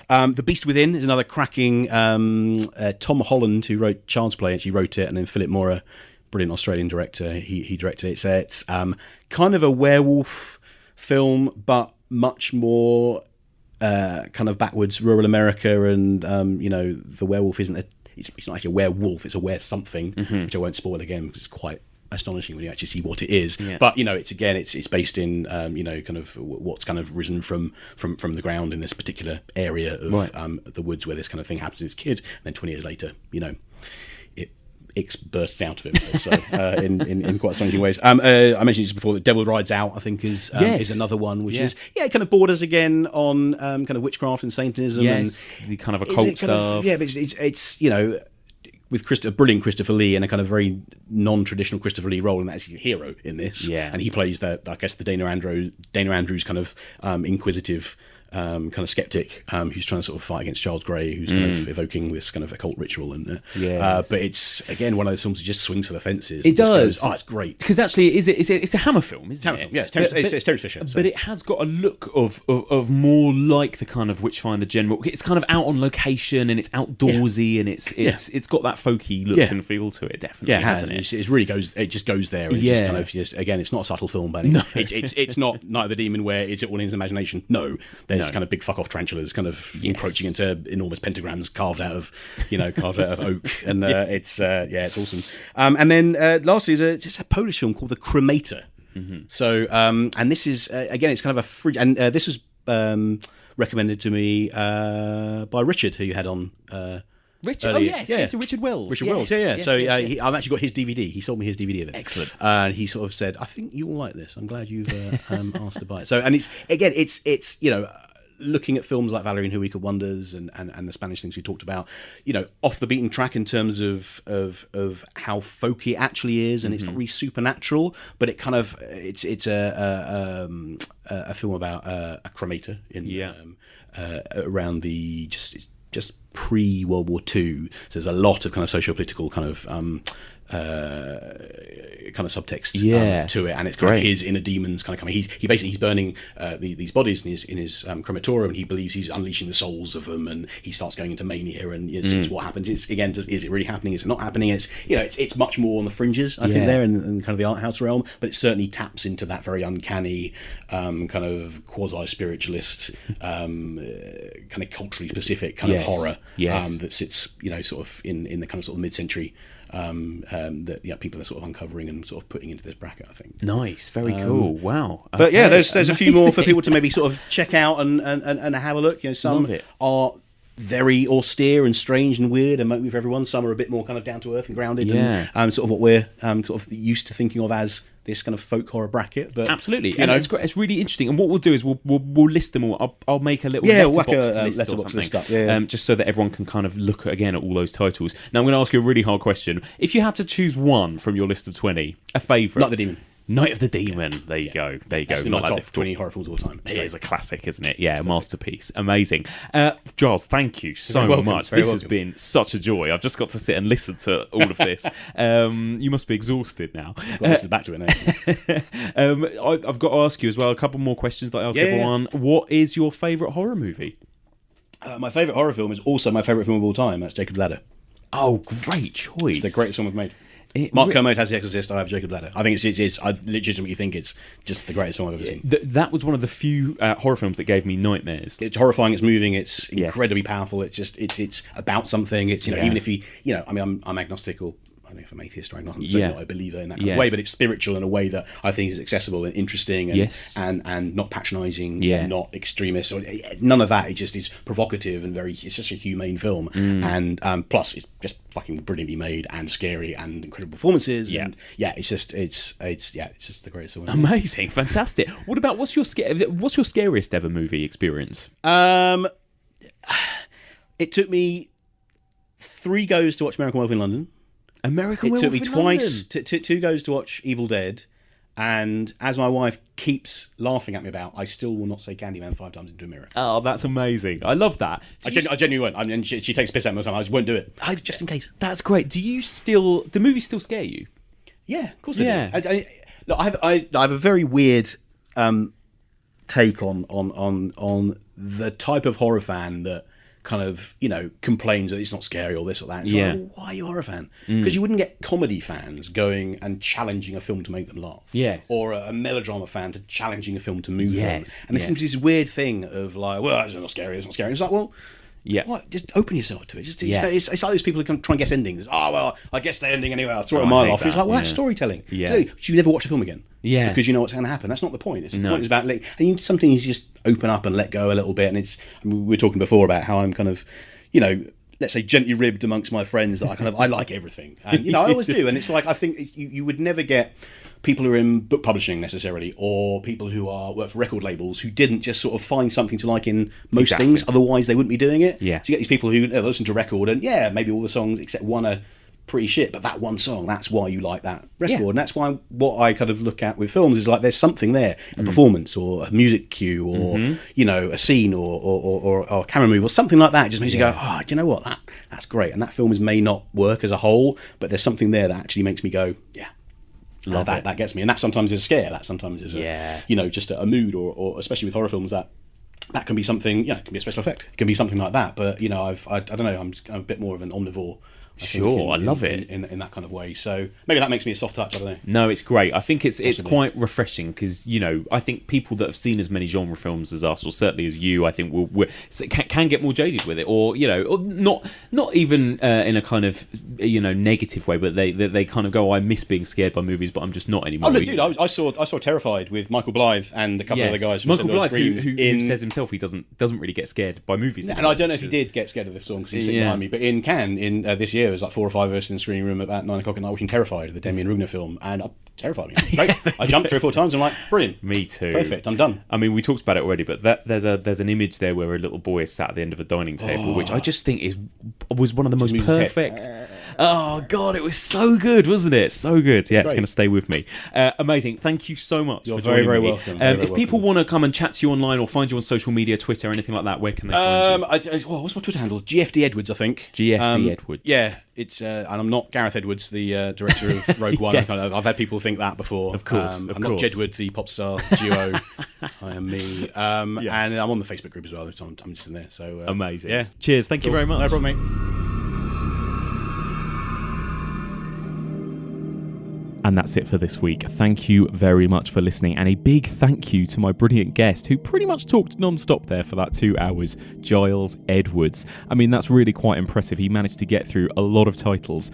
The Beast Within is another cracking. Tom Holland, who wrote Child's Play, actually wrote it, and then Philip Mora, brilliant Australian director, he directed it. So it's kind of a werewolf film, but much more kind of backwards rural America, and the werewolf isn't it's not actually a werewolf, it's a were-something, which I won't spoil again because it's quite astonishing when you actually see what it is. But it's based in kind of what's kind of risen from the ground in this particular area of the woods where this kind of thing happens to this kid, and then 20 years later it bursts out of him. So in quite astonishing ways. I mentioned this before, that Devil Rides Out, I think, is another one, which is kind of borders again on kind of witchcraft and Satanism. Yes, the kind of occult stuff. But it's with a brilliant Christopher Lee and a kind of very non-traditional Christopher Lee role, and that's a hero in this. And he plays the Dana Andrews kind of inquisitive kind of skeptic who's trying to sort of fight against Charles Grey, who's kind of evoking this kind of occult ritual. And but it's again one of those films that just swings for the fences. It does. It's great because actually it's a Hammer film, isn't it? Yeah, it's Terence Fisher. So. But it has got a look of more like the kind of Witchfinder General. It's kind of out on location and it's outdoorsy and it's got that folky look and feel to it. Definitely, hasn't it? It really goes. It just goes there. It's just kind of again, it's not a subtle film, but it's not Night of the Demon where it's all in his imagination. No, there's kind of big fuck off tarantulas kind of encroaching into enormous pentagrams carved out of oak, and it's awesome. And then lastly is just a Polish film called The Cremator. So and this is again, it's kind of a free, and this was recommended to me by Richard, who you had on. Richard, it's Richard Wells. Richard Wells, So I've actually got his DVD. He sold me his DVD of it. Excellent. And he sort of said, "I think you'll like this. I'm glad you've asked to buy it." So, and it's looking at films like Valerie and Her Weaker Wonders and the Spanish things we talked about, off the beaten track in terms of how folky it actually is, and it's not really supernatural, but it kind of it's a film about a cremator in around the just pre-World War II. So there's a lot of kind of socio-political kind of subtext to it, and it's kind of his inner demons kind of coming. He's burning these bodies in his crematorium, and he believes he's unleashing the souls of them, and he starts going into mania and sees what happens. It's again, is it really happening? Is it not happening? It's much more on the fringes, I think, there in kind of the art house realm, but it certainly taps into that very uncanny kind of quasi-spiritualist kind of culturally specific kind of horror that sits sort of in the kind of sort of mid-century that people are sort of uncovering and sort of putting into this bracket, I think. Nice, very cool. Wow. Okay. But there's a few more for people to maybe sort of check out and have a look. Some are very austere and strange and weird and won't move everyone. Some are a bit more kind of down to earth and grounded and sort of what we're sort of used to thinking of as this kind of folk horror bracket. But absolutely, and it's great. It's really interesting. And what we'll do is we'll list them all. I'll make a little letterbox list or something, just so that everyone can kind of look at all those titles. Now I'm going to ask you a really hard question. If you had to choose one from your list of 20, a favourite, Night of the Demon. Night of the Demon. There you go. That's Not my that top 20 horror films of all time. It is a classic, isn't it? Yeah, masterpiece. Amazing. Giles, thank you so much. This has been such a joy. I've just got to sit and listen to all of this. You must be exhausted now. I've got to listen back to it now. I've got to ask you as well a couple more questions that I ask everyone. What is your favourite horror movie? My favourite horror film is also my favourite film of all time. That's Jacob's Ladder. Oh, great choice. It's the greatest film I've made. Mark Kermode has The Exorcist. I have Jacob's Ladder. I think I legitimately think it's just the greatest film I've ever seen. That was one of the few horror films that gave me nightmares. It's horrifying. It's moving. It's incredibly powerful. It's just it's about something. It's even if I'm agnostic, or I don't know if I'm atheist or agnostic. I'm certainly not a believer in that kind of way, but it's spiritual in a way that I think is accessible and interesting and not patronising, and not extremist. Or none of that. It just is provocative and it's such a humane film, and plus it's just fucking brilliantly made and scary and incredible performances. And it's just the greatest film. Amazing, fantastic. What about what's your scariest ever movie experience? It took me 3 goes to watch American Werewolf in London. American It Werewolf took me in twice, London. 2 goes to watch Evil Dead. And as my wife keeps laughing at me about, I still will not say Candyman 5 times into a mirror. Oh, that's amazing. I love that. I genuinely won't. I mean, she takes a piss at me all the time. I just won't do it. Just in case. That's great. Do movies still scare you? Yeah, of course they do. Look, I have a very weird take on the type of horror fan that kind of, complains that it's not scary or this or that. It's like, well, why are you a horror fan? Because you wouldn't get comedy fans going and challenging a film to make them laugh. Yes. Or a melodrama fan to challenging a film to move them. Yes. And there's this weird thing of like, well, it's not scary, it's not scary. It's like, well, what? Just open yourself to it. It's like those people who can try and guess endings. Oh, well, I guess the ending anyway. I'll throw it a mile off. It's like, well, that's storytelling. Yeah. So, you never watch a film again. Yeah. Because you know what's going to happen. That's not the point. The point is about, and you need something you just open up and let go a little bit. And we were talking before about how I'm kind of, let's say gently ribbed amongst my friends that I like everything. And, I always do. And it's like, I think you would never get people who are in book publishing necessarily, or people who work for record labels who didn't just sort of find something to like in most things, otherwise they wouldn't be doing it. Yeah. So you get these people who listen to record and maybe all the songs except one are pretty shit, but that one song, that's why you like that record. And that's why what I kind of look at with films is like there's something there, a performance or a music cue or a scene or a camera move or something like that. It just makes you go, oh, do you know what, that's great. And that film may not work as a whole, but there's something there that actually makes me go, love that. That gets me. And that sometimes is a scare. That sometimes is just a mood, or especially with horror films, that can be something. It can be a special effect. It can be something like that. But I don't know. I'm a bit more of an omnivore. I love it in that kind of way. So maybe that makes me a soft touch. I don't know. No, it's great. I think it's quite refreshing because I think people that have seen as many genre films as us, or certainly as you, I think can get more jaded with it, or or not even in a kind of negative way, but they kind of go, I miss being scared by movies, but I'm just not anymore. Oh look, dude, I saw Terrified with Michael Blythe and a couple of other guys. From Michael Blythe, who says himself he doesn't really get scared by movies. And I don't know if he did get scared of this song because he's sitting behind me, but in Cannes this year. It was like 4 or 5 of us in the screening room about 9 o'clock at night watching Terrified, the Damien Rugner film, and it terrified me. Great. I jumped 3 or 4 times and I'm like, brilliant. Me too. Perfect, I'm done. I mean, we talked about it already, but there's an image there where a little boy is sat at the end of a dining table, which I just think was one of the most perfect. Oh God, it was so good, wasn't it? So good. Yeah, it's going to stay with me. Amazing. Thank you so much. You're for joining very me. welcome. If people want to come and chat to you online or find you on social media, Twitter, anything like that, where can they find you? What's my Twitter handle? GFD Edwards, I think. GFD Edwards. Yeah, it's and I'm not Gareth Edwards, the director of Rogue One. Yes. I've had people think that before. Of course, I'm not Jedward, the pop star duo. I am me. And I'm on the Facebook group as well. So I'm just in there. So amazing. Yeah. Cheers. Thank you very much. No problem, mate. And that's it for this week. Thank you very much for listening, and a big thank you to my brilliant guest who pretty much talked non-stop there for that 2 hours, Giles Edwards. I mean, that's really quite impressive. He managed to get through a lot of titles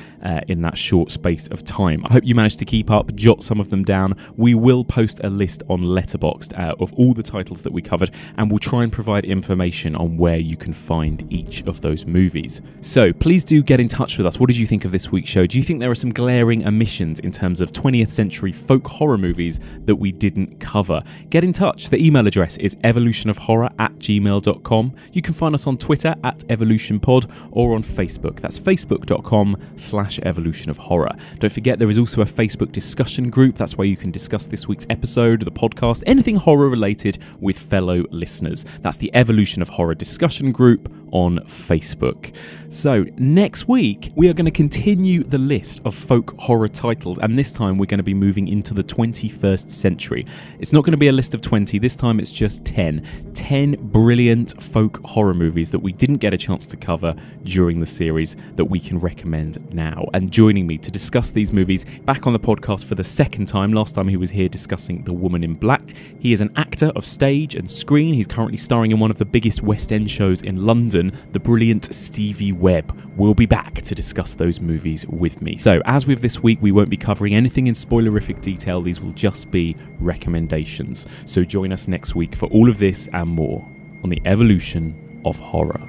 in that short space of time. I hope you managed to keep up, jot some of them down. We will post a list on Letterboxd of all the titles that we covered, and we'll try and provide information on where you can find each of those movies. So please do get in touch with us. What did you think of this week's show? Do you think there are some glaring omissions in terms of 20th century folk horror movies that we didn't cover? Get in touch. The email address is evolutionofhorror@gmail.com. You can find us on Twitter @evolutionpod or on Facebook. That's facebook.com/evolutionofhorror. Don't forget there is also a Facebook discussion group. That's where you can discuss this week's episode, the podcast, anything horror related with fellow listeners. That's the Evolution of Horror discussion group on Facebook. So next week we are going to continue the list of folk horror titles, and this time we're going to be moving into the 21st century. It's not going to be a list of 20, this time it's just 10 brilliant folk horror movies that we didn't get a chance to cover during the series that we can recommend now. And joining me to discuss these movies back on the podcast for the second time, last time he was here discussing The Woman in Black. He is an actor of stage and screen. He's currently starring in one of the biggest West End shows in London, the brilliant Stevie Webb. Will be back to discuss those movies with me. So as with this week, we won't be covering anything in spoilerific detail. These will just be recommendations. So join us next week for all of this and more on the Evolution of Horror.